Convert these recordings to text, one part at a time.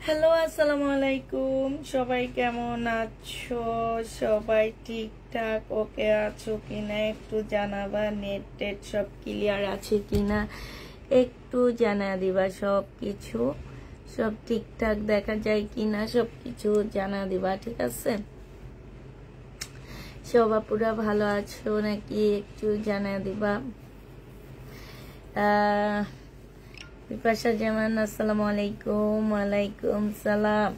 Hello, আসসালামু আলাইকুম। সবাই কেমন আছো? সবাই ঠিকঠাক ওকে আছো কিনা একটু জানাবা। নেট টেট সব ক্লিয়ার আছে কিনা একটু জানা দিবা। সব কিছু সব ঠিকঠাক দেখা যায় কিনা সব কিছু জানা দিবা, ঠিক আছে? সব আপুরা ভালো আছো নাকি একটু জানা দিবা। বিপাশা জামান, আসসালামু আলাইকুম। ওয়ালাইকুম সালাম।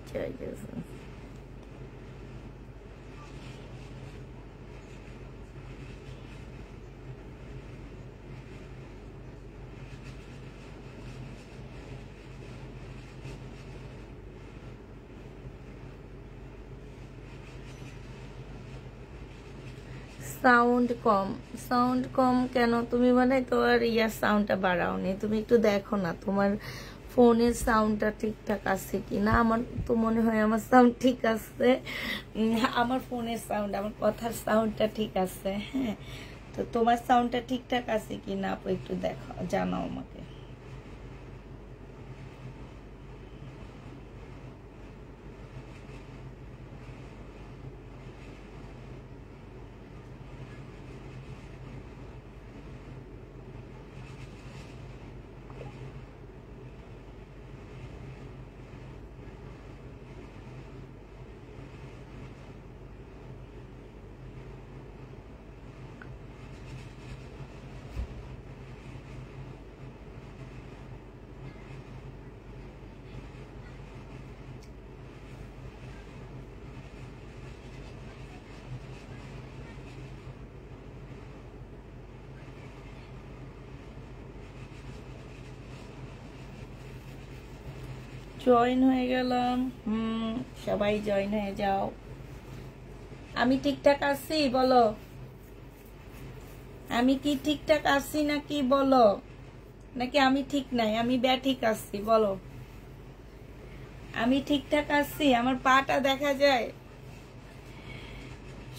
জয় জেসু। সাউন্ড কম কেন? তুমি মানে তোমার সাউন্ডটা বাড়াওনি। তুমি একটু দেখো না তোমার ফোনের সাউন্ডটা ঠিকঠাক আছে কিনা। আমার তো মনে হয় আমার সাউন্ড ঠিক আছে। আমার ফোনের সাউন্ড, আমার কথার সাউন্ডটা ঠিক আছে। হ্যাঁ, তো তোমার সাউন্ডটা ঠিকঠাক আছে কিনা আপু একটু দেখো, জানাও আমাকে। জয়েন হয়ে গেলাম। সবাই জয়েন হয়ে যাও। আমি ঠিকঠাক আছি বলো। আমি কি ঠিকঠাক আছি নাকি বলো, নাকি আমি ঠিক নাই, আমি ঠিক আছি বলো। আমি ঠিকঠাক আছি, আমার পাটা দেখা যায়।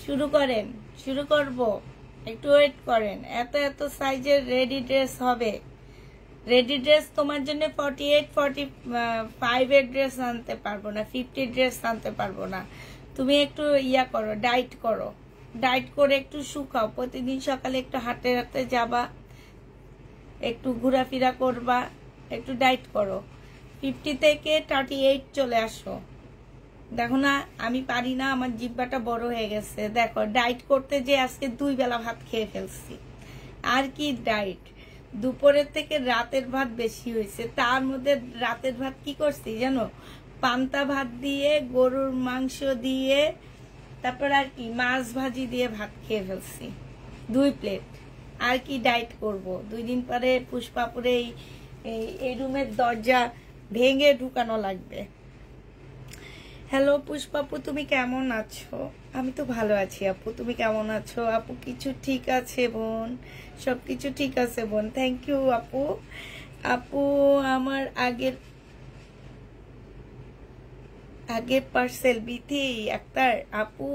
শুরু করেন, শুরু করব। একটু ওয়েট করেন। এত এত সাইজের রেডি ড্রেস হবে। রেডি ড্রেস তোমার জন্য 48 45 এর ড্রেস আনতে পারবো না, 50 ড্রেস আনতে পারবো না। তুমি একটু করো, ডাইট করো। ডাইট করে একটু শুকাও। প্রতিদিন সকালে একটু হাঁটতে হাঁটতে যাবা, একটু ঘোরাফেরা করবা, একটু ডাইট করো। 50 থেকে 38 চলে আসো। দেখো না আমি পারি না, আমার জিহ্বাটা বড় হয়ে গেছে। দেখো ডাইট করতে যে আজকে 2 বেলা ভাত খেয়ে ফেলছি। আর কি ডাইট? দুপুরের থেকে রাতের ভাত বেশি হয়েছে। তার মধ্যে রাতের ভাত কি করছি জানো? পান্তা ভাত দিয়ে, গরুর মাংস দিয়ে, তারপর আর কি মাছ ভাজি দিয়ে ভাত খেয়ে ফেলছি 2 প্লেট। আর কি ডাইট করব? 2 দিন পরে পুষ্পাপুরে এই রুমের দরজা ভেঙে ঢুকানো লাগবে। হ্যালো পুষ্পাপু, তুমি কেমন আছো? আমি তো ভালো আছি আপু, তুমি কেমন আছো? আপু কিছু ঠিক আছে বোন, সবকিছু ঠিক আছে বোন। থ্যাংক ইউ আপু। আপু আমার আগের পার্সেল বিথি আক্তার আপু,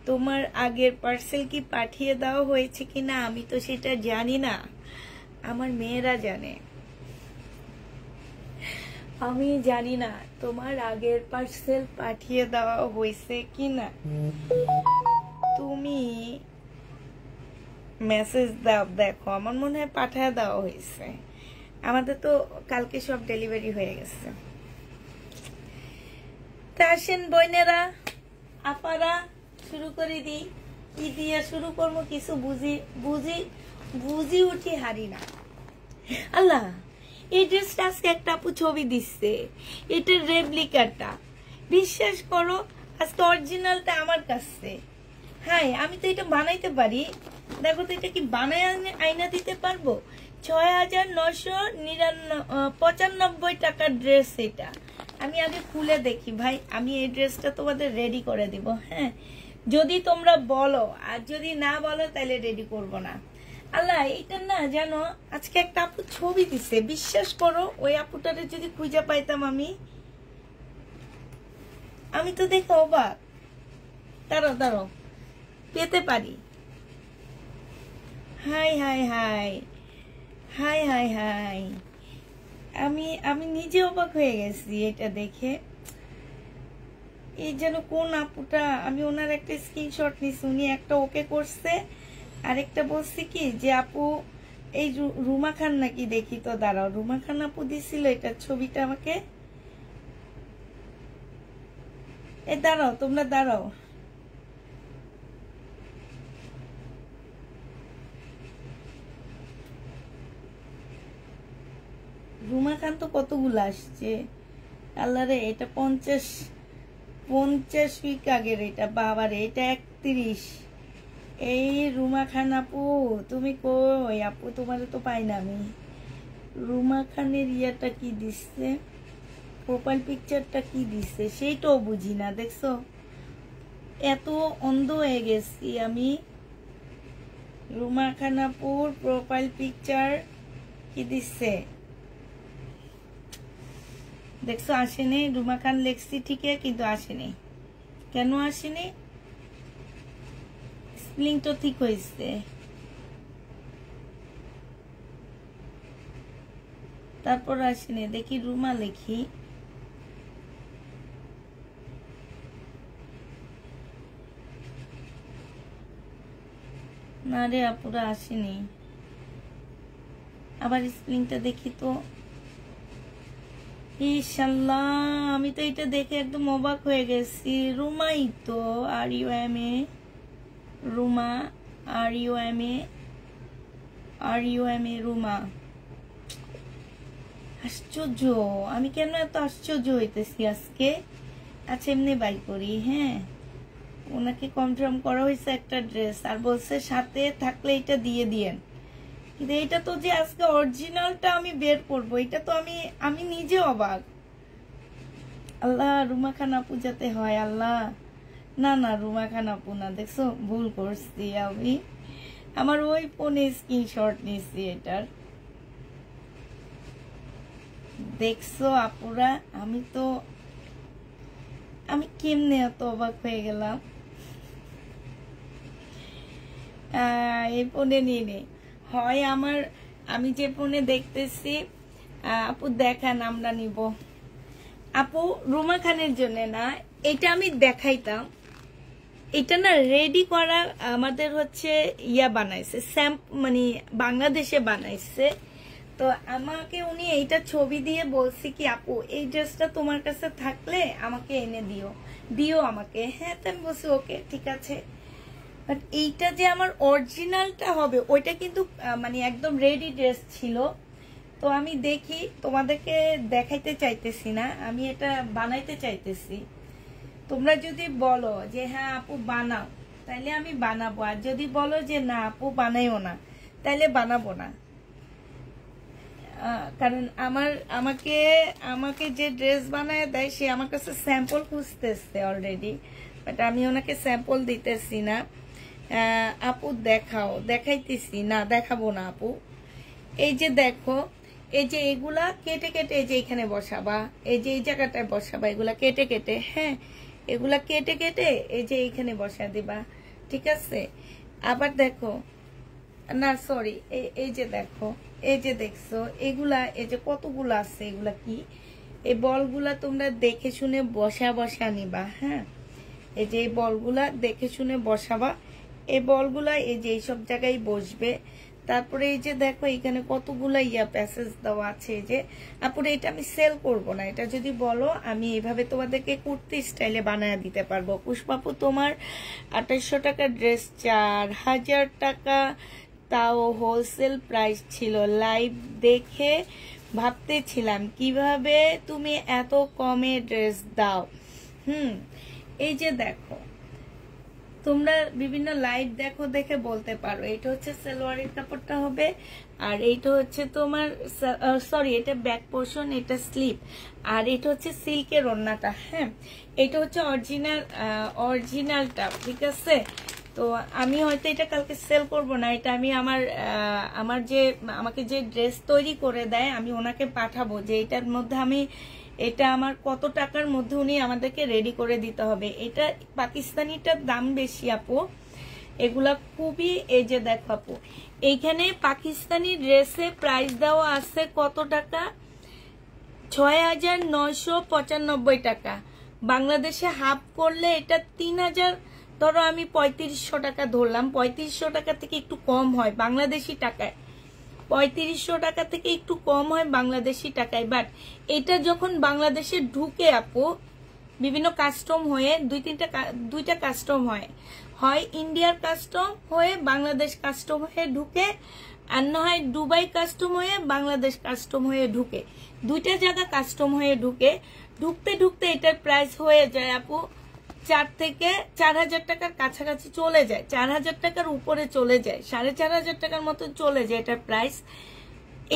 তোমার আগের পার্সেল কি পাঠিয়ে দেওয়া হয়েছে কিনা আমি তো সেটা জানি না, আমার মেয়েরা জানে। আমি জানি না তোমার আগের পার্সেল পাঠিয়ে দেওয়া হয়েছে কিনা। তুমি মেসেজ দাও, দেখো। আমার মনে হয় পাঠিয়ে দেওয়া হয়েছে। আমাদের তো কালকে সব ডেলিভারি হয়ে গেছে। তা আসেন বোনেরা, আপারা, শুরু করে দিই। কি দিয়ে শুরু করবো কিছু বুঝি উঠি হারি না। আল্লাহ, এই ড্রেসটা আজকে একটা আপু ছবি দিচ্ছে, এটার রেপ্লিকাটা। বিশ্বাস করো আজকে অরিজিনালটা আমার কাছে। হ্যাঁ, আমি তো এটা বানাইতে পারি। দেখো তো এটা কি বানায় আইনা দিতে পারবো। 6,995 টাকার ড্রেস এটা। আমি আগে খুলে দেখি ভাই, আমি এই ড্রেসটা তোমাদের রেডি করে দিব। হ্যাঁ, যদি তোমরা বলো, আর যদি না বলো তাহলে রেডি করব না। আল্লাহ, এটা না জানো আজকে একটা আপু ছবি দিছে। বিশ্বাস করো ওই আপুটারে যদি খুঁজে পাইতাম আমি তো দেখো অবাক। দাঁড়াও পেতে পারি। High high high high high high, আমি আমি নিজে অবাক হয়ে গেছি এটা দেখে। এই যেন কোন আপুটা, আমি ওনার একটা স্ক্রিনশট নিছি, উনি একটা ওকে করছে, আরেকটা বলছি কি যে আপু এই রুমা খান নাকি, দেখি তো দাঁড়াও, রুমা খান আপু দিছিল এটার ছবিটা আমাকে। এই দাঁড়াও, তোমরা দাঁড়াও, রুমা খান তো কতগুলো আসছে আল্লাহ রে, এটা 50 উইক আগের, এটা বাবারে, এটা 31। এই রুমা খান আপু তুমি কই আপু, তোমার তো পাই না আমি। রুমা খানের ইয়াটা কি দিচ্ছে, প্রোফাইল পিকচারটা কি দিচ্ছে সেইটাও বুঝি না, দেখছো এত অন্ধ হয়ে গেছি আমি। রুমা খান আপুর প্রোফাইল পিকচার কি দিচ্ছে দেখছো, আসেনি। রুমা খান লেখছি ঠিকই কিন্তু আসেনি, কেন আসেনি? স্পেলিং তো ঠিক হয়েছে, তারপর আসেনি। দেখি রুমা লিখি, না রে আপুরা আসেনি। আবার স্পেলিংটা দেখি তো। ইনশাল্লাহ, আমি তো এটা দেখে একদম অবাক হয়ে গেছি। রুমাই তো, R U M A, Ruma, R U M A, R U M A, Ruma. আশ্চর্য, আমি কেন এত আশ্চর্য হইতেছি আজকে। আচ্ছা এমনি বাই করি, হ্যাঁ ওনাকে কনফার্ম করা হয়েছে একটা ড্রেস, আর বলছে সাথে থাকলে এটা দিয়ে দিয়েন। কিন্তু এটা তো যে আজকে অরিজিনালটা আমি বের করবো, এটা তো আমি নিজে অবাক। আল্লাহ, রুমা খান আপু যাতে হয় আল্লাহ। না না, রুমা খান আপু না, দেখছো ভুল করছি আমি, আমার ওই ফোনে স্ক্রিনশট নিছি এটার, দেখছো আপুরা। আমি কেমনে এত অবাক হয়ে গেলাম। এই ফোনে নিয়ে নে হয় আমার, আমি যে ফোনে দেখতেছি। আপু দেখান, আমরা নিব। আপু রুমা খানের জন্য না, এটা আমি দেখাইতাম। এটা না রেডি করা আমাদের হচ্ছে ইয়া বানাইছে, মানে বাংলাদেশে বানাইছে। তো আমাকে উনি এইটা ছবি দিয়ে বলছি কি আপু এই ড্রেসটা তোমার কাছে থাকলে আমাকে এনে দিও আমাকে। হ্যাঁ, তো আমি বলছি ওকে ঠিক আছে। বাট এইটা যে আমার অরিজিনালটা হবে ওইটা কিন্তু মানে একদম রেডি ড্রেস ছিল। তো আমি দেখি, তোমাদেরকে দেখাইতে চাইতেছি না, আমি এটা বানাইতে চাইতেছি। তোমরা যদি বলো যে হ্যাঁ আপু বানাও, তাইলে আমি বানাবো, আর যদি বলো যে না আপু বানাইও না, তাইলে বানাবো না। কারণ আমাকে যে ড্রেস বানায় দেয় সে আমার কাছে স্যাম্পল খুঁজতেছে অলরেডি, বাট আমি ওনাকে স্যাম্পল দিতেছি না। আপু দেখাও, দেখাইতেছি না, দেখাবো না আপু। এই যে দেখো, এই যে এগুলা কেটে কেটে এই যে এখানে বসাবা, এই যে এই জায়গাটায় বসাবা, এগুলা কেটে কেটে, হ্যাঁ এগুলা কেটে কেটে এই যে এইখানে বসা দিবা, ঠিক আছে। আবার দেখো, না সরি, এই যে দেখো, এই যে দেখছো এগুলা, এই যে কতগুলো আছে, এগুলা কি, এই বলগুলা তোমরা দেখে শুনে বসা নিবা, হ্যাঁ এই যে এই বলগুলা দেখে শুনে বসাবা। এই বলগুলা এই যে এইসব জায়গায় বসবে। তারপরে এই যে দেখো এখানে কতগুলা প্যাসেজ দেওয়া আছে। যে আপুরে এটা আমি সেল করব না, এটা যদি বলো আমি এইভাবে তোমাদেরকে কুর্তি স্টাইলে বানায় দিতে পারবো। পুষ্পাপু তোমার 2800 টাকার ড্রেস 4000 টাকা, তাও হোলসেল প্রাইস ছিল। লাইভ দেখে ভাবতেছিলাম কিভাবে তুমি এত কমে ড্রেস দাও। এই যে দেখো, তোমরা বিভিন্ন লাইভ দেখো, দেখে বলতে পারো। এটা হচ্ছে সালোয়ারের কাপড়টা হবে, আর এইটা হচ্ছে তোমার সরি এটা ব্যাক পোর্শন, এটা স্লিপ, আর এটা হচ্ছে সিল্কের ওড়নাটা। হ্যাঁ, এটা হচ্ছে অরিজিনালটা, ঠিক আছে। তো আমি হয়তো এটা কালকে সেল করব না, এটা আমি আমাকে যে ড্রেস তৈরি করে দেয় আমি ওনাকে পাঠাবো, যে এটার মধ্যে এটা আমার কত টাকার মধ্যে উনি আমাদেরকে রেডি করে দিতে হবে। এটা পাকিস্তানিটার দাম বেশি আপু, এগুলা খুবই, এই যে দেখো আপু এইখানে পাকিস্তানি ড্রেসে প্রাইস দেওয়া আছে কত টাকা, ৬,৯৯৫ টাকা। বাংলাদেশে হাফ করলে এটা ৩,০০০, ধরো আমি ৩৫০০ টাকা ধরলাম, ৩৫০০ টাকা থেকে একটু কম হয় বাংলাদেশি টাকায়, ৩৫০০ টাকা থেকে একটু কম হয় বাংলাদেশি টাকায়। বাট এটা যখন বাংলাদেশে ঢুকে আপু বিভিন্ন কাস্টম হয়ে দুইটা কাস্টম হয় ইন্ডিয়ার কাস্টম হয়ে বাংলাদেশ কাস্টম হয়ে ঢুকে, আর না হয় দুবাই কাস্টম হয়ে বাংলাদেশ কাস্টম হয়ে ঢুকে, দুইটা জায়গা কাস্টম হয়ে ঢুকে। ঢুকতে ঢুকতে এটার প্রাইস হয়ে যায় আপু ৪ থেকে ৪,০০০ টাকার কাছাকাছি চলে যায়, ৪,০০০ টাকার উপরে চলে যায়, ৪,৫০০ টাকার মতো চলে যায় এটার প্রাইস।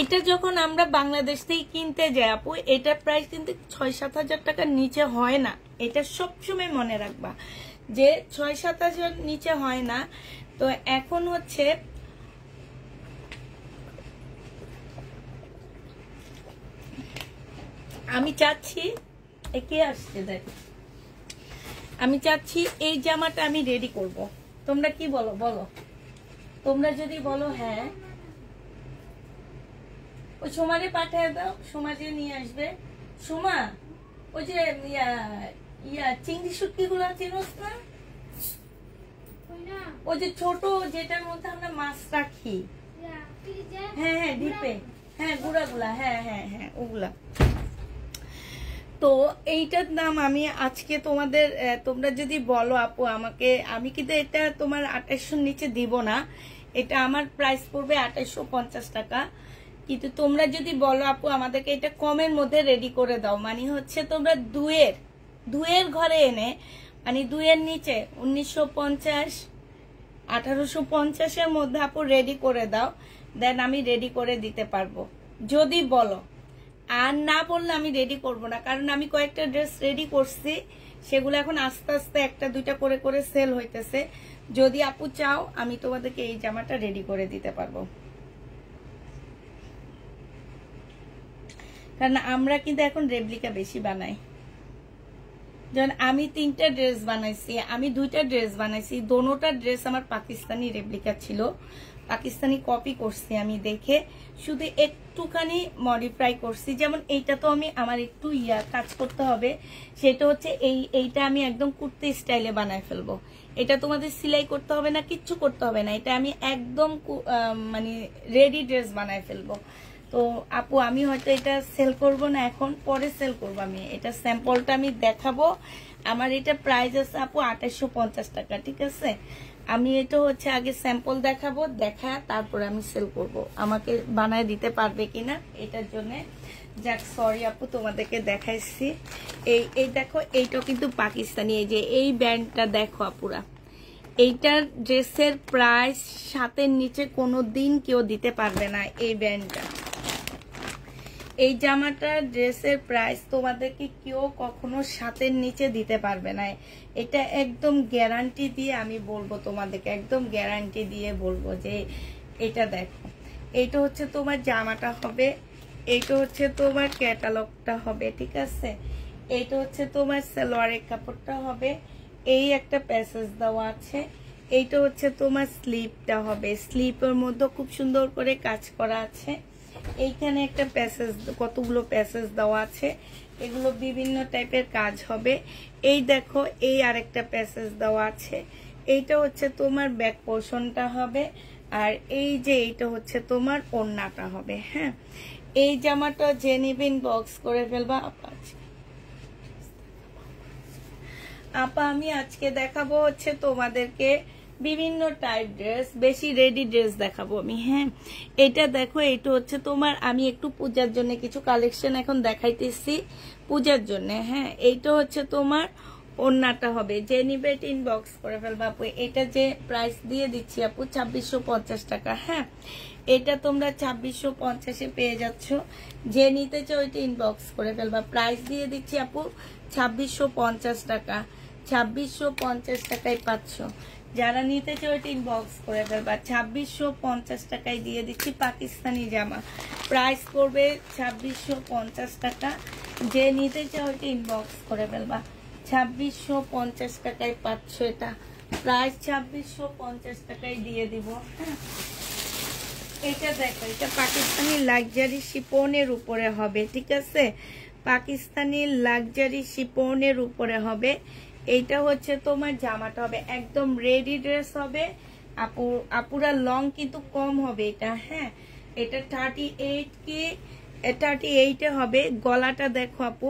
এটা যখন আমরা বাংলাদেশ থেকে কিনতে যাই আপু, এটার প্রাইস কিন্তু ৬-৭ হাজার টাকার নিচে হয় না, এটা সবসময় মনে রাখবা যে ৬-৭ হাজার নিচে হয় না। তো এখন হচ্ছে আমি চাচ্ছি, কে আসছে দেখ, আমি চাচ্ছি এই জামাটা আমি রেডি করব। তোমরা কি বলো বলো, তোমরা যদি বলো হ্যাঁ, ওই সোমারে পাঠিয়ে দাও, সোমারে নিয়ে আসবে। সোমা ওই যে চিংড়ি শুটকি গুলো চিনোস না, ওই যে ছোট যেটার মধ্যে আমরা মাছ রাখি, হ্যাঁ হ্যাঁ ডিপে, হ্যাঁ গুড়াগুলা, হ্যাঁ হ্যাঁ হ্যাঁ ওগুলা। তো এইটার দাম আমি আজকে তোমাদের, তোমরা যদি বলো আপু আমাকে, আমি কিন্তু এটা তোমার ২৮০০ নিচে দিব না, এটা আমার প্রাইস পড়বে ২৮৫০ টাকা। কিন্তু তোমরা যদি বলো আপু আমাদেরকে এটা কমের মধ্যে রেডি করে দাও, মানে হচ্ছে তোমরা দুয়ের ঘরে এনে, মানে দুয়ের নিচে ১৯৫০ ১৮৫০-এর মধ্যে আপু রেডি করে দাও, দেন আমি রেডি করে দিতে পারবো যদি বলো। আর না বললে আমি রেডি করব না, কারণ আমি কয়েকটা ড্রেস রেডি করছি, সেগুলো এখন আস্তে আস্তে একটা দুইটা করে করে সেল হইতেছে। যদি আপু চাও আমি তোমাদেরকে এই জামাটা রেডি করে দিতে পারবো, কারণ আমরা কিন্তু এখন রেপ্লিকা বেশি বানাই। যেমন আমি ৩টা ড্রেস বানাইছি, আমি 2টা ড্রেস বানাইছি, দোনোটা ড্রেস আমার পাকিস্তানি রেপ্লিকা ছিল, পাকিস্তানি কপি করছি আমি দেখে, শুধু একটুখানি মডিফাই করছি। যেমন এইটা তো আমি আমার একটু কাজ করতে হবে, সেটা হচ্ছে এইটা আমি একদম কুর্তি স্টাইলে বানায় ফেলবো। এটা তোমাদের সেলাই করতে হবে না, কিচ্ছু করতে হবে না, এটা আমি একদম মানে রেডি ড্রেস বানায় ফেলবো। তো আপু আমি হয়তো এটা সেল করব না এখন, পরে সেল করবো। আমি এটা স্যাম্পলটা আমি দেখাবো। আমার এটা প্রাইস আছে আপু ২৮৫০ টাকা, ঠিক আছে? আমি এটা হচ্ছে আগে স্যাম্পল দেখাবো, দেখা তারপরে আমি সেল করব। আমাকে বানায় দিতে পারবে কিনা এটার জন্য। যাক সরি আপু, তোমাদেরকে দেখাইছি। এই দেখো, এইটাও কিন্তু পাকিস্তানি। এই যে এই ব্যান্ডটা দেখো আপুরা, এইটার ড্রেসের প্রাইস ৭-এর নিচে কোনো দিন কেউ দিতে পারবে না। এই ব্যান্ডটা, এই জামাটার ড্রেসের প্রাইস তোমাদেরকে কেউ কখনো ৭-এর নিচে দিতে পারবে না। এটা একদম গ্যারান্টি দিয়ে আমি বলবো তোমাদেরকে, একদম গ্যারান্টি দিয়ে বলবো যে এটা দেখো, এইটা হচ্ছে তোমার জামাটা হবে, এইটা হচ্ছে তোমার ক্যাটালগটা হবে, ঠিক আছে? এইটা হচ্ছে তোমার সালোয়ারের কাপড়টা হবে, এই একটা প্যাসেজ দেওয়া আছে। এইটা হচ্ছে তোমার স্লিপটা হবে, স্লিপের মধ্যে খুব সুন্দর করে কাজ করা আছে। এইখানে একটা প্যাসেজ, কতগুলো প্যাসেজ দেওয়া আছে, এগুলো বিভিন্ন টাইপের কাজ হবে। এই দেখো, এই আরেকটা প্যাসেজ দেওয়া আছে। এইটা হচ্ছে তোমার ব্যাক পোর্শনটা হবে, আর এই যে এইটা হচ্ছে তোমার ওড়নাটা হবে। হ্যাঁ, এই জামাটা যে নিবেন বক্স করে ফেলবা। আপা আমি আজকে দেখাবো হচ্ছে তোমাদেরকে বিভিন্ন টাইপ ড্রেস, বেশি রেডি ড্রেস দেখাবো আমি। হ্যাঁ, এটা দেখো, এটা হচ্ছে তোমার, আমি একটু পূজার জন্য কিছু কালেকশন এখন দেখাইতেছি পূজার জন্য। হ্যাঁ, এইটা হচ্ছে তোমার ওড়নাটা হবে, যে নিবে ইনবক্স করে ফেলবা আপু। এটা যে প্রাইস দিয়ে দিচ্ছি আপু ২৬৫০ টাকা। হ্যাঁ, এটা তোমরা ২৬৫০-এ পেয়ে যাচ্ছ, যে নিতে চাও ওইটা ইনবক্স করে ফেলবা। প্রাইস দিয়ে দিচ্ছি আপু ২৬৫০ টাকা, ২৬৫০ টাকায় পাচ্ছ। যারা নিতে চাও ওইটা ইনবক্স করে ফেলবা, ২৬৫০ টাকায় দিয়ে দিচ্ছি পাকিস্তানি জামা। প্রাইস করবে ২৬৫০ টাকা, যে নিতে চাও ওইটা ইনবক্স করে ফেলবা। ২৬৫০ টাকায় পাচ্ছ এটা প্রাইস 2650 টাকায় দিয়ে দিব। হ্যাঁ, এটা দেখো, এটা পাকিস্তানি লাক্সারি শিপনের উপরে হবে, ঠিক আছে? পাকিস্তানি লাক্সারি শিপনের উপরে হবে। এইটা হচ্ছে তোমার জামাটা হবে একদম রেডি ড্রেস হবে। আপুরা লং কিন্তু কম হবে এটা। হ্যাঁ, এটা 38 কি 38 হবে। গলাটা দেখো আপু,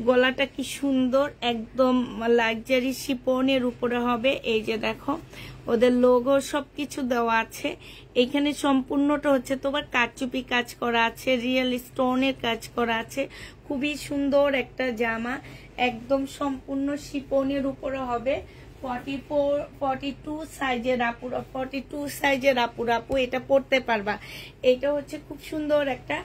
গলাটা কি সুন্দর, একদম লাক্সারি শিপনের উপরে হবে। এই যে দেখো ওদের লোগো সবকিছু দেওয়া আছে। এখানে সম্পূর্ণটা হচ্ছে তোমার কারচুপি কাজ করা আছে, রিয়েল স্টোনের কাজ করা আছে। খুবই সুন্দর একটা জামা, একদম সম্পূর্ণ শিপনের উপরে হবে। 42 সাইজের আপুরা, 42 সাইজের আপু এটা পরতে পারবা। এটা হচ্ছে খুব সুন্দর একটা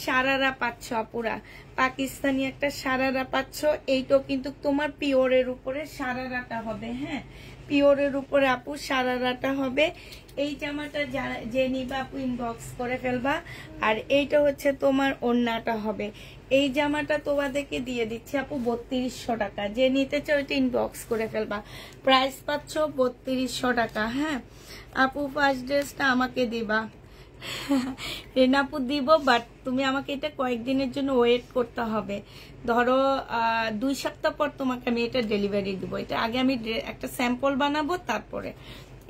সারারা পাচ্ছ আপুরা, পাকিস্তানি একটা সারারা পাচ্ছ। এইটাও কিন্তু তোমার পিওরের উপরে সারারাটা হবে। হ্যাঁ, পিওরের উপরে আপু সারারাটা হবে। এই জামাটা যে নিবা আপু ইনবক্স করে ফেলবা। আর এইটা হচ্ছে তোমার ওড়নাটা হবে। এই জামাটা তোমাদেরকে দিয়ে দিচ্ছি আপু 3200 টাকা। যে নিতে চাও এটা ইনবক্স করে ফেলবা। প্রাইস পাচ্ছ 3200 টাকা। হ্যাঁ আপু, ফার্স্ট ড্রেসটা আমাকে দিবা। রেনাপু দিব, বাট তুমি আমাকে এটা কয়েকদিনের জন্য ওয়েট করতে হবে। ধরো 2 সপ্তাহ পর তোমাকে আমি এটা ডেলিভারি দিব। এটা আগে আমি একটা স্যাম্পল বানাবো, তারপরে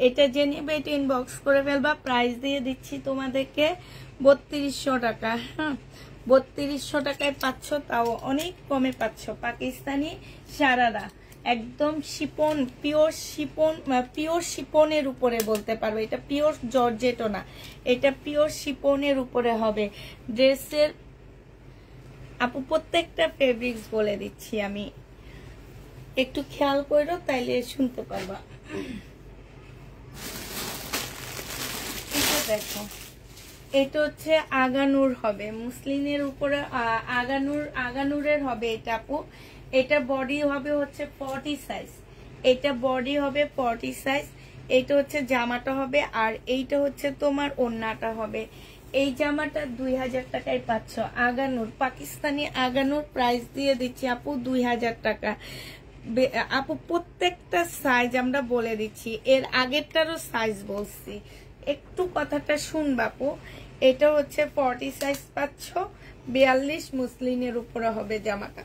এটা যে নেবে এটা ইনবক্স করে ফেলবা। প্রাইস দিয়ে দিচ্ছি তোমাদেরকে 3200 টাকা। হ্যাঁ, 3200 টাকায় পাচ্ছ, তাও অনেক কমে পাচ্ছ। পাকিস্তানি সারারা একদম শিপন, পিওর শিপনের উপরে বলতে পারবো। এটা পিওর জর্জেটও না, এটা পিওর শিপনের উপরে হবে ড্রেসের। আপু প্রত্যেকটা ফেব্রিক্স বলে দিচ্ছি আমি, একটু খেয়াল করো তাইলে শুনতে পারবা। এটা দেখো, এটা হচ্ছে আগানুর হবে, মুসলিনের উপরে আগানুরের হবে এটা আপু। এটা বডি হবে হচ্ছে 40 সাইজ, এটা বডি হবে 40 সাইজ। এটা হচ্ছে জামাটা হবে, আর এইটা হচ্ছে তোমার ওড়নাটা হবে। এই জামাটা 2000 টাকায় পাচ্ছ। আগানুর, পাকিস্তানি আগানুর, প্রাইস দিয়ে দিচ্ছি আপু 2000 টাকা। আপু প্রত্যেকটা সাইজ আমরা বলে দিচ্ছি, এর আগেরটারও সাইজ বলছি, একটু কথাটা শুনবা আপু। এটা হচ্ছে 40 সাইজ পাচ্ছ, 42 মুসলিনের উপরে হবে জামাটা,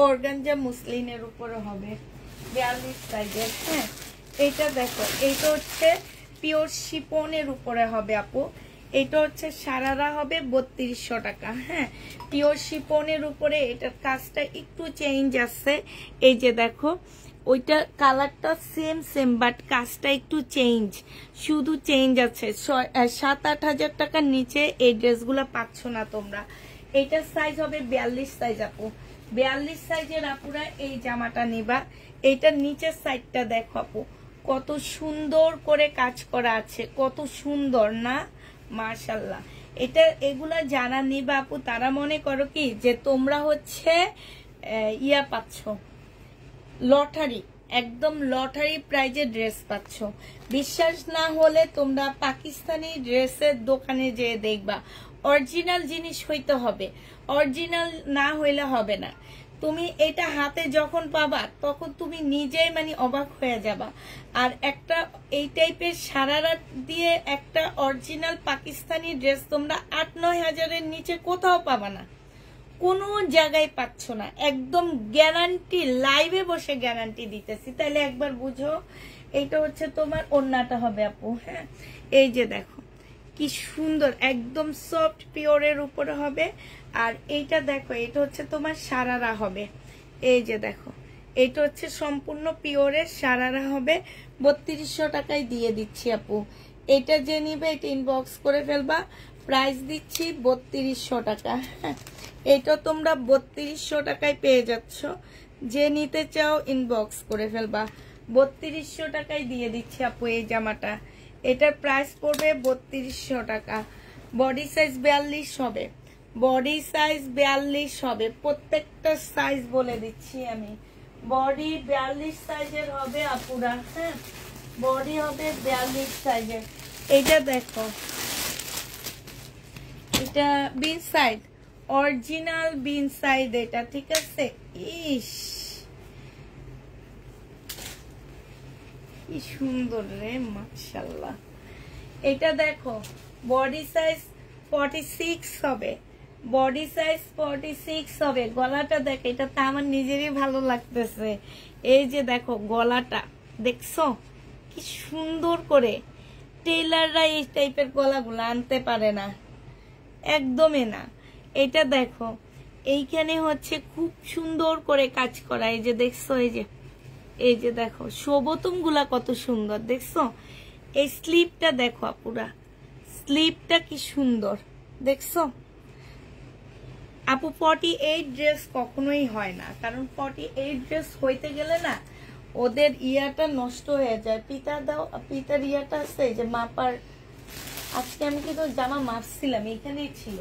অর্গানজা মুসলিনের উপরে হবে 42 সাইজের। হ্যাঁ, এটা দেখো, এইটা হচ্ছে পিওর শিপনের উপরে হবে আপু। এটা হচ্ছে সারারা হবে 3200 টাকা। হ্যাঁ, পিওর শিপনের উপরে। এটার কাজটা একটু চেঞ্জ আছে, এই যে দেখো, ওইটা কালারটা সেম বাট কাজটা একটু চেঞ্জ, শুধু চেঞ্জ আছে। 7-8 হাজার টাকার নিচে এই ড্রেসগুলো পাচ্ছ না তোমরা। এটার সাইজ হবে 42 সাইজ আপু। 42 সাইজের আপুরা এই জামাটা নিবা। এইটার নিচের সাইডটা দেখো আপু, কত সুন্দর করে কাজ করা আছে, কত সুন্দর না, মাশাল্লাহ। এটা এগুলা যারা নিবা আপু, তারা মনে করো কি যে তোমরা হচ্ছে ইয়া পাচ্ছ, লটারি, একদম লটারি প্রাইজে ড্রেস পাচ্ছ। বিশ্বাস না হলে তোমরা পাকিস্তানি ড্রেসের দোকানে যেয়ে দেখবা, অরিজিনাল জিনিস হইতে হবে, অরিজিনাল না হইলে হবে না। তুমি এটা হাতে যখন পাবা তখন তুমি নিজেই মানে অবাক হয়ে যাবা। আর একটা এই টাইপের সারারা দিয়ে একটা অরিজিনাল পাকিস্তানি ড্রেস তোমরা 8-9 হাজারের নিচে কোথাও পাবা না, কোনো জায়গায় পাচ্ছ না। একদম গ্যারান্টি, লাইভে বসে গ্যারান্টি দিতেছি। তাহলে একবার বুঝো। এইটা হচ্ছে তোমার ওড়নাটা হবে আপু। হ্যাঁ, এই যে দেখো কি সুন্দর, একদম সফট পিওরের উপরে হবে। আর এইটা দেখো, এটা হচ্ছে তোমার সারারা হবে। এই যে দেখো, এটা হচ্ছে সম্পূর্ণ পিওরের সারারা হবে। 3200 টাকায় দিয়ে দিচ্ছি আপু। এটা যে নিবে এটা ইনবক্স করে ফেলবা। প্রাইস দিচ্ছি 3200 টাকা। হ্যাঁ, এটা তোমরা 3200 টাকায় পেয়ে যাচ্ছ। যে নিতে চাও ইনবক্স করে ফেলবা। 3200 টাকায় দিয়ে দিচ্ছি আপু এই জামাটা। এটার প্রাইস পড়বে 3200 টাকা। বডি সাইজ 42 হবে, বডি সাইজ 42 হবে। প্রত্যেকটা সাইজ বলে দিচ্ছি আমি, বডি 42 সাইজের হবে আপুরা। হ্যাঁ, বডি হবে 42 সাইজের। এটা দেখো, এটা বিন সাইড, অরিজিনাল বিন সাইড এটা, ঠিক আছে। ইস, কি সুন্দর রে, মাশাআল্লাহ। এটা দেখো বডি সাইজ 46 হবে, বডি সাইজ 46 হবে। গলাটা দেখ, এটা তো আমার নিজেরই ভালো লাগতেছে। এই যে দেখো গলাটা দেখছো কি সুন্দর করে। টেইলাররা এই টাইপের গলাগুলো আনতে পারে না, একদমই না। এটা দেখো এইখানে হচ্ছে খুব সুন্দর করে কাজ করা। এই যে দেখছো, এই যে দেখো শোভতম গুলা কত সুন্দর দেখছো। এই স্লিপটা দেখো আপুরা, স্লিপটা কি সুন্দর দেখছো আপু। 48 ড্রেস কখনোই হয় না, কারণ 48 ড্রেস হইতে গেলে না ওদের ইয়াটা নষ্ট হয়ে যায়। পিতা দাও, পিতার ইয়াটা আছে যে মাপার। আজকে আমি কিন্তু জামা মাপছিলাম, এখানেই ছিল।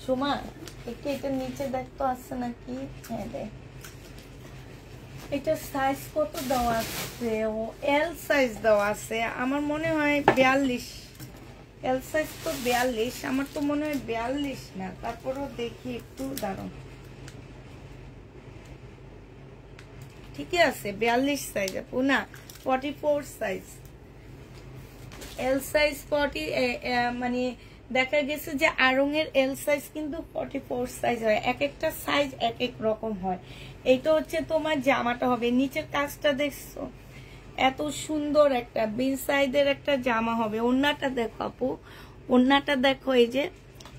সোমা একটু এটা নিচে দেখতো আছে নাকি। হ্যাঁ দেখ, এটা সাইজ কত দেওয়া আছে? ও এল সাইজ দেওয়া আছে, আমার মনে হয় 42। এল সাইজ তো 42, আমার তো মনে হয় 42 না। তারপরও দেখি একটু দাঁড়ান, ঠিকই আছে 42 সাইজ আপু, না 44 সাইজ। এল সাইজ 40, মানে দেখা গেছে যে আড়ঙের এল সাইজ কিন্তু 44 সাইজ হয়। এক একটা সাইজ এক এক রকম হয়। এইটা হচ্ছে তোমার জামাটা হবে, নিচের কাজটা দেখছো এত সুন্দর একটা বিন সাইডের একটা জামা হবে। ওড়নাটা দেখো আপু, ওড়নাটা দেখো, এই যে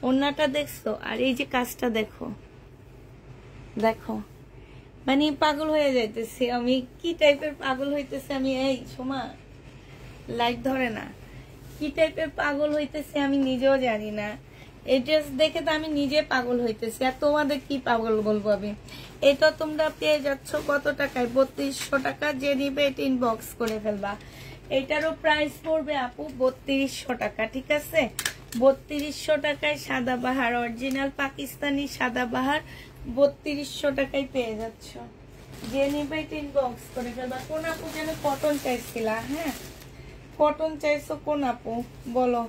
ওড়নাটা দেখছো, আর এই যে কাজটা দেখো, দেখো মানে পাগল হয়ে যাইতেছি আমি। কি টাইপের পাগল হইতেছে আমি, এই সোমা লাইট ধরে না, কি টাইপের পাগল হইতেছে আমি নিজেও জানি না। এই ড্রেস দেখে তো আমি নিজে পাগল হইতেছি, আর তোমাদের কি পাগল বলবো আমি। এটা তোমরা পেয়ে যাচ্ছ কত টাকায়? 3200 টাকা। যে নিবে এটা ইনবক্স করে ফেলবা। এটারও প্রাইস পড়বে আপু 3200 টাকা, ঠিক আছে? 3200 টাকায় সাদাবাহার, অরিজিনাল পাকিস্তানি সাদাবাহার 3200 টাকায় পেয়ে যাচ্ছ। যে নিবে এটা ইনবক্স করে ফেলবা। কোন আপু যেন কটন চাইছিলা? হ্যাঁ কটন চাইছো কোন আপু বলো?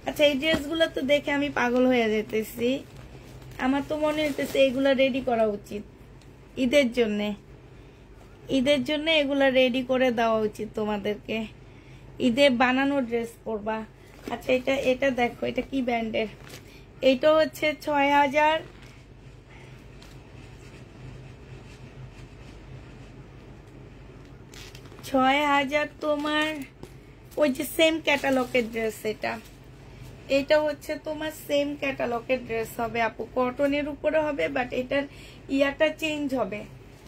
আচ্ছা এই ড্রেসগুলো তো দেখে আমি পাগল হয়ে যেতেছি। আমার তো মনে হইতেছে এগুলা রেডি করা উচিত ঈদের জন্য। ঈদের জন্য এগুলা রেডি করে দেওয়া উচিত তোমাদেরকে। ঈদে বানানো ড্রেস পরবা। আচ্ছা এটা দেখো, এটা কি ব্র্যান্ডের? এটা হচ্ছে 6000, 6000 তোমার ওই যে সেম ক্যাটালগের ড্রেস। এটা হচ্ছে তোমার সেম ক্যাটালগের ড্রেস হবে আপু, কটনের উপরে হবে, বাট এটার ইয়াটা চেঞ্জ হবে,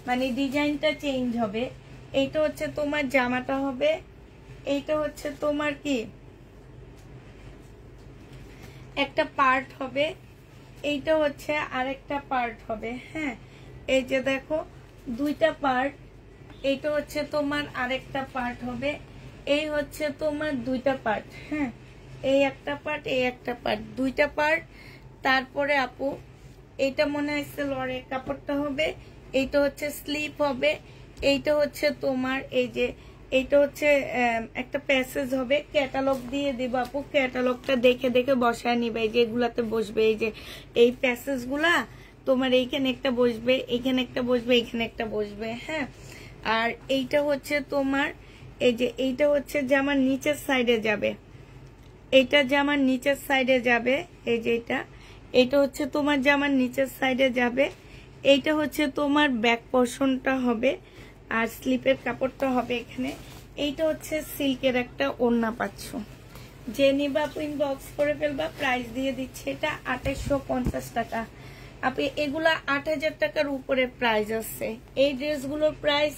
মানে ডিজাইনটা চেঞ্জ হবে। এইটা হচ্ছে তোমার জামাটা হবে, এইটা হচ্ছে তোমার কি একটা পার্ট হবে, এইটা হচ্ছে আরেকটা পার্ট হবে। হ্যাঁ এই যে দেখো দুইটা পার্ট, এইটা হচ্ছে তোমার আরেকটা পার্ট হবে, এই হচ্ছে তোমার দুইটা পার্ট। হ্যাঁ এই একটা পার্ট, এই একটা পার্ট, দুইটা পার্ট। তারপরে আপু এইটা মনে হয় লরের কাপড়টা হবে, এইটা হচ্ছে স্লিপ হবে, এইটা হচ্ছে তোমার এই যে এইটা হচ্ছে একটা প্যাসেজ হবে। ক্যাটালগ দিয়ে দিব আপু, ক্যাটালগটা দেখে দেখে বসায় নিবে। এই যে এগুলাতে বসবে, এই যে এই প্যাসেজ গুলা তোমার এইখানে একটা বসবে, এইখানে একটা বসবে, এইখানে একটা বসবে। হ্যাঁ আর এইটা হচ্ছে তোমার এই যে এইটা হচ্ছে জামার নিচের সাইডে যাবে, এইটা জামার নিচের সাইডে যাবে। এই যে এটা হচ্ছে তোমার জামার নিচের সাইডে যাবে। এইটা হচ্ছে তোমার ব্যাক পোর্শনটা হবে, আর স্লিপের কাপড়টা হবে এখানে। এইটা হচ্ছে সিল্কের একটা ওড়না পাচ্ছ। যে নিবা ইনবক্স করে ফেলবা। প্রাইস দিয়ে দিচ্ছে এটা 2850 টাকা। আপনি এগুলা 8000 টাকার উপরে প্রাইস আছে। এই ড্রেসগুলোর প্রাইস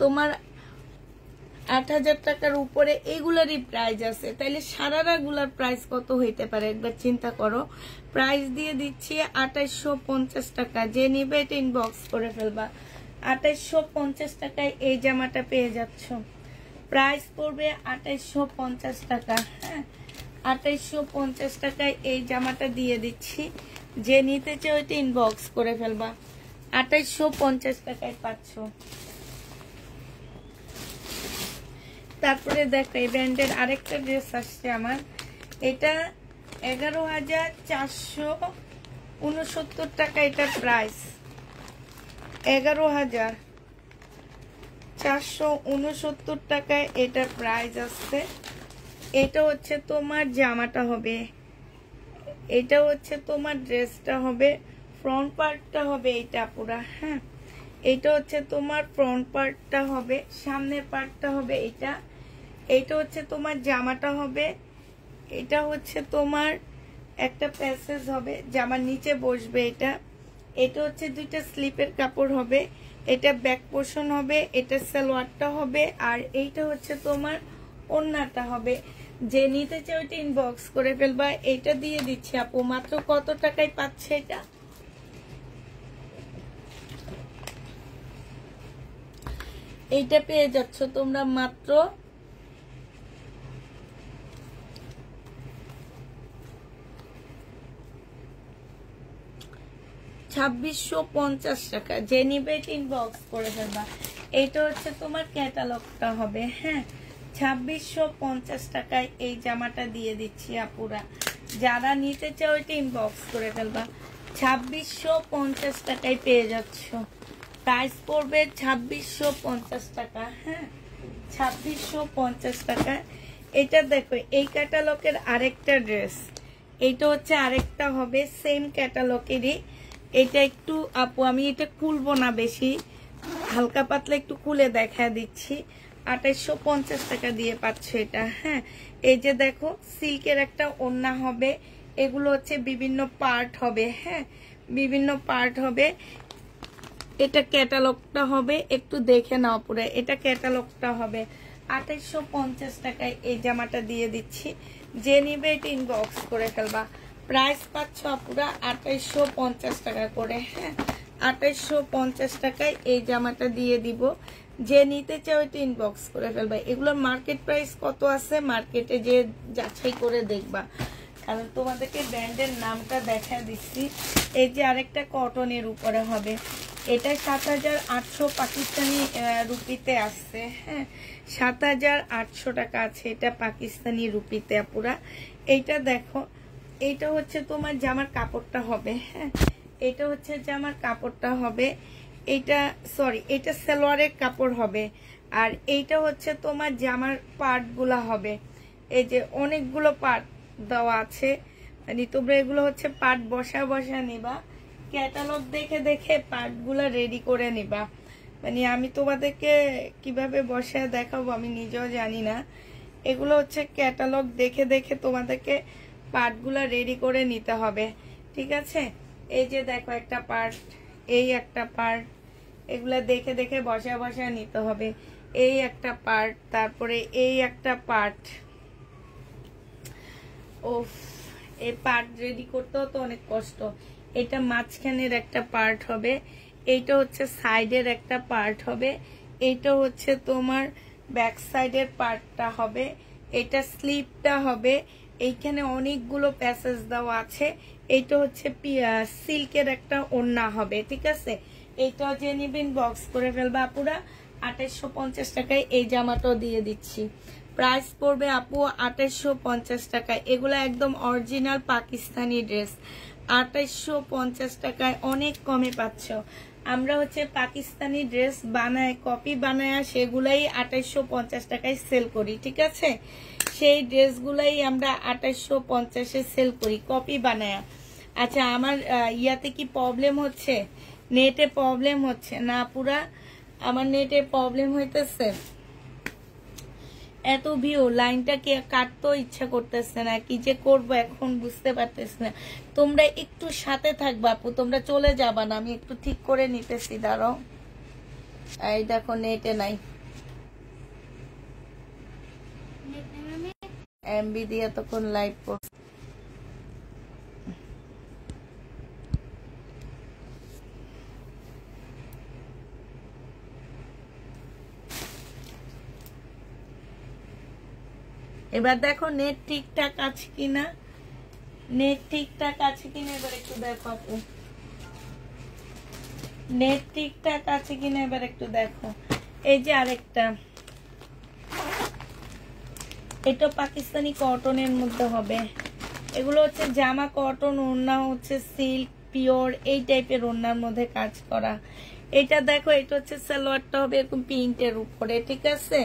তোমার 8000 টাকার উপরে এগুলারই প্রাইস আছে। তাইলে সারারা গুলার প্রাইস কত হইতে পারে একবার চিন্তা করো। প্রাইস দিয়ে দিচ্ছি 2850 টাকা। যে নিবে এটা ইনবক্স করে ফেলবা। 2850 টাকায় এই জামাটা পেয়ে যাচ্ছ। প্রাইস পড়বে 2850 টাকা। হ্যাঁ 2850 টাকায় এই জামাটা দিয়ে দিচ্ছি। যে নিতে চাও এটা ইনবক্স করে ফেলবা। 2850 টাকায় পাচ্ছ। তারপরে দেখো এই ব্র্যান্ডের আরেকটা ড্রেস আসছে আমার। এটা 11469 টাকা। এটার প্রাইস 11000। 469 টাকায় এটা প্রাইস আসছে। এটা হচ্ছে তোমার জামাটা হবে, এটা হচ্ছে তোমার ড্রেসটা হবে, ফ্রন্ট পার্টটা হবে এইটা পুরা। হ্যাঁ, এটা হচ্ছে তোমার ফ্রন্ট পার্টটা হবে, সামনের পার্টটা হবে এটা। এটা হচ্ছে তোমার জামাটা হবে, এটা হচ্ছে তোমার একটা প্যাসেজ হবে, জামার নিচে বসবে এটা। এটা হচ্ছে দুইটা স্লিপের কাপড় হবে, এটা ব্যাক পোর্শন হবে, এটা সালোয়ারটা হবে, আর এইটা হচ্ছে তোমার ওড়নাটা হবে। যে নিতে চাই ওইটা ইনবক্স করে ফেলবা। এটা দিয়ে দিচ্ছি আপু মাত্র কত টাকায় পাচ্ছে এটা? এইটা পেয়ে যাচ্ছ তোমরা মাত্র 2650 টাকা। যে নিবে ইনবক্স করে ফেলবা। এটা হচ্ছে তোমার ক্যাটালগটা হবে। হ্যাঁ, 2650 টাকায় এই জামাটা দিয়ে দিচ্ছি আপুরা। যারা নিতে চাও এটা ইনবক্স করে ফেলবা। 2650 টাকায় পেয়ে যাচ্ছ। প্রাইস পড়বে 2650 টাকা। হ্যাঁ, 2650 টাকা। এটা দেখো এই ক্যাটালগের আরেকটা ড্রেস, এইটা হচ্ছে আরেকটা হবে সেম ক্যাটালগেরই। এটা একটু আপু আমি এটা খুলবো না বেশি, হালকা পাতলা একটু খুলে দেখা দিচ্ছি। 2850 টাকা দিয়ে পাচ্ছ এটা। হ্যাঁ, এই যে দেখো সিল্কের একটা ওড়না হবে, এগুলো হচ্ছে বিভিন্ন পার্ট হবে। হ্যাঁ, বিভিন্ন পার্ট হবে। এটা ক্যাটালগটা হবে, একটু দেখে নাও পুরো। এটা ক্যাটালগটা হবে। 2850 টাকায় এই জামাটা দিয়ে দিচ্ছি। যে নিবে এটা ইনবক্স করে ফেলবা। প্রাইস পাচ্ছ পুরা 2850 টাকা করে। হ্যাঁ, 2850 টাকায় এই জামাটা দিয়ে দিব। যে নিতে চাও এটা ইনবক্স করে ফেলবা। এগুলোর মার্কেট প্রাইস কত আছে মার্কেটে যে যাচাই করে দেখবা, কারণ তোমাদেরকে ব্র্যান্ডের নামটা দেখা দিচ্ছি। এই যে আরেকটা কটনের উপরে হবে, এটা 7800 পাকিস্তানি রুপিতে আসছে। হ্যাঁ, 7800 টাকা আছে এটা পাকিস্তানি রুপিতে পুরা। এইটা দেখো, এইটা হচ্ছে তোমার জামার কাপড়টা হবে। হ্যাঁ, এটা হচ্ছে জামার কাপড়টা হবে। এটা সরি, এটা সালোয়ারের কাপড় হবে। আর এইটা হচ্ছে তোমার জামার পার্টগুলা হবে। এই যে অনেকগুলো পার্ট দেওয়া আছে, মানে তোমরা এগুলো হচ্ছে পার্ট বসা বসা নিবা। ক্যাটালগ দেখে দেখে পার্টগুলো রেডি করে নিবা। মানে আমি তোমাদেরকে কিভাবে বসায় দেখাবো আমি নিজেও জানি না। এগুলো হচ্ছে ক্যাটালগ দেখে দেখে তোমাদেরকে পার্টগুলো রেডি করে নিতে হবে। ঠিক আছে, এই যে দেখো একটা পার্ট, এই একটা পার্ট, এগুলা দেখে দেখে বসা বসা নিতে হবে। এই একটা পার্ট, তারপরে এই একটা পার্ট। ওফ, এই পার্ট রেডি করতেও তো অনেক কষ্ট। এটা মাঝখানের একটা পার্ট হবে, এইটা হচ্ছে সাইডের একটা পার্ট হবে, এইটা হচ্ছে তোমার ব্যাক সাইডের পার্টটা হবে, এটা স্লিপটা হবে। এইখানে অনেকগুলো প্যাসেজ দেওয়া আছে। এইটা হচ্ছে সিল্কের একটা ওড়না হবে। ঠিক আছে, এইটাও যে নিবেন বক্স করে ফেলবা আপুরা। 2850 টাকায় এই জামাটাও দিয়ে দিচ্ছি। প্রাইস পড়বে আপু 2850 টাকায়। এগুলো একদম অরিজিনাল পাকিস্তানি ড্রেস। 2850 টাকায় অনেক কমে পাচ্ছ। আমরা হচ্ছে পাকিস্তানি ড্রেস বানায়, কপি বানায়, সেগুলাই 2850 টাকায় সেল করি। ঠিক আছে, সেই ড্রেসগুলাই আমরা 2850-এ সেল করি কপি বানায়। আচ্ছা, আমার ইয়াতে কি প্রবলেম হচ্ছে? নেটে প্রবলেম হচ্ছে না পুরা? আমার নেটে প্রবলেম হইতেছে। এত ভিউ, লাইনটা কে কাটতেও ইচ্ছা করতেছে না, কি যে করবো এখন বুঝতে পারতেছি না। তোমরা একটু সাথে থাকবা আপু, তোমরা চলে যাবা না, আমি একটু ঠিক করে নিতেছি, দাঁড়াও। এই দেখো নেটে নাই, এমবি দিয়ে তখন লাইভ করছি। এবার দেখো নেট ঠিকঠাক আছে কিনা, নেট ঠিকঠাক আছে কিনা এবার একটু দেখো আপু, নেট ঠিকঠাক আছে কিনা এবার একটু দেখো। এই যে আরেকটা, এটা পাকিস্তানি কটনের মধ্যে হবে। এগুলো হচ্ছে জামা কটন, ওড়না হচ্ছে সিল্ক পিওর, এই টাইপের ওড়নার মধ্যে কাজ করা। এটা দেখো, এটা হচ্ছে সালোয়ারটা হবে এরকম প্রিন্টের উপরে, ঠিক আছে?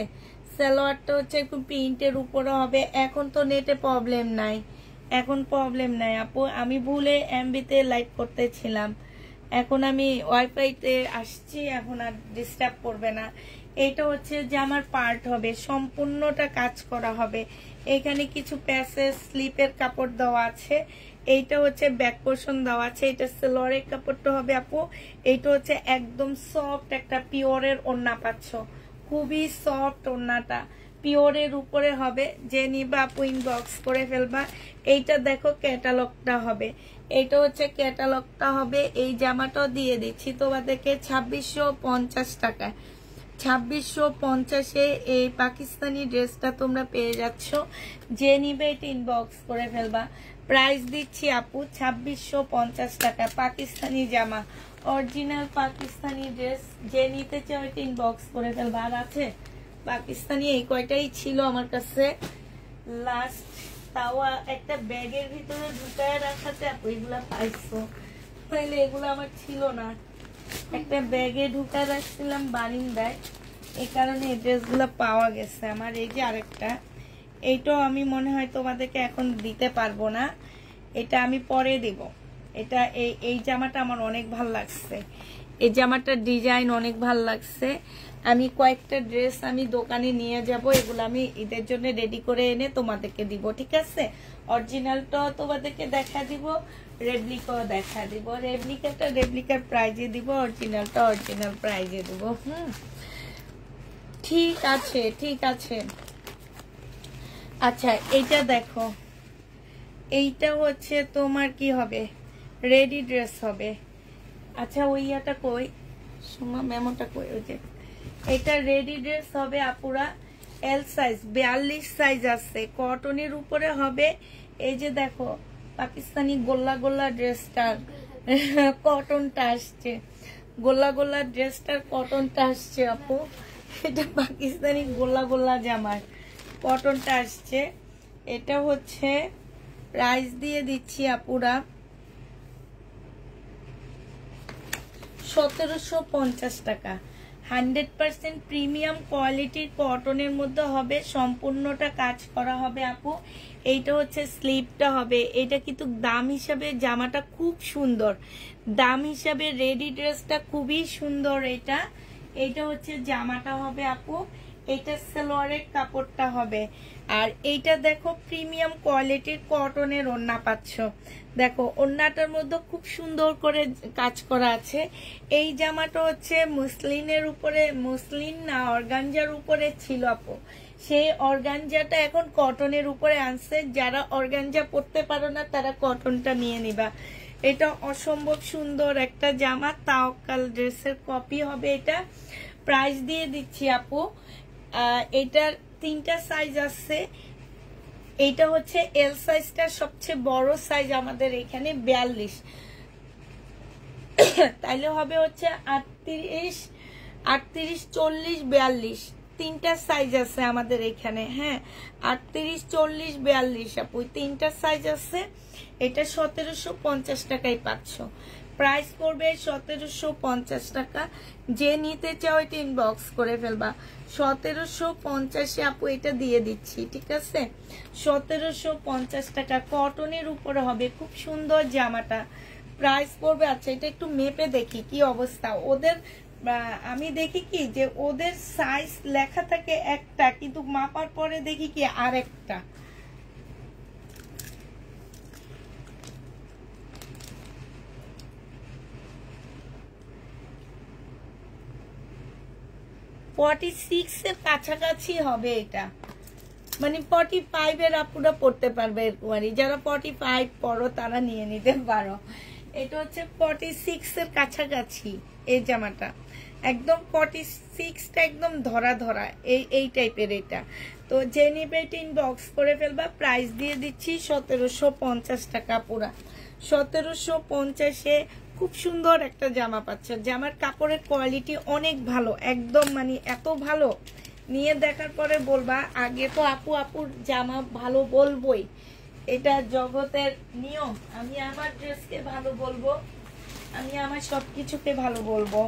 সালোয়ারটা হচ্ছে এরকম প্রিন্টের উপরে হবে। এখন তো নেটে প্রবলেম নাই, এখন প্রবলেম নাই আপু, আমি ভুলে এমবিতে লাইভ করতেছিলাম, এখন আমি ওয়াইফাইতে আসছি, এখন আর ডিস্টার্ব করবে না। এটা হচ্ছে জামার পার্ট হবে, সম্পূর্ণটা কাজ করা হবে। এখানে কিছু প্যাসেজ স্লিপের কাপড় দেওয়া আছে, এইটা হচ্ছে ব্যাক পোর্শন দেওয়া আছে। এটা সেলোয়ারের কাপড়টা হবে আপু, এইটা হচ্ছে একদম সফট একটা পিওরের ওড়না পাচ্ছ, খুবই সফট ওড়নাটা, পিওরের উপরে হবে। যে নিবা আপু ইনবক্স করে ফেলবা। এইটা দেখো ক্যাটালগটা হবে, এইটা হচ্ছে ক্যাটালগটা হবে। এই জামাটাও দিয়ে দিচ্ছি তোমাদেরকে 2650 টাকায়। 2650-এ এই পাকিস্তানি ড্রেসটা তোমরা পেয়ে যাচ্ছ। যে নিবে এটা ইনবক্স করে ফেলবা। প্রাইস দিচ্ছি আপু 2650 টাকা, পাকিস্তানি জামা, অরিজিনাল পাকিস্তানি ড্রেস। যে নিতে চাও এটা ইনবক্স করে ফেলবা। আর আছে পাকিস্তানি, এই কয়টাই ছিল আমার কাছে লাস্ট, তাও একটা ব্যাগের ভিতরে ঢুকায় রাখাতে আপু এগুলা পাইছো, তাইলে এগুলো আমার ছিল না, একটা ব্যাগে ঢুকায় রাখছিলাম বারিন্দায়, এই কারণে এই ড্রেসগুলো পাওয়া গেছে আমার। এই যে আরেকটা, এইটাও আমি মনে হয় তোমাদেরকে এখন দিতে পারবো না, এটা আমি পরে দেব। এটা এই জামাটা আমার অনেক ভাল লাগছে, এই জামাটার ডিজাইন অনেক ভাল লাগছে। আমি কয়েকটা ড্রেস আমি দোকানে নিয়ে যাব, এগুলো আমি ঈদের জন্য রেডি করে এনে তোমাদেরকে দিব, ঠিক আছে? অরিজিনালটা তোমাদেরকে দেখা দিব, রেপ্লিকাও দেখা দিব। রেপ্লিকাটা রেপ্লিকার প্রাইজে দিব, অরিজিনালটা অরিজিনাল প্রাইজে দিব। ঠিক আছে, ঠিক আছে। আচ্ছা এইটা দেখো, এইটা হচ্ছে তোমার কি হবে, রেডি ড্রেস হবে। আচ্ছা ওই ইয়াটা কই, সুমা মেমোটা কই, ওই যে এটা রেডি ড্রেস হবে আপুরা, এল সাইজ, 42 সাইজ আছে, কটনের উপরে হবে। এই যে দেখো পাকিস্তানি গোল্লা গোল্লা ড্রেসটার কটনটা আসছে, গোল্লা গোল্লা ড্রেসটার কটনটা আসছে আপু, এটা পাকিস্তানি গোল্লা গোল্লা জামার কটনটা আসছে। এটা হচ্ছে প্রাইস দিয়ে দিচ্ছি আপুরা 1750 টাকা। 100% প্রিমিয়াম কোয়ালিটির কটনের মধ্যে হবে, সম্পূর্ণটা কাজ করা হবে আপু। এইটা হচ্ছে স্লিপটা হবে, এটা কিন্তু দাম হিসাবে জামাটা খুব সুন্দর, দাম হিসাবে রেডি ড্রেসটা খুবই সুন্দর। এইটা হচ্ছে জামাটা হবে আপু, এইটা সালোয়ারের কাপড়টা হবে। আর এইটা দেখো প্রিমিয়াম কোয়ালিটির কটনের ওড়না পাচ্ছ, দেখো ওড়নাটার মধ্যে খুব সুন্দর করে কাজ করা আছে। এই জামাটা হচ্ছে মুসলিনের উপরে, মুসলিন না অর্গানজার উপরে ছিল আপু, সেই অর্গানজাটা এখন কটনের উপরে আনছে। যারা অর্গানজা পরতে পারো না তারা কটনটা নিয়ে নিবা। এটা অসম্ভব সুন্দর একটা জামা, তাওকাল ড্রেসের কপি হবে এটা। প্রাইস দিয়ে দিচ্ছি আপু, এটার 3টা সাইজ আছে। এইটা হচ্ছে এল সাইজটা সবচেয়ে বড় সাইজ আমাদের এখানে 42, তাইলে হবে হচ্ছে 38, 40, 42, 3টা সাইজ আছে আমাদের এখানে। হ্যাঁ 38, 40, 42 আপু 3টা সাইজ আছে। এটা 1750 টাকায় পাচ্ছ, প্রাইস করবে 1750 টাকা। যে নিতে চাও এটা ইনবক্স করে ফেলবা। 1750-এ আপু এটা দিয়ে দিচ্ছি, ঠিক আছে? 1750 টাকা, কটনের উপরে হবে, খুব সুন্দর জামাটা। প্রাইস পড়বে, আচ্ছা এটা একটু মেপে দেখি কি অবস্থা ওদের। আমি দেখি কি যে ওদের সাইজ লেখা থাকে একটা, কিন্তু মাপার পরে দেখি কি আরেকটা। এর কাছাকাছি হবে এটা, মানে 45-এর আপুরা পড়তে পারবে এরকমই, যারা 45 পড়ো তারা নিয়ে নিতে পারো। এটা হচ্ছে 46-এর কাছাকাছি এই জামাটা, একদম 46টা একদম ধরা ধরা এই টাইপের এটা। তো যে নিবে এটা ইনবক্স করে ফেলবা। প্রাইস দিয়ে দিচ্ছি 1750 টাকা পুরা। 1750-এ খুব সুন্দর একটা জামা পাচ্ছে, জামার কাপড়ের কোয়ালিটি অনেক ভালো, একদম মানে এত ভালো, নিয়ে দেখার পরে বলবা। আগে তো আপুর জামা ভালো বলবোই, এটা জগতের নিয়ম। আমি আমার ড্রেসকে ভালো বলবো, আমি আমার সবকিছুকে ভালো বলবো।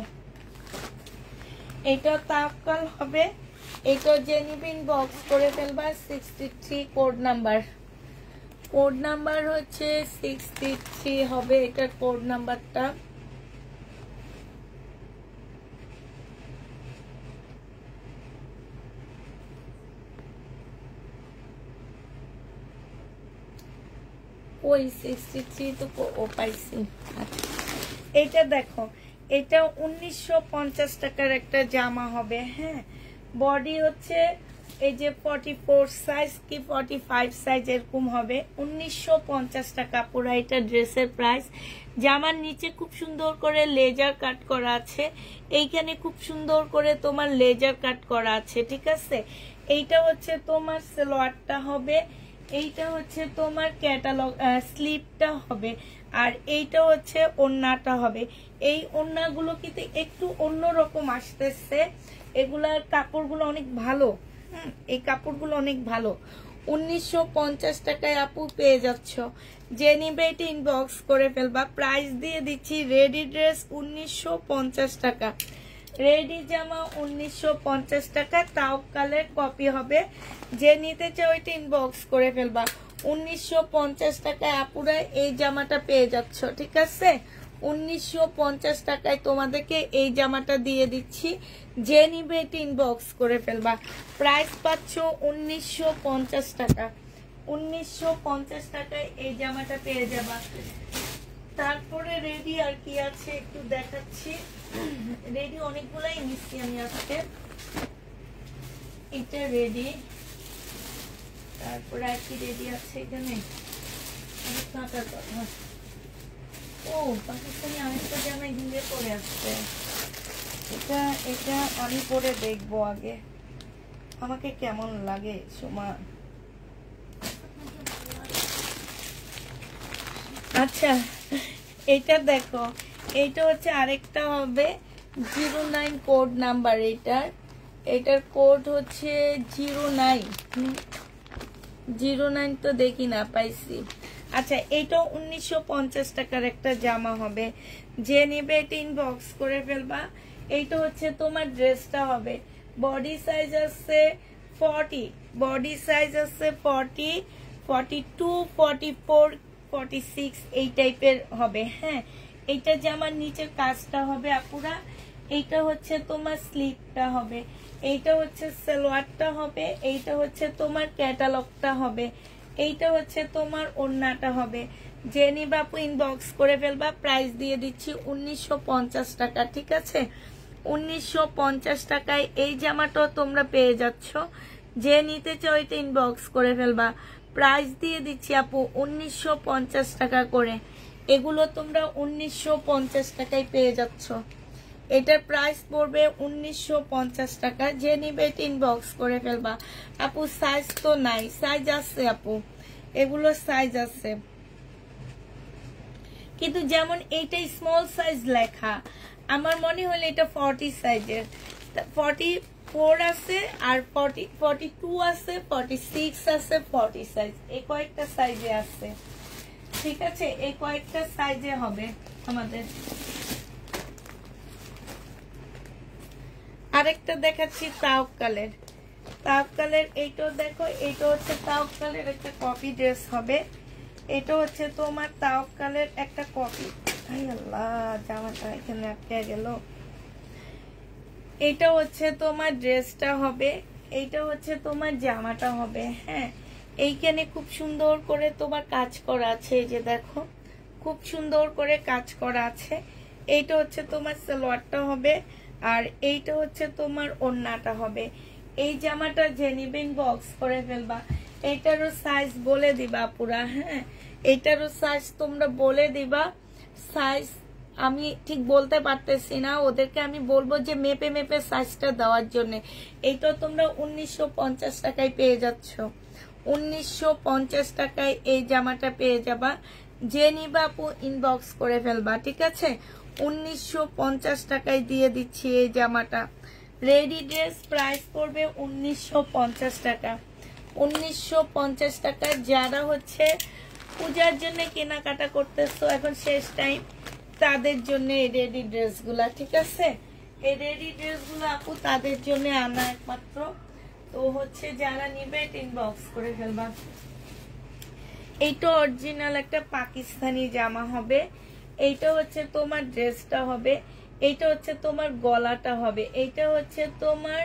এটা তাওয়াক্কাল হবে। এটা জেনিবিন বক্স করে ফেলবা। 63 কোড নাম্বার হচ্ছে 63 হবে এটার কোড নাম্বারটা। ওই 63 তো ও পাইছি। এটা দেখো, এটা 1950 টাকার একটা জামা হবে। হ্যাঁ, বডি হচ্ছে এই যে 44 সাইজ কি 45 সাইজ এরকম হবে। 1950 টাকা পুরো এটা ড্রেসের প্রাইস। জামার নিচে খুব সুন্দর করে লেজার কাট করা আছে, এইখানে খুব সুন্দর করে তোমার লেজার কাট করা আছে, ঠিক আছে। এইটা হচ্ছে তোমার সালোয়ারটা হবে, এইটা হচ্ছে তোমার ক্যাটালগ স্লিপটা হবে, আর এইটা হচ্ছে ওড়নাটা হবে। এই ওড়নাগুলো কিন্তু একটু অন্যরকম আসতেছে, এগুলার কাপড়গুলো অনেক ভালো। এই কাপড়গুলো অনেক ভালো। 1950 টাকায় আপু পেয়ে যাচ্ছ। যে নিবে এটা ইনবক্স করে ফেলবা। প্রাইস দিয়ে দিচ্ছি রেডি ড্রেস 1950 টাকা, রেডি জামা 1950 টাকা। তাওয়াক্কালের কপি হবে। যে নিতে চাও এটা ইনবক্স করে ফেলবা। 1950 টাকায় আপুরা এই জামাটা পেয়ে যাচ্ছ, ঠিক আছে। 1950 টাকায় তোমাদেরকে এই জামাটা দিয়ে দিচ্ছি। যে নিবে এটা ইনবক্স করে ফেলবা। প্রাইস পাচ্ছ 1950 টাকা। 1950 টাকায় এই জামাটা পেয়ে যাবা। তারপরে রেডি আর কি আছে একটু দেখাচ্ছি। রেডি অনেকগুলাই নিচ্ছি আমি আজকে। এটা রেডি, তারপরে আর কি রেডি আছে এখানে। ও পাকিস্তানি আরেকটা জামাই ঘিরে পরে আসছে। এটা এটা আমি পরে দেখবো আগে আমাকে কেমন লাগে। সোমা আচ্ছা, এটা দেখো, এইটা হচ্ছে আরেকটা হবে 09 কোড নাম্বার। এটার কোড হচ্ছে 09 তো দেখি না পাইছি। আচ্ছা, এইটাও 1950 টাকার একটা জামা হবে। যে নেবে এটা ইনবক্স করে ফেলবা। এইটা হচ্ছে তোমার ড্রেসটা হবে। বডি সাইজ আছে 40, বডি সাইজ আছে 40, 42, 44, 46 এই টাইপের হবে। হ্যাঁ, এইটা জামার নিচের কাজটা হবে আপুরা। এইটা হচ্ছে তোমার স্লিপটা হবে, এইটা হচ্ছে সালোয়ারটা হবে, এইটা হচ্ছে তোমার ক্যাটালগটা হবে, এইটা হচ্ছে তোমার ওড়নাটা হবে। জেনি বাপু ইনবক্স করে ফেলবা। প্রাইস দিয়ে দিচ্ছি 1950 টাকা, ঠিক আছে। 1950 টাকায় এই জামাটাও তোমরা পেয়ে যাচ্ছ। যে নিতে চাও এটা ইনবক্স করে ফেলবা। প্রাইস দিয়ে দিচ্ছি আপু 1950 টাকা করে। এগুলো তোমরা 1950 টাকায় পেয়ে যাচ্ছ। এটার প্রাইস পড়বে 1950 টাকা। যে নিবে এটা ইনবক্স করে ফেলবা। আপু সাইজ তো নাই, সাইজ আছে আপু, এগুলো সাইজ আছে, কিন্তু যেমন এইটা স্মল সাইজ লেখা, আমার মনে হলো এটা 40 সাইজের। 44 আছে, আর 42 আছে, 46 আছে, 40 সাইজ, এই কয়েকটা সাইজে আছে, ঠিক আছে। এই কয়েকটা সাইজে হবে আমাদের। আরেকটা দেখাচ্ছি তাওয়াক্কালের। এইটাও দেখো, এইটা হচ্ছে তাওয়াক্কালের একটা কপি ড্রেস হবে। এটা হচ্ছে তোমার তাওয়াক্কালের একটা কপি। আল্লাহ, জামাটা এখানে আটকে গেল। এটা হচ্ছে তোমার ড্রেসটা হবে, এইটা হচ্ছে তোমার জামাটা হবে। হ্যাঁ, এইখানে খুব সুন্দর করে তোমার কাজ করা আছে, এই যে দেখো খুব সুন্দর করে কাজ করা আছে। এইটা হচ্ছে তোমার সালোয়ারটা হবে, আর এইটা হচ্ছে তোমার ওড়নাটা হবে। এই জামাটা জেনিবিন বক্স করে ফেলবা। এইটারও সাইজ বলে দিবা পুরা। হ্যাঁ, এইটারও সাইজ তোমরা বলে দিবা। সাইজ আমি ঠিক বলতে পারতেছি না, ওদেরকে আমি বলবো যে মেপে মেপে সাইজটা দেওয়ার জন্য। এইটা তোমরা 1950 টাকায় পেয়ে যাচ্ছ। 1950 টাকায় এই জামাটা পেয়ে যাবা। যে নিবা আপু ইনবক্স করে ফেলবা, ঠিক আছে। 1950 টাকায় দিয়ে দিচ্ছি এই জামাটা। রেডি ড্রেস প্রাইস পড়বে 1950 টাকা। 1950 টাকা। যারা হচ্ছে পূজার জন্য কেনাকাটা করতেছো, এখন শেষ টাইম, তাদের জন্য এই রেডি ড্রেসগুলা, ঠিক আছে। এই রেডি ড্রেসগুলো আপু তাদের জন্য আনা একমাত্র। তো হচ্ছে যারা নিবে ইনবক্স করে ফেলবা। এইটা অরিজিনাল একটা পাকিস্তানি জামা হবে। এইটা হচ্ছে তোমার ড্রেসটা হবে। এইটা হচ্ছে তোমার গলাটা হবে। এইটা হচ্ছে তোমার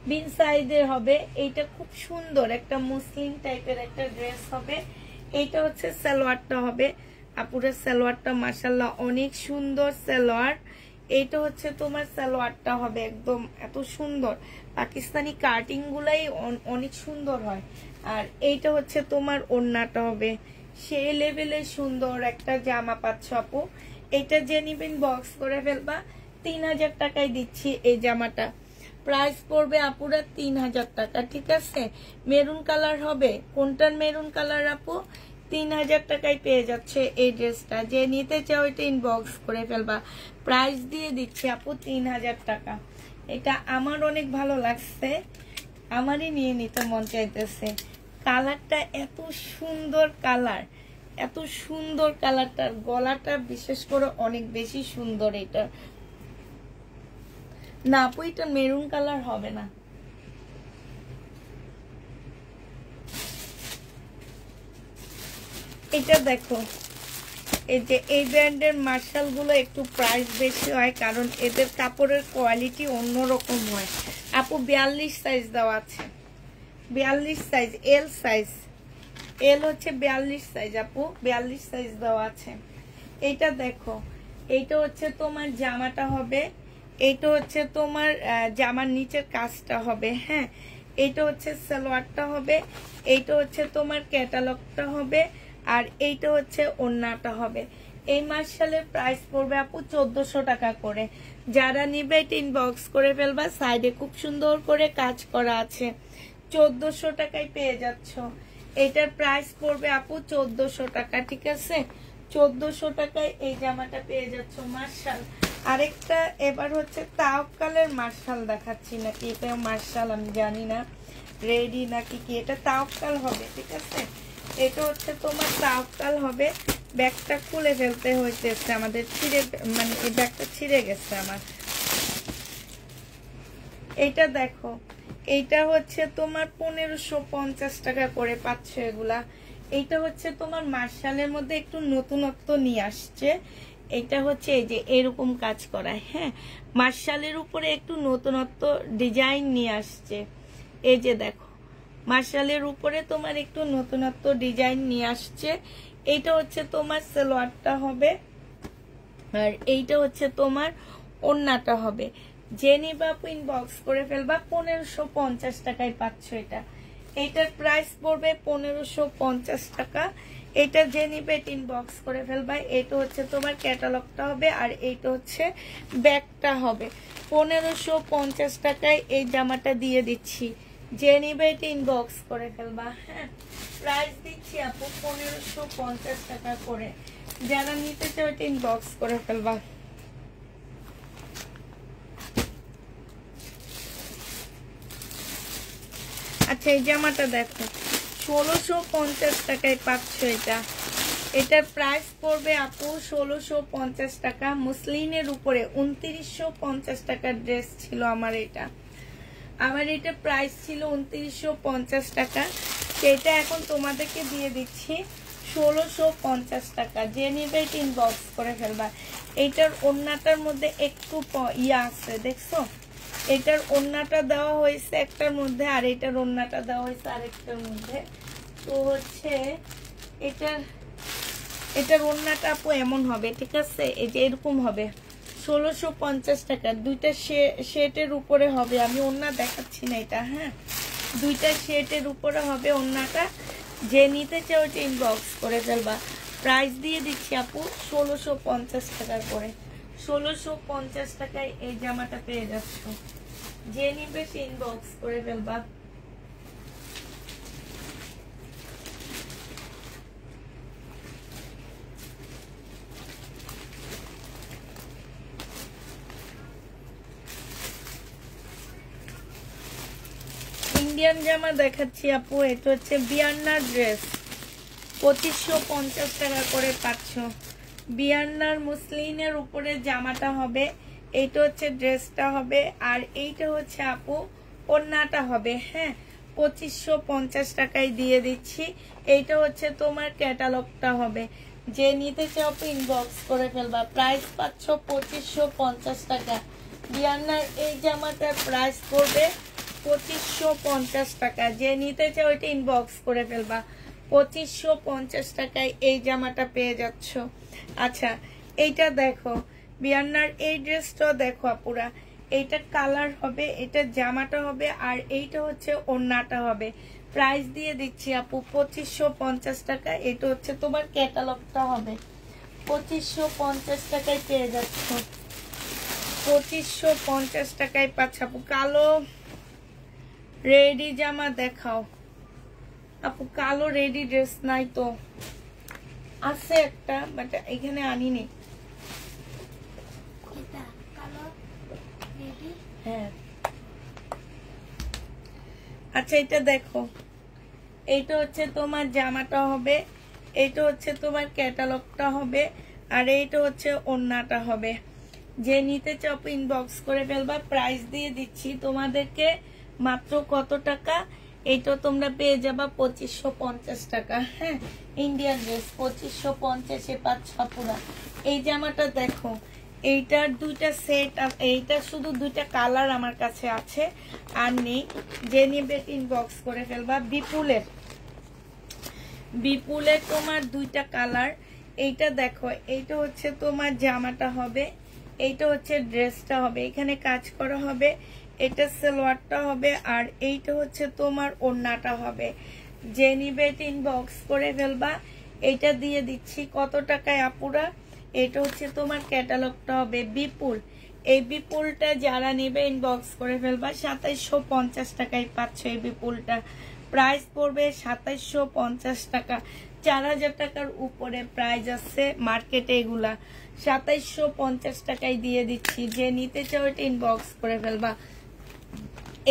বিন সাইজের হবে। এইটা খুব সুন্দর একটা মুসলিম টাইপের একটা ড্রেস হবে। এইটা হচ্ছে সালোয়ারটা হবে। আপুরের সালোয়ারটা মাশাআল্লাহ অনেক সুন্দর সালোয়ার। এইটা হচ্ছে তোমার সালোয়ারটা হবে, একদম এত সুন্দর। পাকিস্তানি কাটিং গুলাই অনেক সুন্দর হয়। আর এইটা হচ্ছে তোমার ওড়নাটা হবে। সেই লেভেলে সুন্দর একটা জামা পাচ্ছ আপু। এটা যে নিবেন বক্স করে ফেলবা। 3000 টাকায় দিচ্ছি এই জামাটা। প্রাইস পড়বে আপুরা 3000 টাকা, ঠিক আছে। মেরুন কালার হবে। কোনটার মেরুন কালার আপু? 3000 টাকায় পেয়ে যাচ্ছে এই ড্রেসটা। যে নিতে চাও এটা ইনবক্স করে ফেলবা। প্রাইস দিয়ে দিচ্ছি আপু 3000 টাকা। এটা আমার অনেক ভালো লাগছে, আমারই নিয়ে নিতে মন চাইতেছে। কালারটা এত সুন্দর কালার, এত সুন্দর কালারটার। গলাটা বিশেষ করে অনেক বেশি সুন্দর। এটা না আপু, এটা মেরুন কালার হবে না। এটা দেখো, এই যে এই ব্র্যান্ডের মার্শাল গুলো একটু প্রাইস বেশি হয়, কারণ এদের কাপড়ের কোয়ালিটি অন্যরকম হয়। আপু 42 সাইজ দেওয়া আছে, 42 সাইজ, এল সাইজ, এল হচ্ছে 42 সাইজ আপু, 42 সাইজ দেওয়া আছে। এইটা দেখো, এইটা হচ্ছে তোমার জামাটা হবে। এইটা হচ্ছে তোমার জামার নিচের কাজটা হবে। হ্যাঁ, এইটা হচ্ছে সালোয়ারটা হবে। এইটা হচ্ছে তোমার ক্যাটালগটা হবে। আর এইটা হচ্ছে ওড়নাটা হবে। এই মার্শালের প্রাইস পড়বে আপু 1400 টাকা করে। যারা নিবে এটা ইনবক্স করে ফেলবা। সাইডে খুব সুন্দর করে কাজ করা আছে। 1400 টাকায় পেয়ে যাচ্ছ। এটার প্রাইস পড়বে আপু 1400 টাকা, ঠিক আছে। 1400 টাকায় এই জামাটা পেয়ে যাচ্ছ। মার্শাল আরেকটা এবার হচ্ছে তাওকালের মার্শাল দেখাচ্ছি, নাকি এটা মার্শাল আমি জানি না, রেডি নাকি কি। এটা তাওকাল হবে, ঠিক আছে। এটা হচ্ছে তোমার তাওকাল হবে। ব্যাগটা খুলে ফেলতে হইতেছে আমাদের, ছিঁড়ে, মানে এই ব্যাগটা ছিঁড়ে গেছে আমার। এইটা দেখো, এইটা হচ্ছে তোমার 1550 টাকা করে পাচ্ছ এগুলা। এইটা হচ্ছে তোমার মার্শালের মধ্যে একটু নতুনত্ব নিয়ে আসছে। এটা হচ্ছে এই যে এরকম কাজ করা। হ্যাঁ, মার্শালের উপরে একটু নতুনত্ব ডিজাইন নিয়ে আসছে। এই যে দেখো, মার্শালের উপরে তোমার একটু নতুনত্ব ডিজাইন নিয়ে আসছে। এইটা হচ্ছে তোমার সালোয়ারটা হবে। আর এইটা হচ্ছে তোমার ওড়নাটা হবে। যে নিবা ইনবক্স করে ফেলবা। 1550 টাকায় পাচ্ছ এটা। এইটার প্রাইস পড়বে 1550 টাকা। এটা যে নিবে ইনবক্স করে ফেলবা। এটা হচ্ছে তোমার ক্যাটালগটা হবে। আর এইটা হচ্ছে ব্যাগটা হবে। 1550 টাকায় এই জামাটা দিয়ে দিচ্ছি। যে নিবে এটা ইনবক্স করে ফেলবা। হ্যাঁ, প্রাইস দিচ্ছি আপু 1550 টাকা করে। যারা নিতে চাও এটা ইনবক্স করে ফেলবা। আচ্ছা, এই জামাটা দেখো, 1650 টাকায় পাচ্ছ এটা। এটার প্রাইস পড়বে আপু 1650 টাকা। মুসলিনের উপরে 2950 টাকার ড্রেস ছিল আমার এটা। আমার এটা প্রাইস ছিল 2950 টাকা। সেটা এখন তোমাদেরকে দিয়ে দিচ্ছি 1650 টাকা। যে নিবে ইনবক্স করে ফেলবা। এইটার ওড়নাটার মধ্যে একটু ইয়া আছে, দেখছো। এটার ওড়নাটা দেওয়া হয়েছে একটার মধ্যে, আর এটার ওড়নাটা দেওয়া হয়েছে আরেকটার মধ্যে। তো হচ্ছে এটার ওড়নাটা আপু এমন হবে, ঠিক আছে। এই যে এরকম হবে। 1650 টাকা। দুইটা শেটের উপরে হবে। আমি ওড়না দেখাচ্ছি না এটা। হ্যাঁ, দুইটা শেটের উপরে হবে ওড়নাটা। যে নিতে চাও ওটা ইনবক্স করে ফেলবা। প্রাইস দিয়ে দিচ্ছি আপু 1650 টাকা করে। 1650 টাকায় এই জামাটা পেয়ে যাচ্ছ। যে নিবে সে ইনবক্স করে ফেলবা। ইন্ডিয়ান জামা দেখাচ্ছি আপু। এটা হচ্ছে বিয়ান্নার ড্রেস। 2550 টাকা করে পাচ্ছ। বিয়ান্নার মুসলিনের উপরে জামাটা হবে, এইটা হচ্ছে ড্রেসটা হবে, আর এইটা হচ্ছে আপু ওড়নাটা হবে। হ্যাঁ, 2550 টাকায় দিয়ে দিচ্ছি। এইটা হচ্ছে তোমার ক্যাটালগটা হবে। যে নিতে চাও ইনবক্স করে ফেলবা। প্রাইস পাচ্ছ 2550 টাকা। বিয়ান্নার এই জামাটার প্রাইস পড়বে 2550 টাকা। যে নিতে চাও এটা ইনবক্স করে ফেলবা। 2550 টাকায় এই জামাটা পেয়ে যাচ্ছ। আচ্ছা, এইটা দেখো বিয়ান্নার এই ড্রেসটা দেখো আপুরা, এইটা কালার হবে, এটা জামাটা হবে, আর এইটা হচ্ছে ওড়নাটা হবে। প্রাইস দিয়ে দিচ্ছি আপু 2550 টাকা। এটা হচ্ছে তোমার ক্যাটালগটা হবে। 2550 টাকায় পেয়ে যাচ্ছ। 2550 টাকায় পাচ্ছ আপু। কালো রেডি জামা দেখাও আপু। কালো রেডি ড্রেস নাই তো, আছে একটা বাট এখানে আনিনি। হ্যাঁ, আচ্ছা এটা দেখো, এইটা হচ্ছে তোমার জামাটা হবে, এইটা হচ্ছে তোমার ক্যাটালগটা হবে, আর এইটা হচ্ছে ওড়নাটা হবে। যে নিতে চাও ইনবক্স করে ফেলবা। প্রাইস দিয়ে দিচ্ছি তোমাদেরকে মাত্র কত টাকা, এইটা তোমরা পেয়ে যাবা 2550 টাকা। হ্যাঁ, ইন্ডিয়ান ড্রেস 2550-এ পাচ্ছ পুরা। এই জামাটা দেখো, এইটার দুইটা সেট, এইটা শুধু দুইটা কালার আমার কাছে আছে আর নেই। যে নিবে ইনবক্স করে ফেলবা। বিপুলের তোমার দুইটা কালার। এইটা দেখো, এইটা হচ্ছে তোমার জামাটা হবে, এইটা হচ্ছে ড্রেসটা হবে, এখানে কাজ করা হবে, এটা সালোয়ারটা হবে, আর এইটা হচ্ছে তোমার ওড়নাটা হবে। যে নিবে ইনবক্স করে ফেলবা। এটা দিয়ে দিচ্ছি কত টাকায় আপুরা, এটা হচ্ছে তোমার ক্যাটালগটা হবে। বিপুল, এই বিপুলটা যারা নেবে ইনবক্স করে ফেলবা। 2750 টাকায় পাচ্ছ এই বিপুলটা। প্রাইস পড়বে 2750 টাকা। 4000 টাকার উপরে প্রাইস আছে মার্কেটে এগুলা। 2750 টাকায় দিয়ে দিচ্ছি। যে নিতে চাও এটা ইনবক্স করে ফেলবা।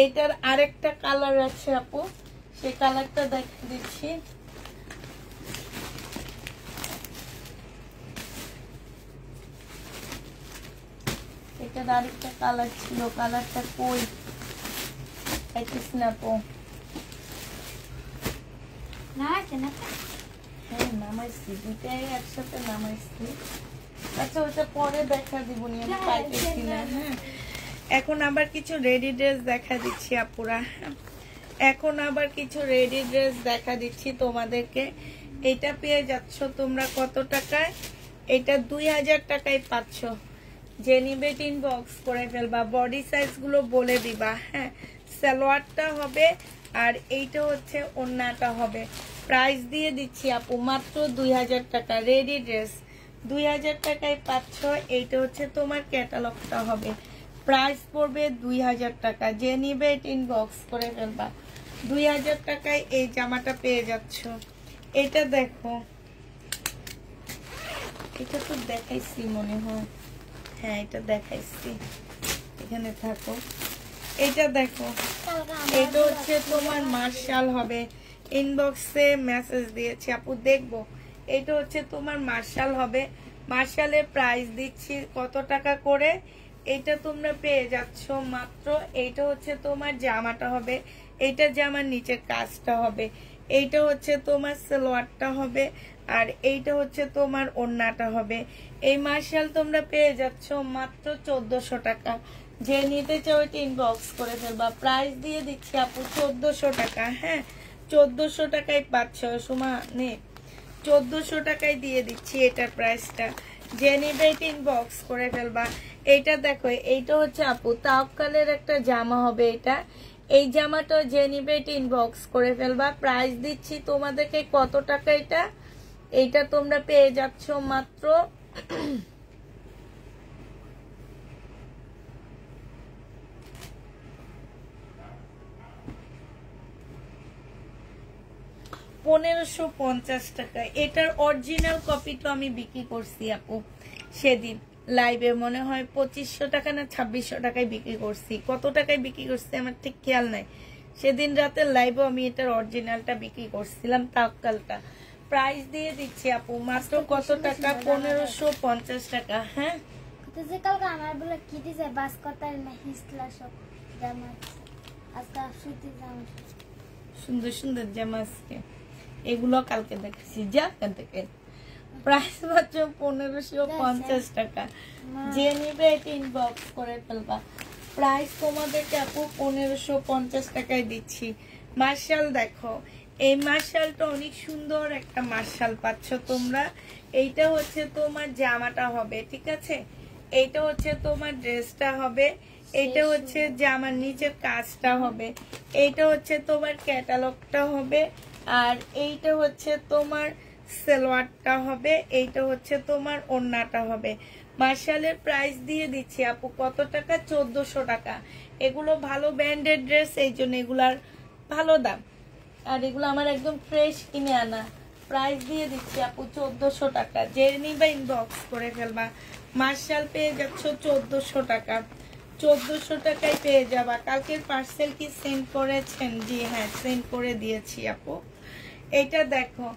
এটার আরেকটা কালার আছে আপু, সেই কালারটা দেখে দিচ্ছি। এটার আরেকটা কালার ছিল, কালারটা কই পাইতেছি না আপু। হ্যাঁ নামাইছি, দুইটাই একসাথে নামাইছি। আচ্ছা ওটা পরে দেখা দিব, আমি পাইতেছি না। হ্যাঁ, এখন আবার কিছু রেডি ড্রেস দেখা দিচ্ছি আপুরা। এখন আবার কিছু রেডি ড্রেস দেখা দিচ্ছি তোমাদেরকে। এটা পেয়ে যাচ্ছ তোমরা কত টাকায়, এটা 2000 টাকায় পাচ্ছ। যে নিবে ইনবক্স করে ফেলবা। বডি সাইজ গুলো বলে দিবা। হ্যাঁ, সালোয়ারটা হবে, আর এইটা হচ্ছে ওড়নাটা হবে। প্রাইস দিয়ে দিচ্ছি আপু মাত্র 2000 টাকা। রেডি ড্রেস 2000 টাকায় পাচ্ছ। এইটা হচ্ছে তোমার ক্যাটালগটা হবে। প্রাইস পড়বে 2000 টাকা। যে নিবে ইনবক্স করে ফেলবা। 2000 টাকায় এই জামাটা পেয়ে যাচ্ছ। এটা দেখো, এটা তো দেখাইছি মনে হয়। হ্যাঁ, এটা দেখাইছি, এখানে থাকো। এটা দেখো, এটা হচ্ছে তোমার মার্শাল হবে। ইনবক্সে মেসেজ দিয়েছি আপু, দেখবো। এটা হচ্ছে তোমার মার্শাল হবে। মার্শালের প্রাইস দিচ্ছি কত টাকা করে, এটা তোমরা পেয়ে যাচ্ছ মাত্র। এইটা হচ্ছে তোমার জামাটা হবে, এইটা জামার নিচের কাজটা হবে, এইটা হচ্ছে তোমার সালোয়ারটা হবে, আর এইটা হচ্ছে তোমার ওড়নাটা হবে। এই মার্শাল তোমরা পেয়ে যাচ্ছ মাত্র 1400 টাকা। যে নিতে চাও এটা ইনবক্স করে ফেলবা। প্রাইস দিয়ে দিচ্ছি আপু 1400 টাকা। হ্যাঁ, 1400 টাকায় পাচ্ছ। সুমা নে, 1400 টাকায় দিয়ে দিচ্ছি এটার প্রাইসটা। যে নিবে এটা ইনবক্স করে ফেলবা। এইটা দেখো, এইটা হচ্ছে আপু তাওয়াক্কালের একটা জামা হবে। এটা এই জামাটা যে নিবে এটা ইনবক্স করে ফেলবা। প্রাইস দিচ্ছি তোমাদেরকে কত টাকা, এইটা তোমরা পেয়ে যাচ্ছ মাত্র 1550 টাকা। এটার অরিজিনাল কপিটা আমি বিক্রি করছি আপু সেদিন লাইভে, মনে হয় 2500 টাকা না 2600 টাকায় বিক্রি করছি। কত টাকায় বিক্রি করছি আমার ঠিক খেয়াল নাই। সেদিন রাতে লাইভে আমি এটার অরিজিনালটা বিক্রি করছিলাম, তাওয়াক্কালটা। প্রাইস দিয়ে দিচ্ছি আপু মাত্র কত টাকা? 1550 টাকা। হ্যাঁ তো যে কালকে আমার বলে কি দিছে বাস কথা না হিসলা সব জামা আজকে সুতি জামা সুন্দর সুন্দর জামা আজকে, এগুলো কালকে দেখেছি। যা থেকে প্রাইস মাত্র 1550 টাকা। যে নিবে এটা ইনবক্স করে ফেলবা। প্রাইস তোমাদেরকে আপু 1550 টাকায় দিচ্ছি। মার্শাল দেখো, এই মার্শালটা অনেক সুন্দর একটা মার্শাল পাচ্ছ তোমরা। এইটা হচ্ছে তোমার জামাটা হবে, ঠিক আছে? এইটা হচ্ছে তোমার ড্রেসটা হবে, এইটা হচ্ছে জামার নিচের কাজটা হবে, এইটা হচ্ছে তোমার ক্যাটালগটা হবে, আর এইটা হচ্ছে তোমার সালোয়ারটা হবে, এইটা হচ্ছে তোমার ওড়নাটা হবে। মার্শালের প্রাইস দিয়ে দিচ্ছি আপু কত টাকা? 1400 টাকা। এগুলো ভালো ব্র্যান্ডেড ড্রেস, এই জন্য এগুলার ভালো দাম, আর এগুলো আমার একদম ফ্রেশ কিনে আনা। প্রাইস দিয়ে দিচ্ছি আপু 1400 টাকা। যে নিবা ইনবক্স করে ফেলবা। মার্শাল পেয়ে যাচ্ছ 1400 টাকা। 1400 টাকায় পেয়ে যাবা। কালকের পার্সেল কি সেন্ড করেছেন? জি হ্যাঁ, সেন্ড করে দিয়েছি আপু। এটা দেখো,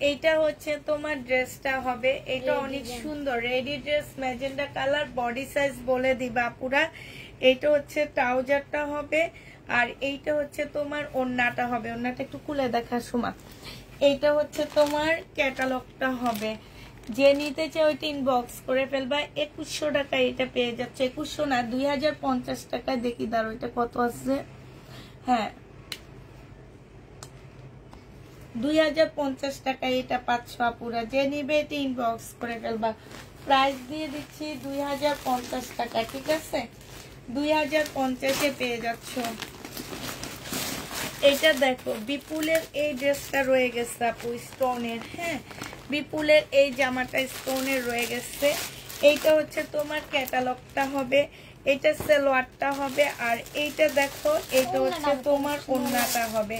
এইটা হচ্ছে তোমার ড্রেসটা হবে। এটা অনেক সুন্দর ready dress, magenta colour, body size বলে দিবা পুরা। এইটা হচ্ছে ট্রাউজারটা হবে, আর এইটা হচ্ছে তোমার ওড়নাটা হবে। ওড়নাটা একটু খুলে দেখা সুমা। এইটা হচ্ছে তোমার ক্যাটালগটা হবে। যে নিতে চাই ওইটা ইনবক্স করে ফেলবা। 2100 টাকা এটা পেয়ে যাচ্ছে। 2100 না, 2050 টাকায়। দেখি দাঁড়ো এটা কত আছে। হ্যাঁ, 2050 টাকায় এটা পাচ্ছ আপুরা। যে নিবে এটা ইনবক্স করে ফেলবা। প্রাইস দিয়ে দিচ্ছি 2050 টাকা, ঠিক আছে? 2050-এ পেয়ে যাচ্ছ। এটা দেখো, বিপুলের এই ড্রেসটা রয়ে গেছে আপু স্টোনের। হ্যাঁ, বিপুলের এই জামাটা স্টোনের রয়ে গেছে। এইটা হচ্ছে তোমার ক্যাটালগটা হবে, এটা সালোয়ারটা হবে, আর এইটা দেখো, এইটা হচ্ছে তোমার ওড়নাটা হবে।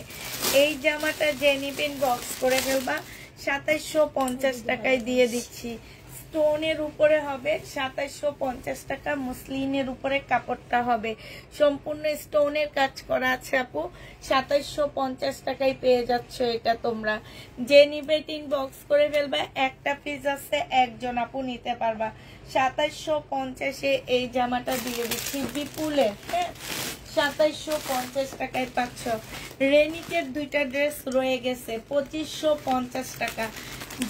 এই জামাটা যে নিবেন বক্স করে ফেলবা। 2750 টাকায় দিয়ে দিচ্ছি। স্টোনের উপরে হবে 2750 টাকা। মুসলিনের উপরে কাপড়টা হবে, সম্পূর্ণ স্টোনের কাজ করা আছে আপু। 2750 টাকায় পেয়ে যাচ্ছ এটা তোমরা। যে নিবে ইনবক্স করে ফেলবা। একটা পিস আছে, একজন আপু নিতে পারবা। 2750-এ এই জামাটা দিয়ে দিচ্ছি বিপুলের। হ্যাঁ, 2750 টাকায় পাচ্ছ। রেনিকের দুইটা ড্রেস রয়ে গেছে, 2550 টাকা।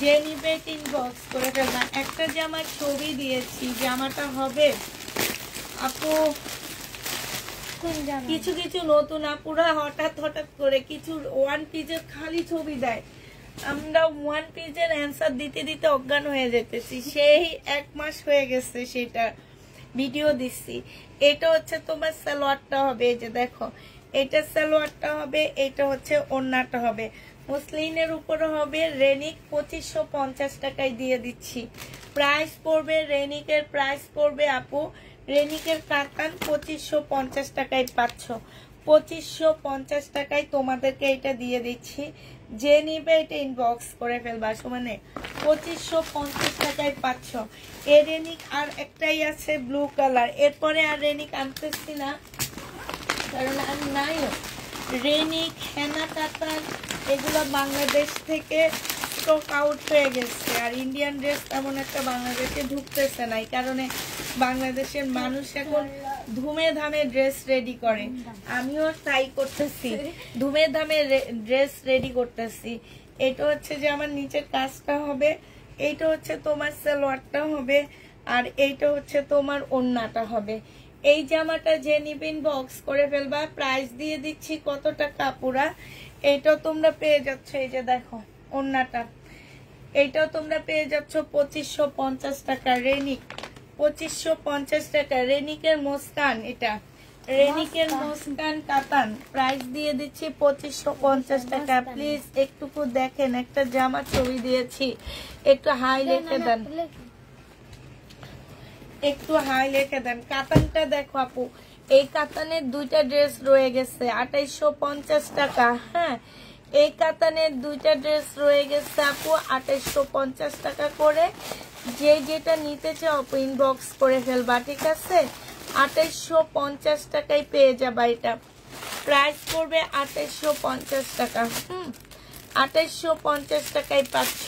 যে নিবে ইনবক্স করে ফেলবা। একটা জামার ছবি দিয়েছি, জামাটা হবে আপু। কিছু কিছু নতুন আপুরা হঠাৎ হঠাৎ করে কিছু ওয়ান পিসের খালি ছবি দেয়। আমরা ওয়ান পিসের অ্যান্সার দিতে দিতে অজ্ঞান হয়ে যেতেছি। সেই 1 মাস হয়ে গেছে সেটা ভিডিও দিচ্ছি। এটা হচ্ছে তোমার সালোয়ারটা হবে, এই যে দেখো, এটা সালোয়ারটা হবে, এটা হচ্ছে ওড়নাটা হবে। মুসলিনের উপরে হবে রেনিক। 2550 টাকায় দিয়ে দিচ্ছি। প্রাইস পড়বে রেনিকের, প্রাইস পড়বে আপু রেনিকের কাতান 2550 টাকায় পাচ্ছ। 2550 টাকায় তোমাদেরকে এটা দিয়ে দিচ্ছি। যে নিবে এটা ইনবক্স করে ফেলবা। মানে 2550 টাকায় পাচ্ছ। এ রেনিক আর একটাই আছে ব্লু কালার। এরপরে আর রেনিক আনতেছি না, কারণ আর নাই। রেনিক, হেনা কাতান এগুলো বাংলাদেশ থেকে স্টক আউট হয়ে গেছে। আর ইন্ডিয়ান ড্রেস তেমন একটা বাংলাদেশে ঢুকতেছে না, এই কারণে বাংলাদেশের মানুষ এখন ধুমে ধামে ড্রেস রেডি করে। আমিও তাই করতেছি, ধুমে ধামে ড্রেস রেডি করতেছি। এটা হচ্ছে যে আমার নিচের কাজটা হবে, এইটা হচ্ছে তোমার সালোয়ারটা হবে, আর এইটা হচ্ছে তোমার ওড়নাটা হবে। এই জামাটা যে নিবেন বক্স করে ফেলবা। প্রাইস দিয়ে দিচ্ছি কত টাকা পুরা? এইটাও তোমরা পেয়ে যাচ্ছ, এই যে দেখো ওড়নাটা, এইটাও তোমরা পেয়ে যাচ্ছ 2550 টাকা। রেনিক 2550 টাকা। রেনিকের মুস্কান, এটা রেনিকের মুস্কান কাতান। প্রাইস দিয়ে দিচ্ছি 2550 টাকা। প্লিজ একটুকু দেখেন, একটা জামা ছবি দিয়েছি, একটু হাই লিখে দেন, একটু হাই লিখে দেন। কাতানটা দেখো আপু, এই কাতানের দুইটা ড্রেস রয়ে গেছে 2850 টাকা। হ্যাঁ, এই কাতানের দুইটা ড্রেস রয়ে গেছে আপু 2850 টাকা করে। যে যেটা নিতে চাও ইনবক্স করে ফেলবা, ঠিক আছে? 2850 টাকায় পেয়ে যাবা এটা। প্রাইস পড়বে 2850 টাকা। 2850 টাকায় পাচ্ছ।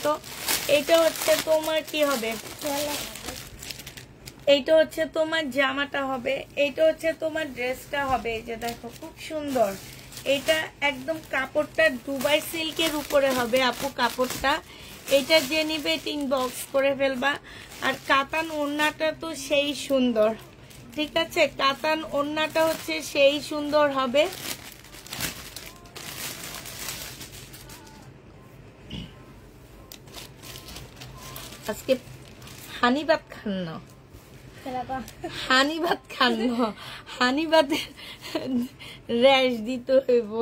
এটা হচ্ছে তোমার কি হবে, এইটা হচ্ছে তোমার জামাটা হবে, এইটা হচ্ছে তোমার ড্রেসটা হবে। এই যে দেখো খুব সুন্দর, এটা একদম কাপড়টা দুবাই সিল্কের উপরে হবে আপু কাপড়টা। এটা যে নিবে ইনবক্স করে ফেলবা। আর কাতান ওড়নাটা তো সেই সুন্দর, ঠিক আছে, কাতান ওড়নাটা হচ্ছে সেই সুন্দর হবে। আজকে হানি ভাত খান না, হানি ভাত খান না, হানি ভাতের র্যাশ দিতে হইব।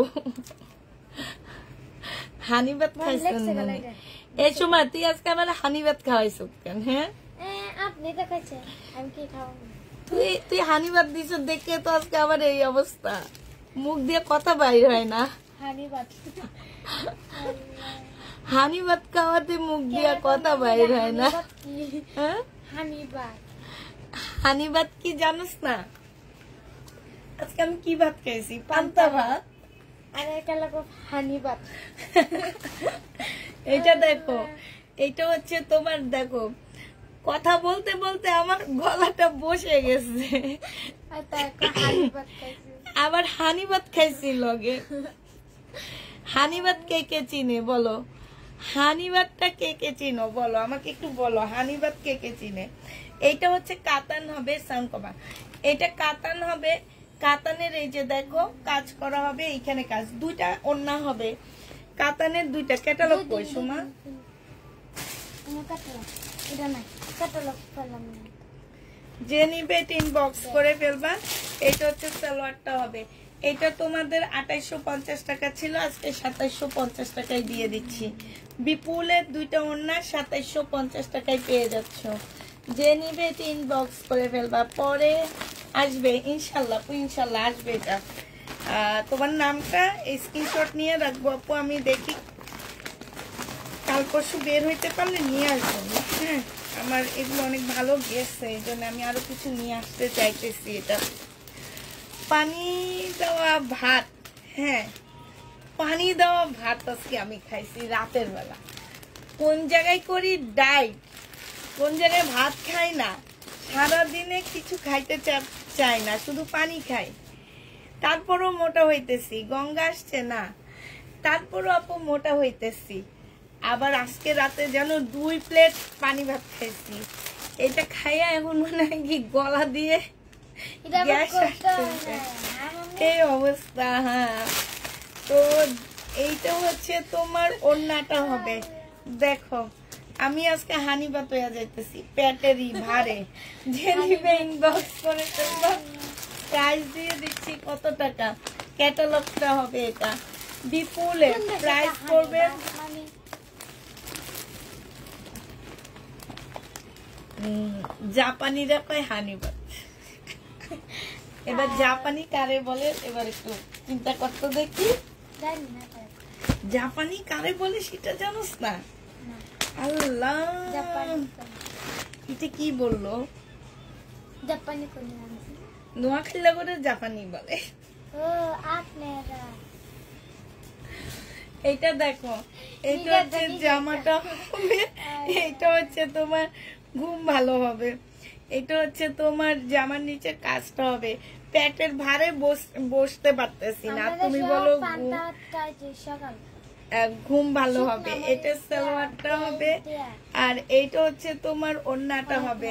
হানি ভাত খাইছেন মানে এই সময় তুই আজকে আমার হানি ভাত খাওয়াইছ কেন? হ্যাঁ আপনি তো খাইছেন, আমি কি খাবো? তুই হানি ভাত দিছ দেখে তো আজকে আমার এই অবস্থা, মুখ দিয়ে কথা বাইর হয় না। হানি ভাত, হানি ভাত খাওয়াতে মুখ দিয়ে কথা বাইর হয় না। হ্যাঁ হানি ভাত, হানি ভাত কি জানোস না? আজকে আমি কি ভাত খাইছি? পান্তা ভাত। আর এটা লাগো হানি ভাত। এটা দেখো, এটা হচ্ছে তোমার, দেখো কথা বলতে বলতে আমার গলাটা বসে গেছে। আবার হানি ভাত খাইছি লগে। হানি ভাত কে কে চিনে বলো? হানি ভাতটা কে কে চিনো বলো আমাকে একটু বলো, হানি ভাত কে কে চিনে? এইটা হচ্ছে কাতান হবে, সাউন্ড কমা। এটা কাতান হবে, কাতানের এই যে দেখো কাজ করা হবে, এইখানে কাজ, দুইটা ওড়না হবে কাতানের, দুইটা ক্যাটালগ কই সুমা? যে নিবে ইনবক্স করে ফেলবা। এটা হচ্ছে সালোয়ারটা হবে, এটা তোমাদের 2850 টাকা ছিল, আজকে 2750 টাকায় দিয়ে দিচ্ছি। বিপুলের দুইটা ওড়না 2750 টাকায় পেয়ে যাচ্ছ। যে নিবে ইনবক্স করে ফেলবা, পরে আসবে ইনশাল্লাহ, ইনশাল্লাহ আসবে। এটা তোমার নামটা স্ক্রিনশট নিয়ে রাখবো আপু, আমি দেখি কাল পরশু বের হইতে পারলে নিয়ে আসবো। হ্যাঁ আমার এগুলো অনেক ভালো গেছে, এই জন্য আমি আরো কিছু নিয়ে আসতে চাইতেছি। এটা পানি দেওয়া ভাত, হ্যাঁ পানি দেওয়া ভাত আজকে আমি খাইছি রাতের বেলা। কোন জায়গায় করি ডাইট, কোন জায়গায় ভাত খাই না, সারাদিনে কিছু খাইতে চাই না, শুধু পানি খাই, তারপরও মোটা হইতেছি। গঙ্গা আসছে না, তারপরও আপু মোটা হইতেছি। আবার আজকে রাতে যেন 2 প্লেট পানি ভাত খাইছি। এটা খাইয়া এখন মনে হয় কি গলা দিয়ে গ্যাস আসছে, এই অবস্থা। হ্যাঁ তো এইটা হচ্ছে তোমার ওড়নাটা হবে। দেখো আমি আজকে হানি ভাত হয়ে যাইতেছি পেটেরই ভারে। যে নিবে ইনবক্স করে ফেলবা, প্রাইস দিয়ে দিচ্ছি কত টাকা, ক্যাটালগটা হবে। এটা বিপুলে প্রাইস করবে জাপানিরা কয় হানি ভাত। এবার জাপানি কারে বলে এবার একটু চিন্তা করতে দেখি। জাপানি কারে বলে সেটা জানোস না? আল্লাহ এটা কি বললো? জাপানি নোয়াখালী করে জাপানি বলে। এইটা দেখো, এইটা হচ্ছে জামাটা হবে, এইটা হচ্ছে তোমার ঘুম ভালো হবে, এটা হচ্ছে তোমার জামার নিচে কাজটা হবে। পেটের ভারে বসতে পারতেছি না, তুমি বলো ঘুম ভালো হবে। এটা সালোয়ারটা হবে, আর এইটা হচ্ছে তোমার ওড়নাটা হবে।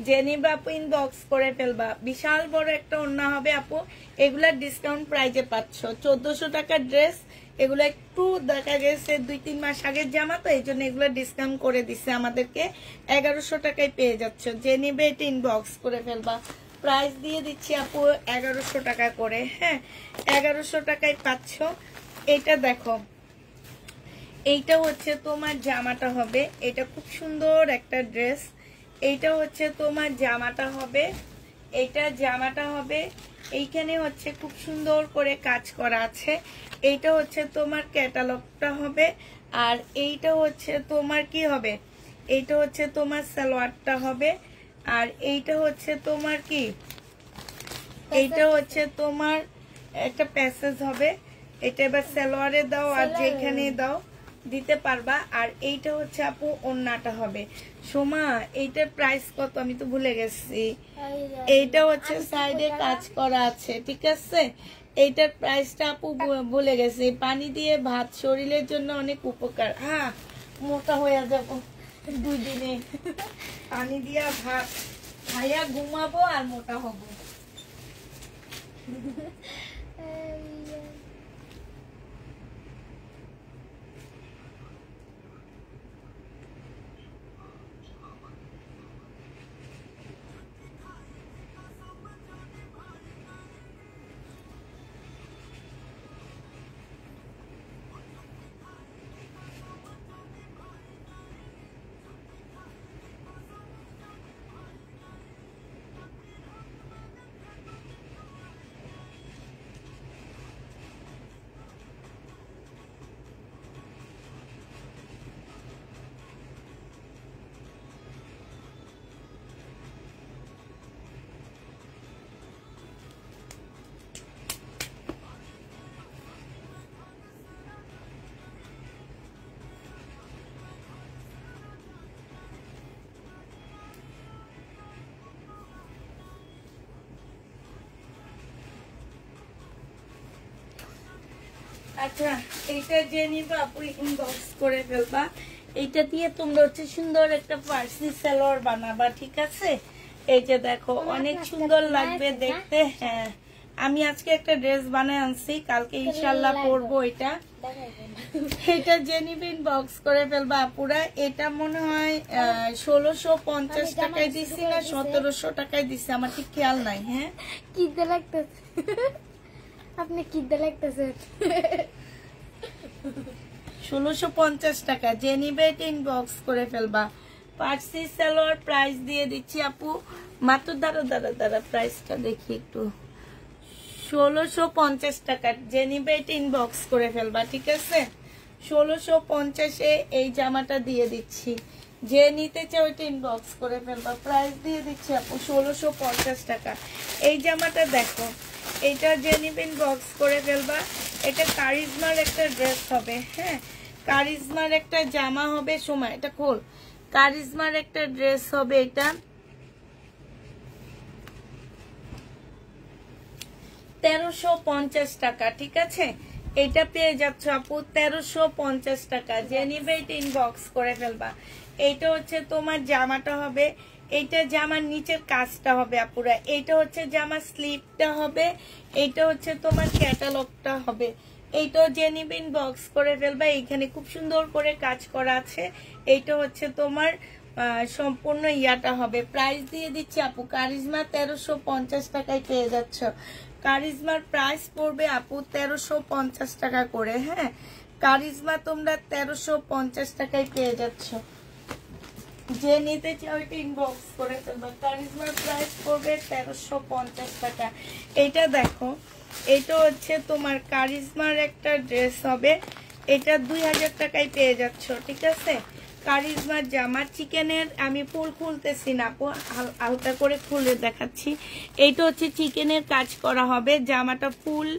জেনিবা আপু ইনবক্স করে ফেলবা, বিশাল বড় একটা ওড়না হবে আপু। এগুলা ডিসকাউন্ট প্রাইজে পাচ্ছ, 1400 টাকার ড্রেস। এগুলো একটু দেখা গেছে 2-3 মাস আগের জামা, তো এই জন্য এগুলো ডিসকাউন্ট করে দিচ্ছে আমাদেরকে, 1100 টাকায় পেয়ে যাচ্ছ। যে নিবে এটা ইনবক্স করে ফেলবা, প্রাইস দিয়ে দিচ্ছি আপু 1100 টাকা করে। হ্যাঁ 1100 টাকায় পাচ্ছ। এটা দেখো, এইটা হচ্ছে তোমার জামাটা হবে, এটা খুব সুন্দর একটা ড্রেস। এইটা হচ্ছে তোমার জামাটা হবে, এইটা জামাটা হবে, এইখানে হচ্ছে খুব সুন্দর করে কাজ করা আছে। এইটা হচ্ছে তোমার ক্যাটালগটা হবে, আর এইটা হচ্ছে তোমার কি হবে, এইটা হচ্ছে তোমার সালোয়ারটা হবে, আর এইটা হচ্ছে তোমার কি, এইটা হচ্ছে তোমার একটা প্যাসেজ হবে। এটা এবার সালোয়ারে দাও আর যেখানে দাও দিতে পারবা। আর এইটা হচ্ছে আপু ওন্নাটা হবে। সোমা এইটার প্রাইস কত আমি তো ভুলে গেছি। এইটা হচ্ছে সাইডে কাজ করা আছে, ঠিক আছে। এইটার প্রাইসটা আপু ভুলে গেছি। পানি দিয়ে ভাত শরীরের জন্য অনেক উপকার। হ্যাঁ, মোটা হয়ে যাবো 2 দিনে। পানি দিয়া ভাত খাইয়া ঘুমাবো আর মোটা হবো। আচ্ছা, এটা যে নিবা আপু ইনবক্স করে ফেলবা। এইটা দিয়ে তোমরা হচ্ছে সুন্দর একটা ফার্সি সালোয়ার বানাবা, ঠিক আছে। এই যে দেখো অনেক সুন্দর লাগবে দেখতে। হ্যাঁ, আমি আজকে একটা ড্রেস বানায় আনছি, কালকে ইনশাল্লাহ পরবো। এটা এটা যে নিবে ইনবক্স করে ফেলবা আপুরা। এটা মনে হয় 1650 টাকায় দিছি না 1700 টাকায় দিছি, আমার ঠিক খেয়াল নাই। হ্যাঁ, কি লাগতেছে আপনি কি লাগতেছে? 1650 টাকা। যে নিবে ইনবক্স করে ফেলবা। ফার্সি সালোয়ার প্রাইস দিয়ে দিচ্ছি আপু মাত্র, দাঁড়া প্রাইসটা দেখি একটু। 1650 টাকা। যে নিবে ইনবক্স করে ফেলবা, ঠিক আছে। 1650-এ এই জামাটা দিয়ে দিচ্ছি। যে নিতে চাও ওইটা ইনবক্স করে ফেলবা। প্রাইস দিয়ে দিচ্ছি আপু 1650 টাকা। এই জামাটা দেখো, এটা যে নিবে ইনবক্স করে ফেলবা। এটা কারিজমার একটা ড্রেস হবে। হ্যাঁ, কারিজমার একটা জামা হবে। সময় এটা খোল। কারিজমার একটা ড্রেস হবে। এটা 1350 টাকা, ঠিক আছে। এটা পেয়ে যাচ্ছ আপু 1350 টাকা। যে নিবে এটা ইনবক্স করে ফেলবা। এইটা হচ্ছে তোমার জামাটা হবে। এইটা জামার নিচের কাজটা হবে আপুরা। এইটা হচ্ছে জামার স্লিপটা হবে। এইটা হচ্ছে তোমার ক্যাটালগটা হবে। এইটাও যে নিবে ইনবক্স করে ফেলবা। এইখানে খুব সুন্দর করে কাজ করা আছে। এইটা হচ্ছে তোমার সম্পূর্ণ ইয়াটা হবে। প্রাইস দিয়ে দিচ্ছি আপু কারিজমা 1350 টাকায় পেয়ে যাচ্ছ। কারিজমার প্রাইস পড়বে আপু 1350 টাকা করে। হ্যাঁ, কারিজমা তোমরা 1350 টাকায় পেয়ে যাচ্ছ। যে নিতে চাও এটা ইনবক্স করে ফেলবা। কারিজমার প্রাইস পড়বে 1350 টাকা। এইটা দেখো, এটা হচ্ছে তোমার কারিজমার একটা ড্রেস হবে। এটা 2000 টাকায় পেয়ে যাচ্ছ, ঠিক আছে। কারিজমার জামা চিকেনের, আমি ফুল খুলতেছি না আপু, হালকা করে খুলে দেখাচ্ছি। এইটা হচ্ছে চিকেনের কাজ করা হবে। জামাটা ফুল,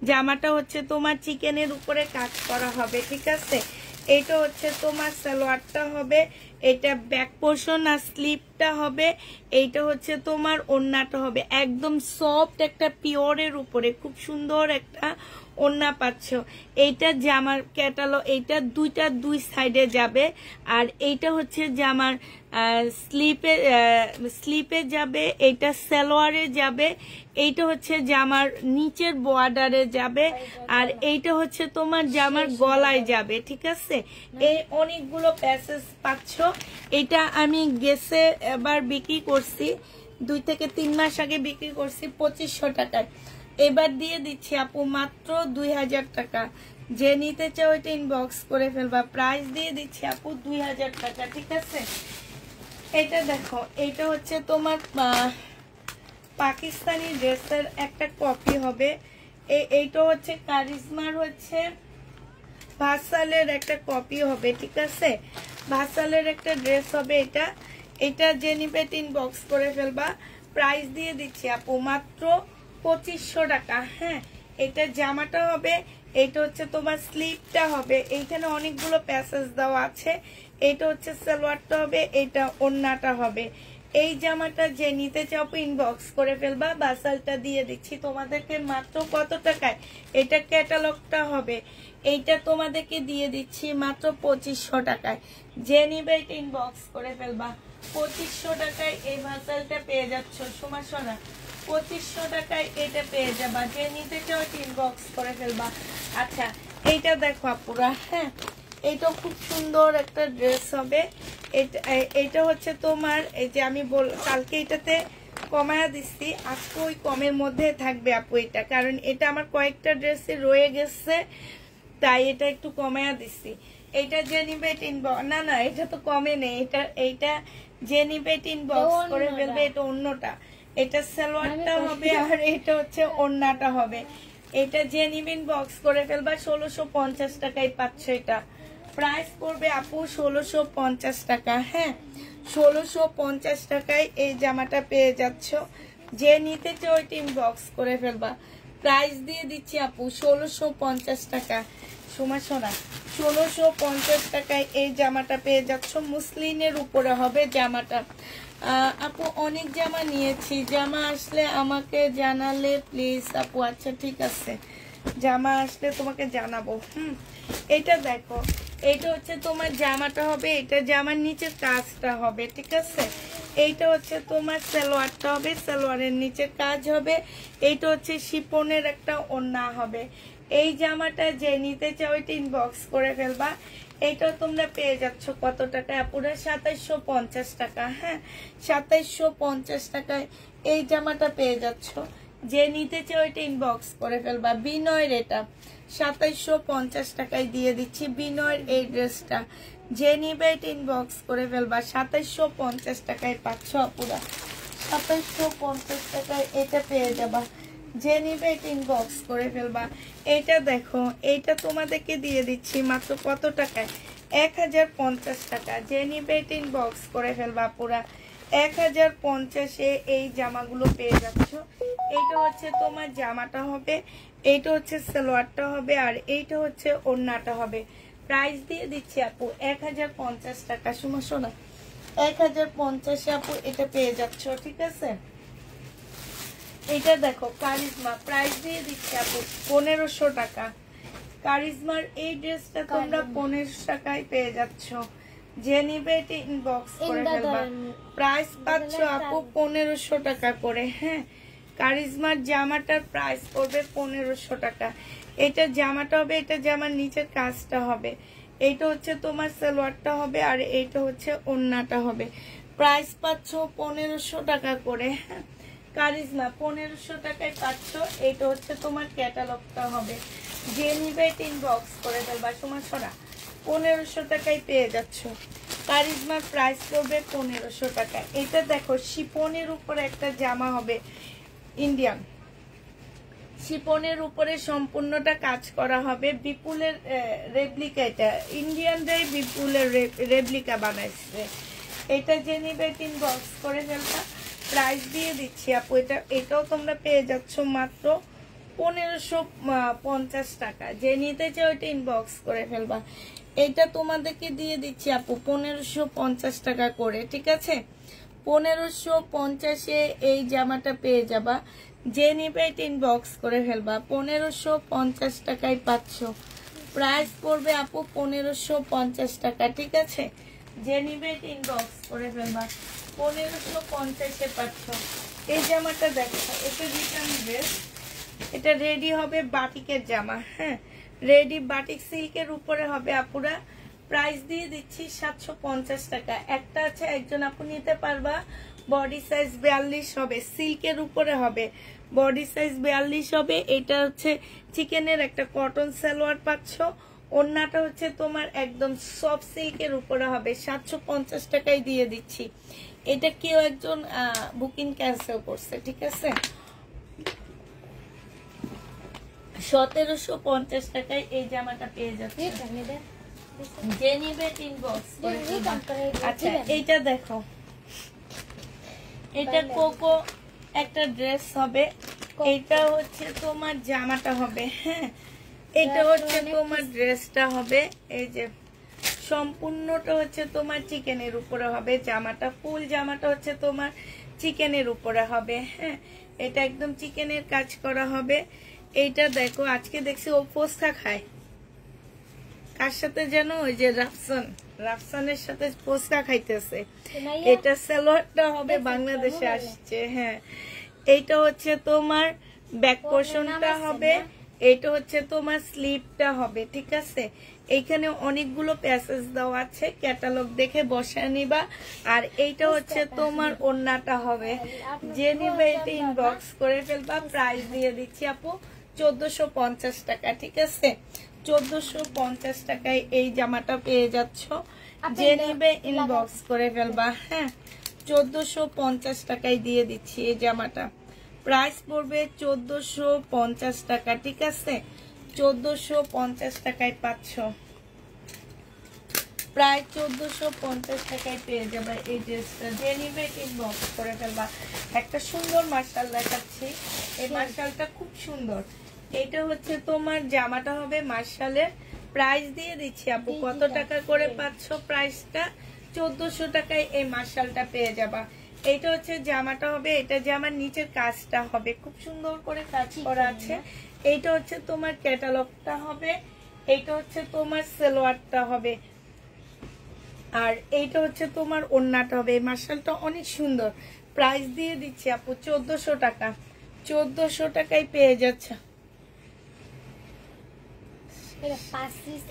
জামাটা হচ্ছে তোমার চিকেনের উপরে কাজ করা হবে, ঠিক আছে। এইটা হচ্ছে তোমার সালোয়ারটা হবে। এটা ব্যাক পোর্শন আর স্লিপটা হবে। এইটা হচ্ছে তোমার ওড়নাটা হবে। একদম সফট একটা পিওরের উপরে খুব সুন্দর একটা ওড়না পাচ্ছ। এইটা জামার ক্যাটালগ। এইটা দুই সাইডে যাবে। আর এইটা হচ্ছে জামার স্লিপে যাবে। এইটা সালোয়ারে যাবে। এইটা হচ্ছে জামার নিচের বর্ডারে যাবে। আর এইটা হচ্ছে তোমার জামার গলায় যাবে, ঠিক আছে। এই অনেকগুলো প্যাসেজ পাচ্ছ। এটা আমি গেছে এবার বিক্রি করছি, 2 থেকে 3 মাস আগে বিক্রি করছি 2500 টাকায়। এবার দিয়ে দিচ্ছি আপু মাত্র 2000 টাকা। যে নিতে চাও এটা ইনবক্স করে ফেলবা। প্রাইস দিয়ে দিচ্ছি আপু 2000 টাকা, ঠিক আছে। এটা দেখো, এটা হচ্ছে তোমার পাকিস্তানি ড্রেসের একটা কপি হবে। এইটা হচ্ছে কারিজমার হচ্ছে ভাসালের একটা কপি হবে, ঠিক আছে। ভাসালের একটা ড্রেস হবে। এটা যে নিবে ইনবক্স করে ফেলবা। প্রাইস দিয়ে দিচ্ছি আপু মাত্র 2500 টাকা। হ্যাঁ, এটা জামাটা হবে। এইটা হচ্ছে তোমার স্লিপটা হবে, এইখানে অনেকগুলো প্যাসেজ দেওয়া আছে। এইটা হচ্ছে সালোয়ারটা হবে, এইটা ওড়নাটা হবে। এই জামাটা যে নিতে চাও ইনবক্স করে ফেলবা, বাসালটা দিয়ে দিচ্ছি তোমাদেরকে মাত্র কত টাকায়। এটা ক্যাটালগটা হবে, এইটা তোমাদেরকে দিয়ে দিচ্ছি মাত্র 2500 টাকায়। যে নিবে এটা ইনবক্স করে ফেলবা। 2500 টাকায় এই বাসালটা পেয়ে যাচ্ছ সুমাসনা, 2500 টাকায় এটা পেয়ে যাবা। যে নিতে চাও ইনবক্স করে ফেলবা। আচ্ছা এইটা দেখো আপুরা, হ্যাঁ এইটা খুব সুন্দর একটা ড্রেস হবে। এটা হচ্ছে তোমার, এই যে আমি কালকে এটাতে কমায়া দিচ্ছি, আজকে ওই কমের মধ্যে থাকবে আপু এটা, কারণ এটা আমার কয়েকটা ড্রেসে রয়ে গেছে, তাই এটা একটু কমায়া দিচ্ছি। এইটা যে নিবে ইনবক্স, না না এটা তো কমে নেই, এইটা যে নিবে ইনবক্স করে ফেলবে। এটা অন্যটা, এটা সালোয়ারটা হবে আর এটা হচ্ছে ওড়নাটা হবে। এটা যে নিবেন বক্স করে ফেলবা। 1650 টাকায় পাচ্ছ। এটা প্রাইস পড়বে আপু 1650 টাকা। হ্যাঁ 1650 টাকায় এই জামাটা পেয়ে যাচ্ছ। যে নিতে চাও ওই টিম বক্স করে ফেলবা। প্রাইস দিয়ে দিচ্ছি আপু 1650 টাকা। সুমাসনা 1650 টাকায় এই জামাটা পেয়ে যাচ্ছ। মুসলিনের উপরে হবে জামাটা। আপু অনেক জামা নিয়েছি, জামা আসলে আমাকে জানালে প্লিজ আপু। আচ্ছা ঠিক আছে, জামা আসলে তোমাকে জানাবো। এটা দেখো, এইটা হচ্ছে তোমার জামাটা হবে, এটা জামার নিচে কাজটা হবে, ঠিক আছে। এইটা হচ্ছে তোমার সালোয়ারটা হবে, সালোয়ারের নিচে কাজ হবে। এইটা হচ্ছে শিপনের একটা ওড়না হবে। এই জামাটা যে নিতে চাও এটা ইনবক্স করে ফেলবা। এইটাও তোমরা পেয়ে যাচ্ছ কত টাকায় পুরো 2750 টাকা। হ্যাঁ 2750 টাকায় এই জামাটা পেয়ে যাচ্ছ। যে নিতে চাও এটা ইনবক্স করে ফেলবা। বিনয়ের এটা 2750 টাকায় দিয়ে দিচ্ছি বিনয়ের এই ড্রেসটা। যে নিবে এটা ইনবক্স করে ফেলবা। 2750 টাকায় পাচ্ছ পুরা, 2750 টাকায় এটা পেয়ে যাবা। যে নিবে এটা ইনবক্স করে ফেলবা। এইটা দেখো, এইটা তোমাদেরকে দিয়ে দিচ্ছি মাত্র কত টাকায়, 1050 টাকা। যে নিবে এটা ইনবক্স করে ফেলবা পুরা। 1050-এ এই জামাগুলো পেয়ে যাচ্ছ। এইটা হচ্ছে তোমার জামাটা হবে, এইটা হচ্ছে সালোয়ারটা হবে, আর এইটা হচ্ছে ওড়নাটা হবে। প্রাইস দিয়ে দিচ্ছি আপু 1050 টাকা। শুনো 1050-এ আপু এটা পেয়ে যাচ্ছ, ঠিক আছে। এটা দেখো কারিজমা, প্রাইস দিয়ে দিচ্ছি আপু 1500 টাকা। কারিজমার এই ড্রেসটা তোমরা 1500 টাকায় পেয়ে যাচ্ছ। যে নিবে এটা ইনবক্স করে ফেলবা। প্রাইস পাচ্ছ আপু 1500 টাকা করে। হ্যাঁ কারিজমার জামাটার প্রাইস পড়বে 1500 টাকা। এটা জামাটা হবে, এটা জামার নিচের কাজটা হবে। এইটা হচ্ছে তোমার সালোয়ারটা হবে, আর এইটা হচ্ছে ওড়নাটা হবে। প্রাইস পাচ্ছ 1500 টাকা করে। হ্যাঁ কারিজমা 1500 টাকায় পাচ্ছ। এইটা হচ্ছে তোমার ক্যাটালগটা হবে। যে নিবে এটা ইনবক্স করে ফেলবা। তোমার সরা 1500 টাকায় পেয়ে যাচ্ছ। কারিজমার প্রাইস পড়বে 1500 টাকা। এটা দেখো শিপনের উপরে একটা জামা হবে, ইন্ডিয়ান শিপনের উপরে সম্পূর্ণটা কাজ করা হবে। বিপুলের রেপ্লিকা, এটা ইন্ডিয়ানরাই বিপুলের রেপ্লিকা বানাইছে। এটা যে নিবে ইনবক্স করে ফেলবা। প্রাইস দিয়ে দিচ্ছি আপু এটাও তোমরা পেয়ে যাচ্ছ মাত্র 1550 টাকা। যে নিতে চাও এটা ইনবক্স করে ফেলবা। এটা তোমাদেরকে দিয়ে দিচ্ছি আপু 1550 টাকা করে, ঠিক আছে। 1550-এ এই জামাটা পেয়ে যাবা। যে নিবে এটা ইনবক্স করে ফেলবা। 1550 টাকায় পাচ্ছ। প্রাইস পড়বে আপু 1550 টাকা, ঠিক আছে। যে নিবে এটা ইনবক্স করে ফেলবা। 1550-এ পাচ্ছ। এই জামাটা দেখো, এটা রিটার্ন ড্রেস, এটা রেডি হবে বাটিকের জামা। হ্যাঁ রেডি বাটিক সিল্কের উপরে হবে আপুরা। প্রাইস দিয়ে দিচ্ছি 750 টাকা। একটা আছে, একজন আপু নিতে পারবা। বডি সাইজ 42 হবে, সিল্কের উপরে হবে, বডি সাইজ 42 হবে। এটা হচ্ছে চিকেনের একটা কটন সালোয়ার পাচ্ছ। ওড়নাটা হচ্ছে তোমার একদম সফট সিল্কের উপরে হবে। 750 টাকায় দিয়ে দিচ্ছি। এটা কেউ একজন বুকিং ক্যান্সেল করছে, ঠিক আছে। 1750 টাকায় এই জামাটা পেয়ে যাচ্ছে। যে নিবে ইনবক্স করে ফেলবা। আচ্ছা এইটা দেখো, এটা কোকো একটা ড্রেস হবে। এটা হচ্ছে তোমার জামাটা হবে। হ্যাঁ এটা হচ্ছে তোমার ড্রেসটা হবে এই যে সম্পূর্ণটা হচ্ছে তোমার চিকেনের উপরে হবে, জামাটা ফুল জামাটা হচ্ছে তোমার চিকেনের উপরে হবে। হ্যাঁ, এটা একদম চিকেনের কাজ করা হবে। এইটা দেখো আজকে দেখছি ও পোস্তা খায় কার সাথে যেন, ওই যে রাফসানের সাথে পোস্তা খাইতেছে। এটা সালোয়ারটা হবে বাংলাদেশে আসছে। হ্যাঁ, এইটা হচ্ছে তোমার ব্যাক পোর্শনটা হবে, এটা হচ্ছে তোমার স্লিপটা হবে। ঠিক আছে, এইখানে অনেকগুলো প্যাসেজ দেওয়া আছে, ক্যাটালগ দেখে বসায় নিবা। আর এইটা হচ্ছে তোমার ওড়নাটা হবে, যে নিবে এটা ইনবক্স করে ফেলবা। প্রাইস দিয়ে দিচ্ছি আপু 1450 টাকা। ঠিক আছে, 1450 টাকায় এই জামাটা পেয়ে যাচ্ছ, যে নিবে ইনবক্স করে ফেলবা। হ্যাঁ, 1450 টাকায় দিয়ে দিচ্ছি এই জামাটা। প্রাইস পড়বে 1450 টাকা। ঠিক আছে, 1450 টাকায় পাচ্ছ, প্রায় 1450 টাকায় পেয়ে যাবে এই ড্রেসটা। যে নিবে ইনবক্স করে ফেলবা। একটা সুন্দর মার্শাল দেখাচ্ছি, এই মার্শালটা খুব সুন্দর। এটা হচ্ছে তোমার জামাটা হবে মার্শালের। প্রাইস দিয়ে দিচ্ছি আপু, কত টাকা করে পাচ্ছ? প্রাইসটা 1400 টাকায় এই মার্শালটা পেয়ে যাবা। এটা হচ্ছে জামাটা হবে, এটা জামার নিচের কাজটা হবে, খুব সুন্দর করে কাজ করা আছে। এইটা হচ্ছে তোমার ক্যাটালগটা হবে, এইটা হচ্ছে তোমার সালোয়ারটা হবে, আর এইটা হচ্ছে তোমার ওড়নাটা হবে। এই মার্শালটা অনেক সুন্দর। প্রাইস দিয়ে দিচ্ছি আপু 1400 টাকা। 1400 টাকায় পেয়ে যাচ্ছে।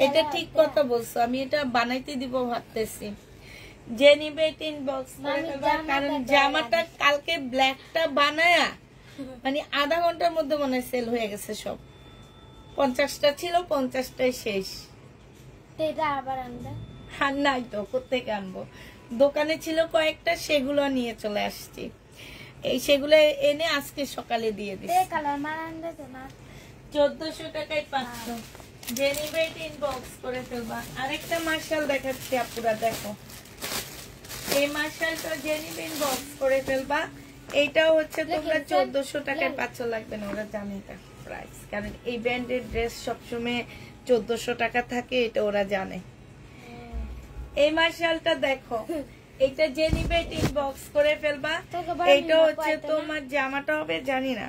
এটা ঠিক কথা বলছো, আমি এটা বানাইতে দিব ভাবতেছি। যে নিবে এটা ইনবক্স করে ফেলবা, কারণ জামাটা কালকে ব্ল্যাকটা বানায়া মানে আধা ঘন্টার মধ্যে মনে সেল হয়ে গেছে সব। 50টা ছিল, 50টাই শেষ। এটা আবার আনবে? আর নাই তো, কোত্থেকে আনবো? দোকানে ছিল কয়েকটা, সেগুলো নিয়ে চলে আসছি। এই সেগুলো এনে আজকে সকালে দিয়ে দিচ্ছি। 1400 টাকায় পাচ্ছ, যে নিবে এটা ইনবক্স করে ফেলবা। আরেকটা মার্শাল দেখাচ্ছি আপুরা, দেখো এই মার্শালটা যে নিবে ইনবক্স করে ফেলবা। এইটাও হচ্ছে তোমরা 1400 টাকায় পাচ্ছ, লাগবে না, ওরা জানে এটা প্রাইস, কারণ এই ব্র্যান্ডের ড্রেস সবসময় 1400 টাকা থাকে, এটা ওরা জানে। এই মার্শালটা দেখো, এটা যে নিবে এটা ইনবক্স করে ফেলবা। এইটা হচ্ছে তোমার জামাটা হবে, জানি না,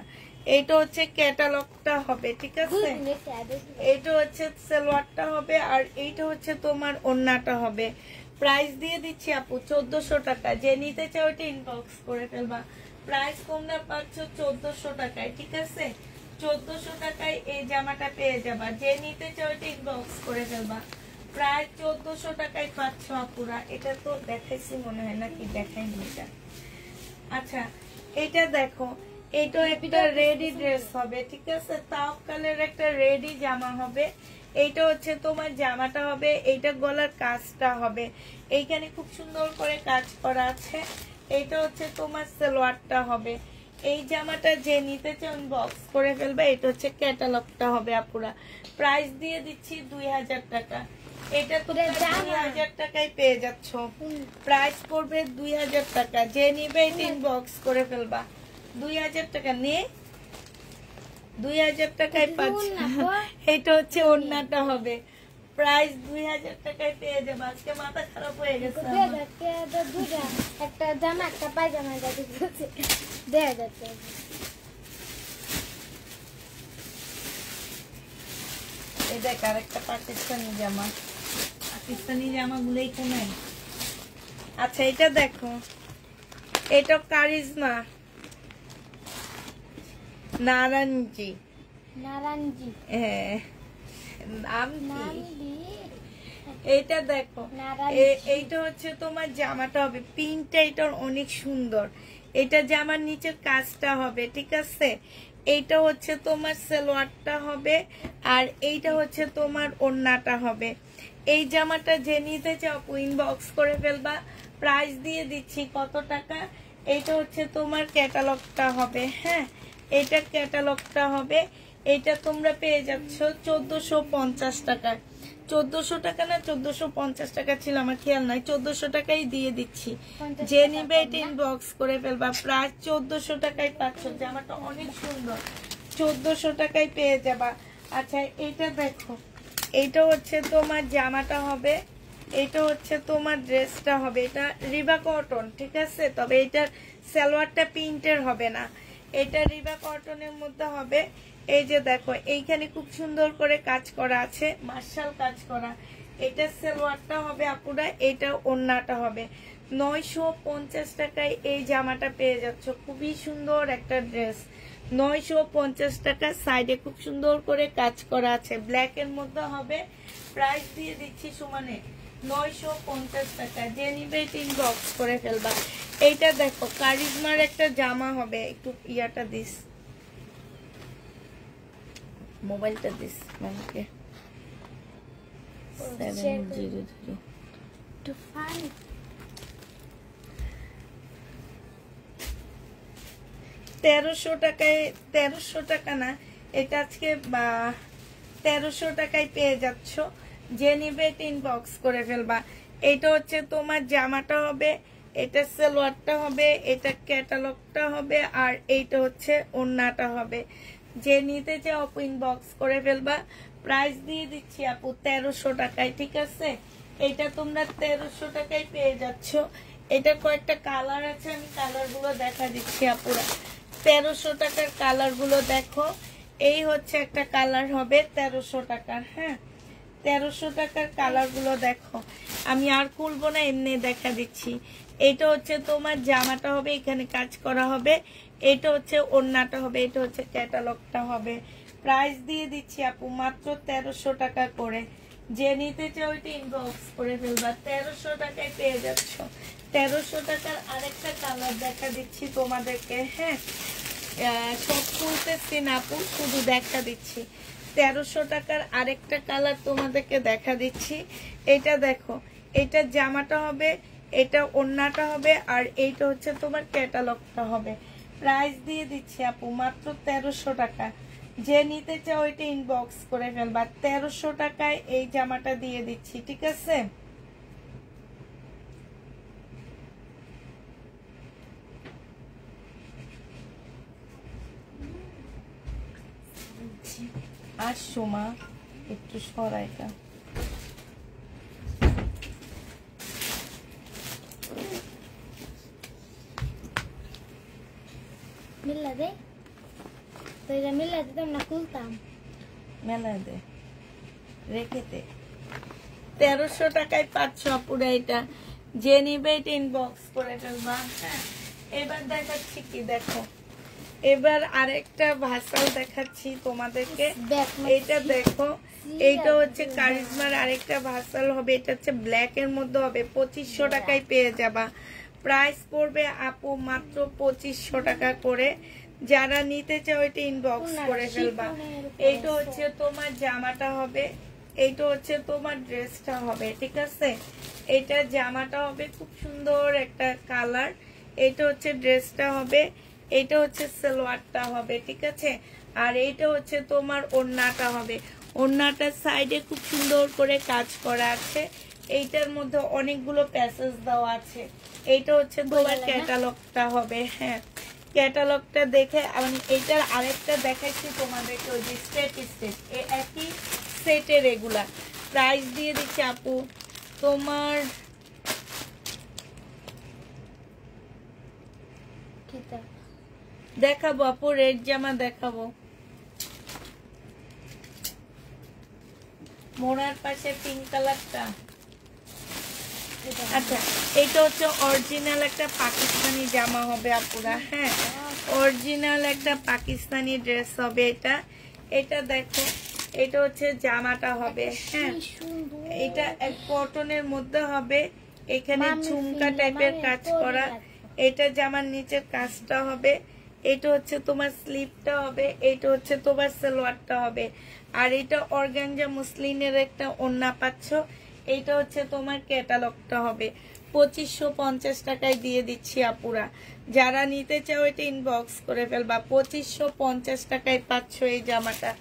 এইটা হচ্ছে ক্যাটালগটা হবে। ঠিক আছে, এইটা হচ্ছে সালোয়ারটা হবে, আর এইটা হচ্ছে তোমার ওড়নাটা হবে। প্রাইস দিয়ে দিচ্ছি আপু 1400 টাকা। যে নিতে চাও এটা ইনবক্স করে ফেলবা। প্রাইস তোমরা পাচ্ছ 1400 টাকায়। ঠিক আছে, 1400 টাকায় এই জামাটা পেয়ে যাবা। যে নিতে চাও এটা ইনবক্স করে ফেলবা। প্রায় 1400 টাকায় পাচ্ছ আপুরা। এটা তো দেখাইছি মনে হয়, নাকি দেখাইনি এটা? আচ্ছা, এটা দেখো, এটা একটা রেডি ড্রেস হবে। ঠিক আছে, তাও কালের একটা রেডি জামা হবে। এইটা হচ্ছে তোমার জামাটা হবে, এইটা গলার কাজটা হবে, এইখানে খুব সুন্দর করে কাজ করা আছে। এইটা হচ্ছে তোমার সালোয়ারটা হবে। এই জামাটা যে নিতে চান বক্স করে ফেলবে। এটা হচ্ছে ক্যাটালগটা হবে আপুরা। প্রাইস দিয়ে দিচ্ছি 2000 টাকা। এটা তো 2000 টাকায় পেয়ে যাচ্ছ। প্রাইস পড়বে 2000 টাকা। যে নিবে ইনবক্স করে ফেলবা। 2000 টাকা নিয়ে 2000 টাকায় পাচ্ছি। এটা হচ্ছে ওড়নাটা হবে। প্রাইস 2000 টাকায় পেয়ে যাবে। আজকে মাথা খারাপ হয়ে গেছে আমার। একটা জামা একটা পায়জামা দিচ্ছে 2000 টাকা। এই দেখ আরেকটা পাকিস্তানি জামা। পাকিস্তানি জামা গুলোই তো নাই। আচ্ছা, এটা দেখো, এটা কারিজমা নারাঞ্জি। নারাঞ্জি, হ্যাঁ, নাম কি? এইটা দেখো, এইটা হচ্ছে তোমার জামাটা হবে, পিনটা এটার অনেক সুন্দর। এটা জামার নিচের কাজটা হবে। ঠিক আছে, এইটা হচ্ছে তোমার সালোয়ারটা হবে, আর এইটা হচ্ছে তোমার ওড়নাটা হবে। এই জামাটা যে নিতে চাও ইনবক্স করে ফেলবা। প্রাইস দিয়ে দিচ্ছি কত টাকা? এইটা হচ্ছে তোমার ক্যাটালগটা হবে। হ্যাঁ, এটা ক্যাটালগটা হবে। এটা তোমরা পেয়ে যাচ্ছ 1450 টাকায়। 1400 টাকা না 1450 টাকা ছিল, আমার খেয়াল নাই। 1400 টাকাই দিয়ে দিচ্ছি। যে নিবে এটা ইনবক্স করে ফেলবা। প্রায় 1400 টাকায় পাচ্ছ। জামাটা অনেক সুন্দর, 1400 টাকায় পেয়ে যাবা। আচ্ছা এটা দেখো, এইটা হচ্ছে তোমার জামাটা হবে, এটা হচ্ছে তোমার ড্রেসটা হবে। এটা রিবা কটন, ঠিক আছে, তবে এটার সালোয়ারটা প্রিন্টের হবে না, এটা রিবা কটনের মধ্যে হবে। এই যে দেখো এইখানে খুব সুন্দর করে কাজ করা আছে, মার্শাল কাজ করা। এটা সালোয়ারটা হবে আপুরা, এটা ওড়নাটা হবে। 950 টাকায় এই জামাটা পেয়ে যাচ্ছ, খুবই সুন্দর একটা ড্রেস। 950 টাকা, সাইডে খুব সুন্দর করে কাজ করা আছে, ব্ল্যাক এর মধ্যে হবে। প্রাইস দিয়ে দিচ্ছি সমানে 950 টাকা। যে নিবে ইনবক্স করে ফেলবা। এইটা দেখো কারিজমার একটা জামা হবে, একটু ইয়াটা দিস, মোবাইলটা দিস আমাকে। 700 টু ফাইন 1300 টাকায়, 1300 টাকা না, এটা আজকে 1300 টাকায় পেয়ে যাচ্ছ। যে নিবে ইনবক্স করে ফেলবা। এটা হচ্ছে তোমার জামাটা হবে, এটা সালোয়ারটা হবে, এটা ক্যাটালগটা হবে, আর এইটা হচ্ছে ওড়নাটা হবে। যে নিতে চাও আপু ইনবক্স করে ফেলবা। প্রাইস দিয়ে দিচ্ছি আপু 1300 টাকায়, ঠিক আছে। এটা তোমরা 1300 টাকায় পেয়ে যাচ্ছ। এটা কয়েকটা কালার আছে, আমি কালার গুলো দেখা দিচ্ছি আপুরা। 1300 টাকার কালার গুলো দেখো, এই হচ্ছে একটা কালার হবে 1300 টাকার। হ্যাঁ 1300 টাকার কালার গুলো দেখো, আমি আর খুলবো না, এমনি দেখা দিচ্ছি। এটা হচ্ছে তোমার জামাটা হবে, এখানে কাজ করা হবে। এটা হচ্ছে ওড়নাটা হবে, এটা হচ্ছে ক্যাটালগটা হবে। প্রাইস দিয়ে দিচ্ছি আপু মাত্র 1300 টাকা করে। যে নিতে চাও ওইটা ইনবক্স করে ফেলবা। 1300 টাকায় পেয়ে যাচ্ছ। 1300 টাকার আরেকটা কালার দেখা দিচ্ছি তোমাদেরকে। হ্যাঁ সব খুলতেছি না আপু, শুধু দেখা দিচ্ছি। 1300 টাকার আরেকটা কালার তোমাদেরকে দেখা দিচ্ছি। এটা দেখো, এটা জামাটা হবে, এটা ওড়নাটা হবে, আর এইটা হচ্ছে তোমার ক্যাটালগটা হবে। প্রাইস দিয়ে দিচ্ছি আপু মাত্র 1300 টাকা। যে নিতে চাও এটা ইনবক্স করে ফেলবা। 1300 টাকায় এই জামাটা দিয়ে দিচ্ছি, ঠিক আছে। আর সোমা একটু সরাইটা মিল্লা দে, তো এটা মিল্লা দিতাম না, খুলতাম। মেলা দে, রেখে দে। 1300 টাকায় পাচ্ছ পুরো। এটা যে নিবে এটা ইনবক্স করে ফেলবা। হ্যাঁ এবার দেখাচ্ছি কি দেখো, এবার আরেকটা ভাষাল দেখাচ্ছি তোমাদেরকে। এটা দেখো, এইটা হচ্ছে কারিজমার আরেকটা ভাষাল হবে। এটা হচ্ছে ব্ল্যাক এর মধ্যে হবে, 2500 টাকায় পেয়ে যাবা। প্রাইস পড়বে আপু মাত্র 2500 টাকা করে। যারা নিতে চাও এটা ইনবক্স করে ফেলবা। এইটা হচ্ছে তোমার জামাটা হবে, এইটা হচ্ছে তোমার ড্রেসটা হবে, ঠিক আছে। এটা জামাটা হবে, খুব সুন্দর একটা কালার। এটা হচ্ছে ড্রেসটা হবে, এটা হচ্ছে সালোয়ারটা হবে, ঠিক আছে। আর এইটা হচ্ছে তোমার ওড়নাটা হবে। ওড়নাটার সাইডে খুব সুন্দর করে কাজ করা আছে। এইটার মধ্যে অনেকগুলো প্যাসেজ দেওয়া আছে। এইটা হচ্ছে তোমার ক্যাটালগটা হবে। হ্যাঁ ক্যাটালগটা দেখে আমি এইটার আরেকটা দেখাচ্ছি তোমাদেরকে, ওই যে স্টেপ স্টেপ একই সেটের রেগুলার। প্রাইস দিয়ে দিচ্ছি আপু তোমার দেখাবো আপু, রেড জামা দেখাবো। মোড়ার পাশে পিঙ্ক কালারটা। আচ্ছা এটা হচ্ছে অরিজিনাল একটা পাকিস্তানি জামা হবে আপুরা। হ্যাঁ অরিজিনাল একটা পাকিস্তানি ড্রেস হবে এটা। এটা দেখো, এটা হচ্ছে জামাটা হবে। হ্যাঁ এটা এক কটনের মধ্যে হবে, এখানে ঝুমকা টাইপের কাজ করা। এটা জামার নিচের কাজটা হবে, এটা হচ্ছে তোমার স্লিপটা হবে, এটা হচ্ছে তোমার সালোয়ারটা হবে। আর এটা অর্গানজা মুসলিনের একটা ওড়না পাচ্ছ। এইটা হচ্ছে তোমার ক্যাটালগটা হবে। 2550 টাকায় দিয়ে দিচ্ছি আপুরা। যারা নিতে চাও এটা ইনবক্স করে ফেলবা। 2550 টাকায় পাচ্ছ এই জামাটা।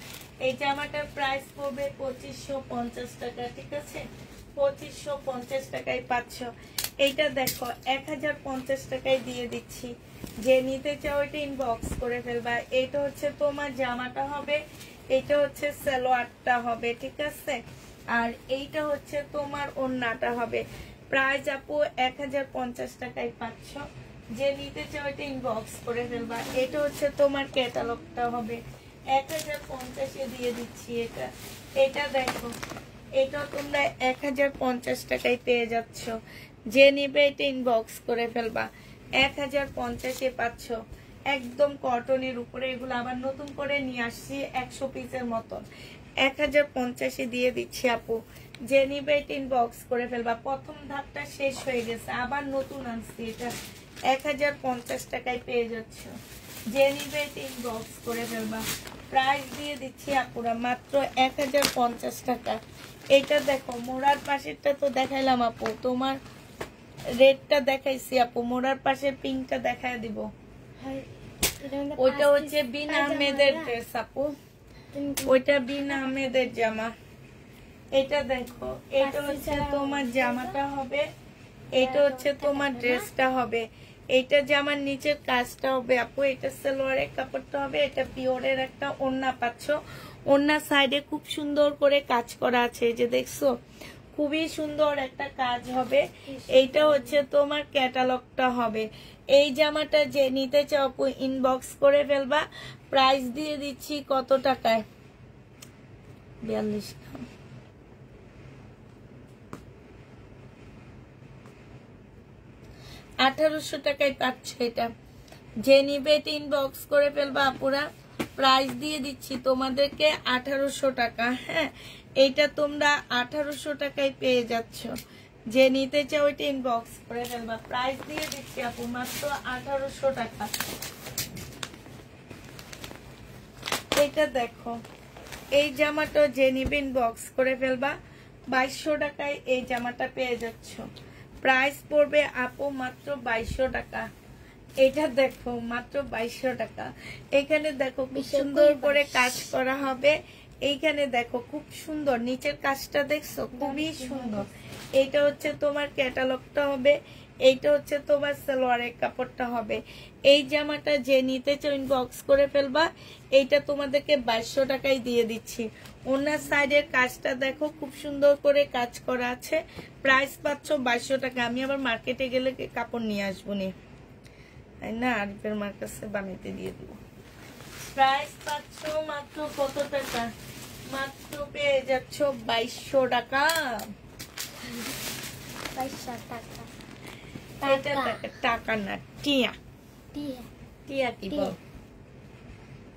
এই জামাটার প্রাইস পড়বে 2550 টাকা, ঠিক আছে। 2550 টাকায় পাচ্ছ। এইটা দেখো 1050 টাকায় দিয়ে দিচ্ছি। যে নিতে চাও এটা ইনবক্স করে ফেলবা। এটা হচ্ছে তোমার জামাটা হবে, এটা হচ্ছে সালোয়ারটা হবে, ঠিক আছে। আর এইটা হচ্ছে তোমার ওড়নাটা হবে। প্রাইস আপু 1050 টাকায় পাচ্ছ। যে নিতে চাও এটা ইনবক্স করে ফেলবা। এটা হচ্ছে তোমার ক্যাটালগটা হবে, 1050 দিয়ে দিচ্ছি। এটা দেখো, এটা তোমরা 1050 টাকায় পেয়ে যাচ্ছ। যে নিবে এটা ইনবক্স করে ফেলবা। 1050 পাচ্ছ, একদম কটনের উপরে। এগুলো আবার নতুন করে নিয়ে আসছি 100 পিসের মতন। 1050 দিয়ে দিচ্ছি আপু। যে নিবে এটা ইনবক্স করে ফেলবা। প্রথম ধাপটা শেষ হয়ে গেছে, আবার নতুন আনছি। এটা 1050 টাকায় পেয়ে যাচ্ছ। যে নিবে এটা ইনবক্স করে ফেলবা। প্রাইস দিয়ে দিচ্ছি আপুরা মাত্র 1050 টাকা। এটা দেখো, মোড়ার পাশেরটা তো দেখাইলাম আপু, তোমার রেডটা দেখাইছি আপু, মোড়ার পাশের পিঙ্কটা দেখায় দিব। ওইটা হচ্ছে বিন আহমেদের ড্রেস আপু, ওইটা বিন আহমেদের জামা। এটা দেখো, এটা হচ্ছে তোমার জামাটা হবে, এটা হচ্ছে তোমার ড্রেসটা হবে। এইটা জামার নিচের কাজটা হবে আপু, এটা সালোয়ারের কাপড়টা হবে। এটা পিওরের একটা ওড়না পাচ্ছ। ওড়নার সাইডে খুব সুন্দর করে কাজ করা আছে, এই যে দেখছো, খুবই সুন্দর একটা কাজ হবে। এইটা হচ্ছে তোমার ক্যাটালগটা হবে। এই জামাটা যে নিতে চাও আপু ইনবক্স করে ফেলবা। প্রাইস দিয়ে দিচ্ছি কত টাকায়, 42 1800 টাকায় পাচ্ছ। এটা যে নিবে এটা ইনবক্স করে ফেলবা আপুরা। প্রাইস দিয়ে দিচ্ছি তোমাদেরকে 1800 টাকা। হ্যাঁ, এইটা তোমরা 1800 টাকায় পেয়ে যাচ্ছ। যে নিতে চাও এটা ইনবক্স করে ফেলবা। প্রাইস দিয়ে দিচ্ছি আপু মাত্র 1800 টাকা। এটা দেখো, এই জামাটা যে নিবে ইনবক্স করে ফেলবা। 2200 টাকায় এই জামাটা পেয়ে যাচ্ছ। প্রাইস পড়বে আপু মাত্র 2200 টাকা। এটা দেখো মাত্র 2200 টাকা। এখানে দেখো খুব সুন্দর করে কাজ করা হবে। এইখানে দেখো খুব সুন্দর নিচের কাজটা দেখছো, খুবই সুন্দর। এইটা হচ্ছে তোমার ক্যাটালগটা হবে, এইটা হচ্ছে তোমার সালোয়ারের কাপড়টা হবে। এই জামাটা যে নিতে চাও ইনবক্স করে ফেলবা। এইটা তোমাদেরকে 2200 টাকায় দিয়ে দিচ্ছি। ওনার সাইডের কাজটা দেখো, খুব সুন্দর করে কাজ করা আছে। প্রাইস পাচ্ছ 2200 টাকা। আমি আবার মার্কেটে গেলে কাপড় নিয়ে আসবো নি, তাই না, আরিফের মার কাছে বানাইতে দিয়ে দিব। প্রাইস পাচ্ছ মাত্র কত টাকা, মাত্র পেয়ে যাচ্ছ 2200 টাকা। 2200 টাকা। এটা টাকা না, টিয়া। টিয়া, টিয়া কি বল,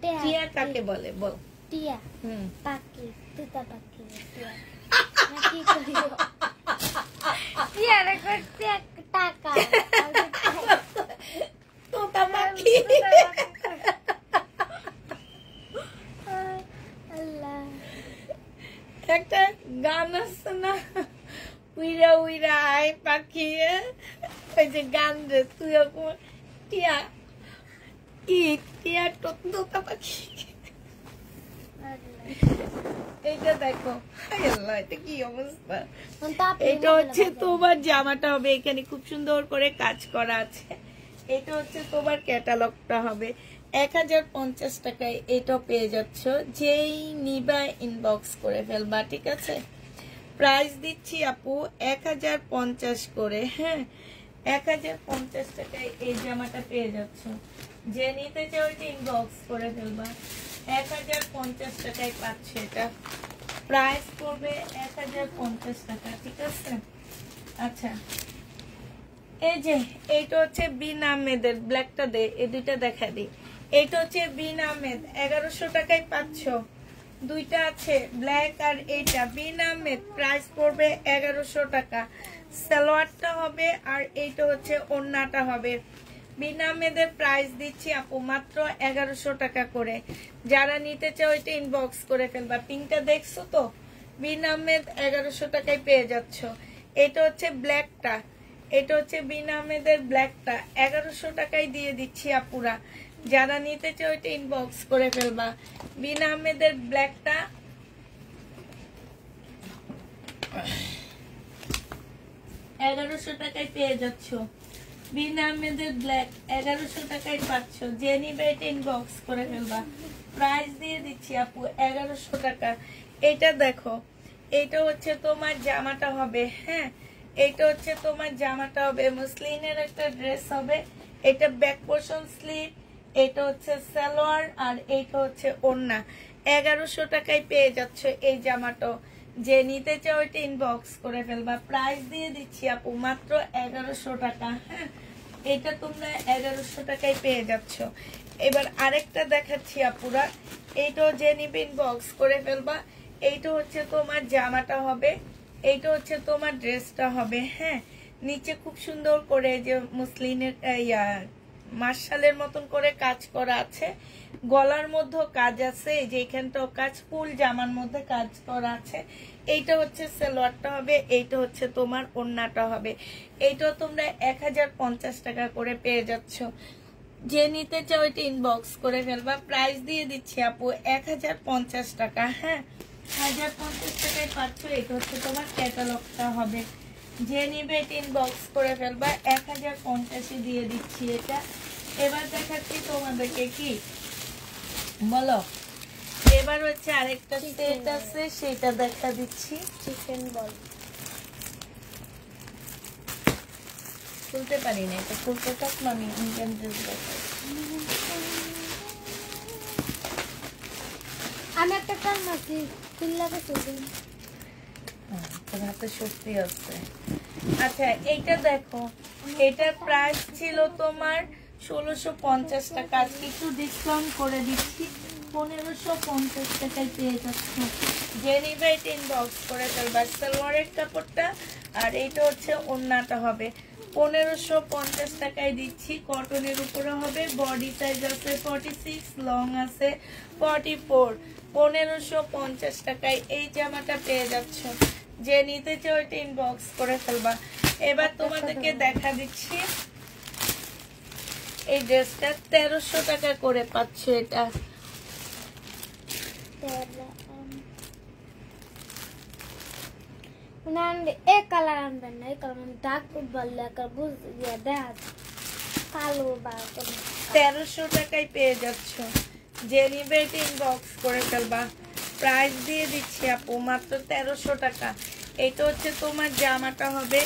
টিয়া কাকে বলে বল। টিয়া পাখি, তুতা পাখি। টিয়া কি করিও, টিয়া রে করতে টাকা, তোতা পাখি। আল্লাহ, একটা গান আছে না, উইরা উইরা আয় পাখি, ওই যে গান রে, তুই টিয়া কি, টিয়া তোতা পাখি। এইটা দেখো, আল্লাহ এটা কি অবস্থা। এটা হচ্ছে তোমার জামাটা হবে, এখানে খুব সুন্দর করে কাজ করা আছে। এটা হচ্ছে তোমার ক্যাটালগটা হবে। 1050 টাকায় এটা পেয়ে যাচ্ছ। যেই নিবা ইনবক্স করে ফেলবা, ঠিক আছে। প্রাইস দিচ্ছি আপু 1050 করে। হ্যাঁ, 1050 টাকায় এই জামাটা পেয়ে যাচ্ছ। যে নিতে চাও এটা ইনবক্স করে ফেলবা। 1050 টাকায় পাচ্ছে। এটা প্রাইস পড়বে 1050 টাকা, ঠিক আছে। আচ্ছা, এই যে এইটা হচ্ছে বিন আহমেদের, ব্ল্যাকটা দে, এই দুইটা দেখা দিই। এইটা হচ্ছে বিন আহমেদ, 1100 টাকায় পাচ্ছ। দুইটা আছে, ব্ল্যাক আর এইটা বিন আহমেদ। প্রাইস পড়বে 1100 টাকা। সালোয়ারটা হবে আর এইটা হচ্ছে ওড়নাটা হবে। বিন আহমেদের প্রাইস দিচ্ছি আপু মাত্র 1100 টাকা করে। যারা নিতে চাও এটা ইনবক্স করে ফেলবা। পিঙ্কটা দেখছো তো, বিন আহমেদ 1100 টাকায় পেয়ে যাচ্ছ। এটা হচ্ছে ব্ল্যাকটা, এটা হচ্ছে বিন আহমেদের ব্ল্যাকটা, 1100 টাকায় দিয়ে দিচ্ছি আপুরা। যারা নিতে চাও এটা ইনবক্স করে ফেলবা। বিন আহমেদের ব্ল্যাকটা 1100 টাকায় পেয়ে যাচ্ছ। বিন আহমেদের ব্ল্যাক 1100 টাকায় পাচ্ছ, যে নিবে এটা ইনবক্স করে ফেলবা। প্রাইস দিয়ে দিচ্ছি আপু 1100 টাকা। এটা দেখো, এটা হচ্ছে তোমার জামাটা হবে, হ্যাঁ এটা হচ্ছে তোমার জামাটা হবে, মুসলিনের একটা ড্রেস হবে। এটা ব্যাক পোর্শন স্লিভ, এটা হচ্ছে সালোয়ার, আর এটা হচ্ছে ওড়না। 1100 টাকায় পেয়ে যাচ্ছ এই জামাটা। যে নিতে চাও এটা ইনবক্স করে ফেলবা। প্রাইস দিয়ে দিচ্ছি আপু মাত্র 1100 টাকা, হ্যাঁ এটা তোমরা 1100 টাকায় পেয়ে যাচ্ছ। এবার আরেকটা দেখাচ্ছি আপুরা, এইটাও যে নিবে ইনবক্স করে ফেলবা। এইটা হচ্ছে তোমার জামাটা হবে, এইটা হচ্ছে তোমার ড্রেসটা হবে, হ্যাঁ নিচে খুব সুন্দর করে যে মুসলিনের মার্শালের মতন করে কাজ করা আছে, গলার মধ্যে কাজ আছে, এই যে এখানটাও কাজ, ফুল জামার মধ্যে কাজ করা আছে। এইটা হচ্ছে সালোয়ারটা হবে, এইটা হচ্ছে তোমার ওড়নাটা হবে। এইটাও তোমরা 1050 টাকা করে পেয়ে যাচ্ছ। যে নিতে চাও এটা ইনবক্স করে ফেলবা। প্রাইস দিয়ে দিচ্ছি আপু 1050 টাকা, হ্যাঁ 1050 টাকায় পাচ্ছ। এটা হচ্ছে তোমার ক্যাটালগটা হবে, যে নিবে এটা ইনবক্স করে ফেলবা। 1050 দিয়ে দিচ্ছি এটা। এবার দেখাচ্ছি তোমাদেরকে কি বলো, এবার হচ্ছে আরেকটা সেট আছে, সেটা দেখা দিচ্ছি। চিকেন বল খুলতে পারি না, এটা খুলতে থাক না, আমি ইন্ডিয়ান ড্রেস দেখাই। আমি একটা কান মাছি খুললাকে চলবে। তোর হাতে শক্তি আছে। আচ্ছা এইটা দেখো, এটার প্রাইস ছিল তোমার 1650 টাকা, আজকে একটু ডিসকাউন্ট করে দিচ্ছি 1550 টাকায় পেয়ে যাচ্ছ। যে নিবে এটা ইনবক্স করে ফেলবা। সালোয়ারের কাপড়টা আর এইটা হচ্ছে ওড়নাটা হবে। 1550 টাকায় দিচ্ছি, কটনের উপরে হবে, বডি সাইজ আছে 46, লং আছে 44। 1550 টাকায় এই জামাটা পেয়ে যাচ্ছ। যে নিতে চাও এটা ইনবক্স করে ফেলবা। এবার তোমাদেরকে দেখা দিচ্ছি এই ড্রেসটা 1300 টাকা করে পাচ্ছ। এটা এক কালার আনবেন না, এই কালার ডার্ক বললে দেখা কালো বা 1300 টাকায় পেয়ে যাচ্ছ। যে নিবে এটা ইনবক্স করে ফেলবা। প্রাইস দিয়ে দিচ্ছি আপু মাত্র 1300 টাকা। এটা হচ্ছে তোমার জামাটা হবে,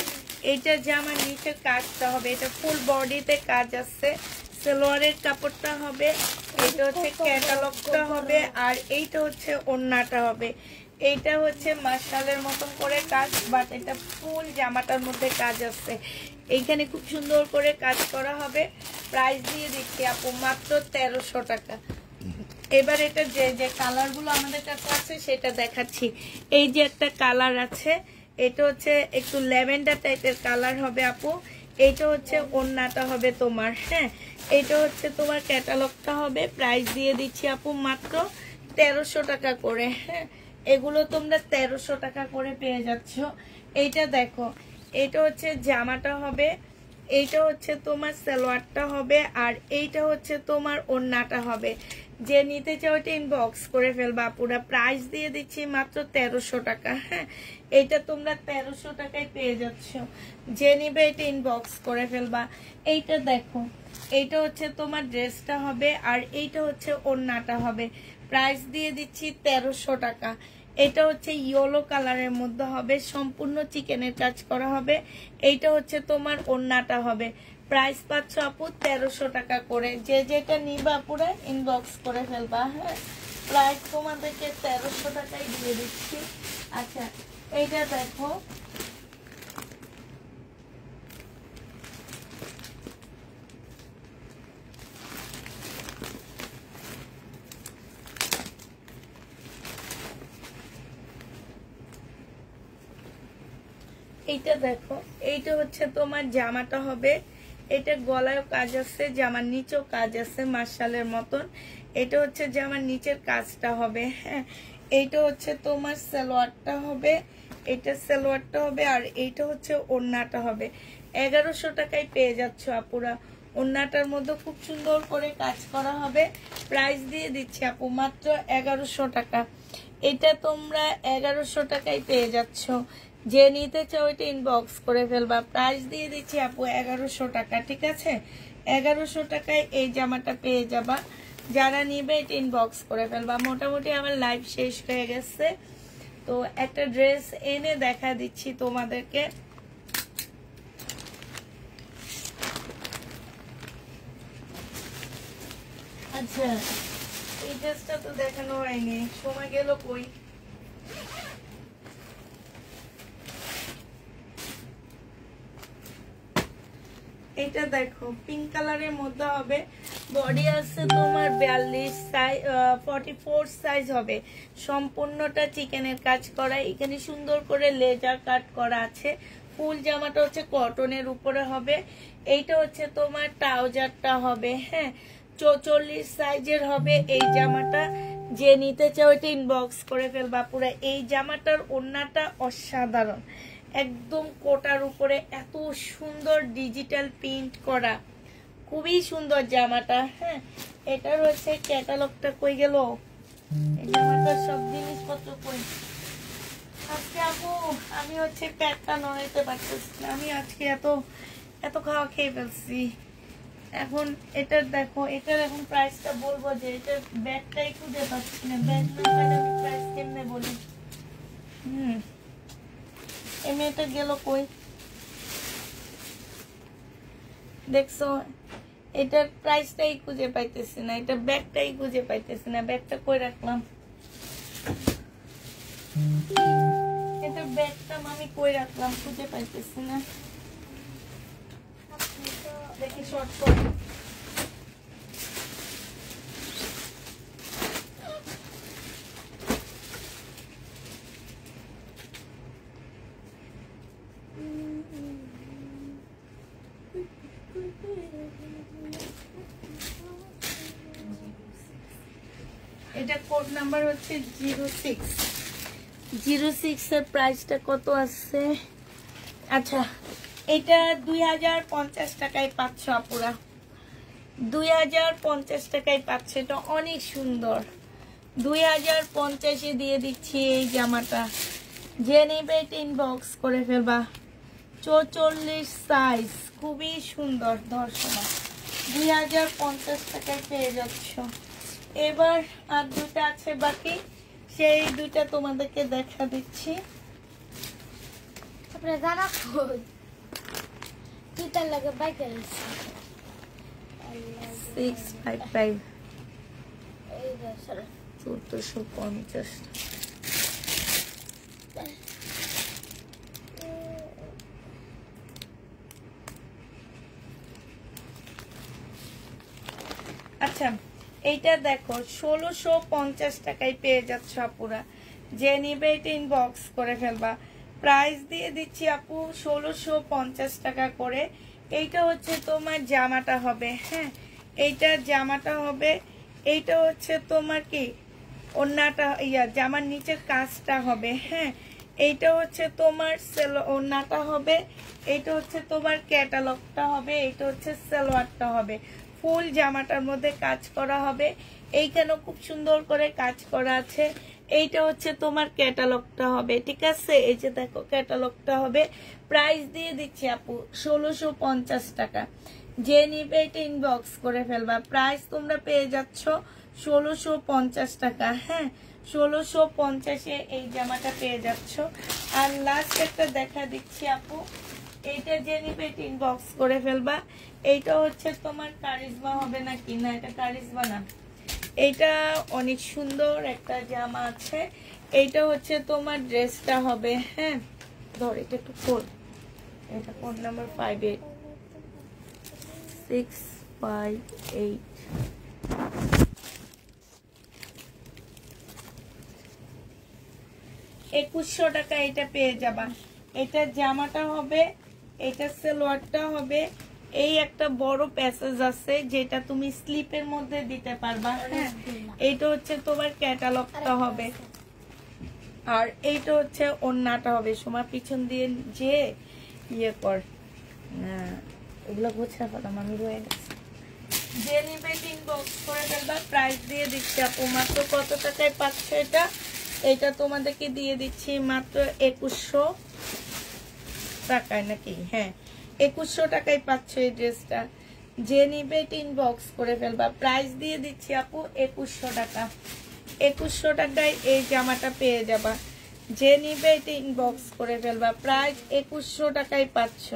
এইটা জামার নিচে কাজটা হবে, এটা ফুল বডিতে কাজ আছে। সালোয়ারের কাপড়টা হবে, এটা হচ্ছে ক্যাটালগটা হবে, আর এইটা হচ্ছে ওড়নাটা হবে। এইটা হচ্ছে মার্শালের মতন করে কাজ, বাট এটা ফুল জামাটার মধ্যে কাজ আছে, এইখানে খুব সুন্দর করে কাজ করা হবে। প্রাইস দিয়ে দিচ্ছি আপু মাত্র 1300 টাকা। এবার এটা যে যে কালারগুলো আমাদের কাছে আছে সেটা দেখাচ্ছি। এই যে একটা কালার আছে, এটা হচ্ছে একটু ল্যাভেন্ডার টাইপের কালার হবে আপু। এইটা হচ্ছে ওড়নাটা হবে তোমার, হ্যাঁ এটা হচ্ছে তোমার ক্যাটালগটা হবে। প্রাইস দিয়ে দিচ্ছি আপু মাত্র 1300 টাকা করে, হ্যাঁ এগুলো তোমরা 1300 টাকা করে পেয়ে যাচ্ছ। এইটা দেখো, এটা হচ্ছে জামাটা হবে, এইটা হচ্ছে তোমার সালোয়ারটা হবে, আর এইটা হচ্ছে তোমার ওড়নাটা হবে। যে নিতে চাও এটা ইনবক্স করে ফেলবা পুরা। প্রাইস দিয়ে দিচ্ছি মাত্র 1300 টাকা, হ্যাঁ এটা তোমরা 1300 টাকায় পেয়ে যাচ্ছ। যে নিবে এটা ইনবক্স করে ফেলবা। এইটা দেখো, এইটা হচ্ছে তোমার ড্রেসটা হবে, আর এইটা হচ্ছে ওড়নাটা হবে। প্রাইস দিয়ে দিচ্ছি 1300 টাকা। এটা হচ্ছে ইয়েলো কালারের মধ্যে হবে, সম্পূর্ণ চিকেনের কাজ করা হবে। এইটা হচ্ছে তোমার ওড়নাটা হবে। প্রাইস পাচ্ছ আপু 1300 টাকা করে। যে যেটা নিবা পুরো ইনবক্স করে ফেলবা, হ্যাঁ প্রাইস তোমাদেরকে 1300 টাকায় দিয়ে দিচ্ছি। আচ্ছা এইটা দেখো, এইটা দেখো, এইটা হচ্ছে তোমার জামাটা হবে, এটা গলায়ও কাজ আছে, জামার নিচেও কাজ আছে মার্শালের মতন। এটা হচ্ছে জামার নিচের কাজটা হবে, হ্যাঁ এইটা হচ্ছে তোমার সালোয়ারটা হবে, এটা সালোয়ারটা হবে, আর এইটা হচ্ছে ওড়নাটা হবে। 1100 টাকায় পেয়ে যাচ্ছ আপুরা। ওড়নাটার মধ্যে খুব সুন্দর করে কাজ করা হবে। প্রাইস দিয়ে দিচ্ছি আপু মাত্র 1100 টাকা। এটা তোমরা 1100 টাকায় পেয়ে যাচ্ছ। যে নিতে চাও এটা ইনবক্স করে ফেলবা। প্রাইস দিয়ে দিচ্ছি আপু 1100 টাকা, ঠিক আছে? 1100 টাকায় এই জামাটা পেয়ে যাবা। যারা নিবে এটা ইনবক্স করে ফেলবা। মোটামুটি আমার লাইভ শেষ হয়ে গেছে, তো একটা ড্রেস এনে দেখা দিচ্ছি তোমাদেরকে। আচ্ছা, এই ড্রেসটা তো দেখানো হয়নি, সময় গেল কই? এটা দেখো পিঙ্ক কালারের মধ্যে হবে, বডি আছে তোমার 42 সাইজ, 44 সাইজ হবে। সম্পূর্ণটা চিকেনের কাজ করা, এখানে সুন্দর করে লেজার কাট করা আছে। ফুল জামাটা হচ্ছে কটনের উপরে হবে। এইটা হচ্ছে তোমার ট্রাউজারটা হবে, হ্যাঁ 44 সাইজের হবে এই জামাটা। যে নিতে চাও এটা ইনবক্স করে ফেলবা। পুরো এই জামাটার ওড়নাটা অসাধারণ, একদম কোটার উপরে এত সুন্দর ডিজিটাল প্রিন্ট করা, খুবই সুন্দর জামাটা। হ্যাঁ, এটার হচ্ছে ক্যাটালগটা কই গেল? এই জামাটার সব জিনিসপত্র কই? আজকে আপু আমি হচ্ছে প্যাটটা নড়াইতে পারতেছি না, আমি আজকে এত খাওয়া খেয়ে ফেলছি। এখন এটার দেখো, এটার এখন প্রাইসটা বলবো যে এটার ব্যাগটাই খুঁজে পাচ্ছি না। ব্যাগ না পেলে আমি প্রাইস কেমনে বলি? এই মেয়েটা গেল কই? দেখছো, এটার প্রাইসটাই খুঁজে পাইতেছি না, এটা ব্যাগটাই খুঁজে পাইতেছি না। ব্যাগটা কই রাখলাম? এটার ব্যাগটা আমি কই রাখলাম, খুঁজে পাইতেছি না। দেখি শর্ট করে। এটা কোড নাম্বার হচ্ছে 06। 06 এর প্রাইসটা কত আছে? আচ্ছা, এটা 2050 টাকায় পাচ্ছ আপুরা, 2050 টাকায় পাচ্ছ। এটা অনেক সুন্দর, 2050-এ দিয়ে দিচ্ছি এই জামাটা। যে নেবে এটা ইনবক্স করে ফেলবা। 44 সাইজ, খুবই সুন্দর দর্শনা, 2050 টাকায় পেয়ে যাচ্ছ। এবার আর দুটা আছে বাকি, সেই দুটা তোমাদেরকে দেখা দিচ্ছি। আপনারা জানা কিটার লাগে বাইকের 655 এই সর 1450। আচ্ছা, এইটা দেখো 1650 টাকায় পেয়ে যাচ্ছ আপুরা। যে নিবে এটা ইনবক্স করে ফেলবা। প্রাইস দিয়ে দিচ্ছি আপু 1650 টাকা করে। এইটা হচ্ছে তোমার জামাটা হবে, হ্যাঁ এইটা জামাটা হবে। এইটা হচ্ছে তোমার কি ওড়নাটা, জামার নিচের কাজটা হবে, হ্যাঁ এইটা হচ্ছে তোমার ওড়নাটা হবে। এইটা হচ্ছে তোমার ক্যাটালগটা হবে। এইটা হচ্ছে সালোয়ারটা হবে। ফুল জামাটার মধ্যে কাজ করা হবে, এইখানেও খুব সুন্দর করে কাজ করা আছে। এইটা হচ্ছে তোমার ক্যাটালগটা হবে, ঠিক আছে? এই যে দেখো ক্যাটালগটা হবে। প্রাইস দিয়ে দিচ্ছি আপু 1650 টাকা। যে নিবে এটা ইনবক্স করে ফেলবা। প্রাইস তোমরা পেয়ে যাচ্ছ 1650 টাকা, হ্যাঁ 1650-এ এই জামাটা পেয়ে যাচ্ছ। আর লাস্ট একটা দেখা দিচ্ছি আপু, এইটা যে নিবে এটা ইনবক্স করে ফেলবা। এইটা হচ্ছে তোমার কারিজমা হবে নাকি? না, এটা কারিজমা না, এইটা অনেক সুন্দর একটা জামা আছে। এইটা হচ্ছে তোমার ড্রেসটা হবে, হ্যাঁ ধর এটা একটু খোল। এটা কোড নাম্বার 58 658। 2100 টাকা এটা পেয়ে যাবা। এটা জামাটা হবে, এটা সালোয়ারটা হবে। এই একটা বড় প্যাসেজ আছে যেটা তুমি স্লিপের মধ্যে দিতে পারবা, হ্যাঁ এইটা হচ্ছে তোমার ক্যাটালগটা হবে। আর এইটা হচ্ছে ওড়নাটা হবে। সময় পিছন দিয়ে যে ইয়ে কর না, এগুলো গোছা ফেলাম আমি, রয়ে গেছে। যে নিবে ইনবক্স করে ফেলবা। প্রাইস দিয়ে দিচ্ছি আপু মাত্র কত টাকায় পাচ্ছ এটা? এটা তোমাদেরকে দিয়ে দিচ্ছি মাত্র 2100 টাকায় নাকি? হ্যাঁ 2100 টাকায় পাচ্ছ এই ড্রেসটা। যে নিবে ইনবক্স করে ফেলবা। প্রাইস দিয়ে দিচ্ছি আপু 2100 টাকা। 2100 টাকায় এই জামাটা পেয়ে যাবা। যে নিবে এটা ইনবক্স করে ফেলবা। প্রাইস 2100 টাকায় পাচ্ছ।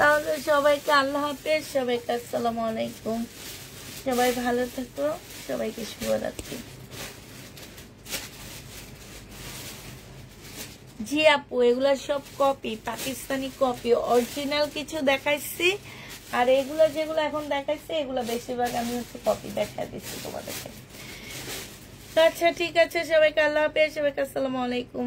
তাহলে সবাইকে আল্লাহ হাফেজ, সবাইকে আসসালামু আলাইকুম। সবাই ভালো থাকো, সবাইকে শুভরাত্রি। জি আপু এগুলা সব কপি, পাকিস্তানি কপি। অরিজিনাল কিছু দেখাইছি, আর এগুলো যেগুলো এখন দেখাইছি এগুলো বেশিরভাগ আমি হচ্ছে কপি দেখা দিচ্ছি তোমাদেরকে। আচ্ছা ঠিক আছে, সবাইকে আল্লাহ হাফেজ, সবাইকে আসসালামু আলাইকুম।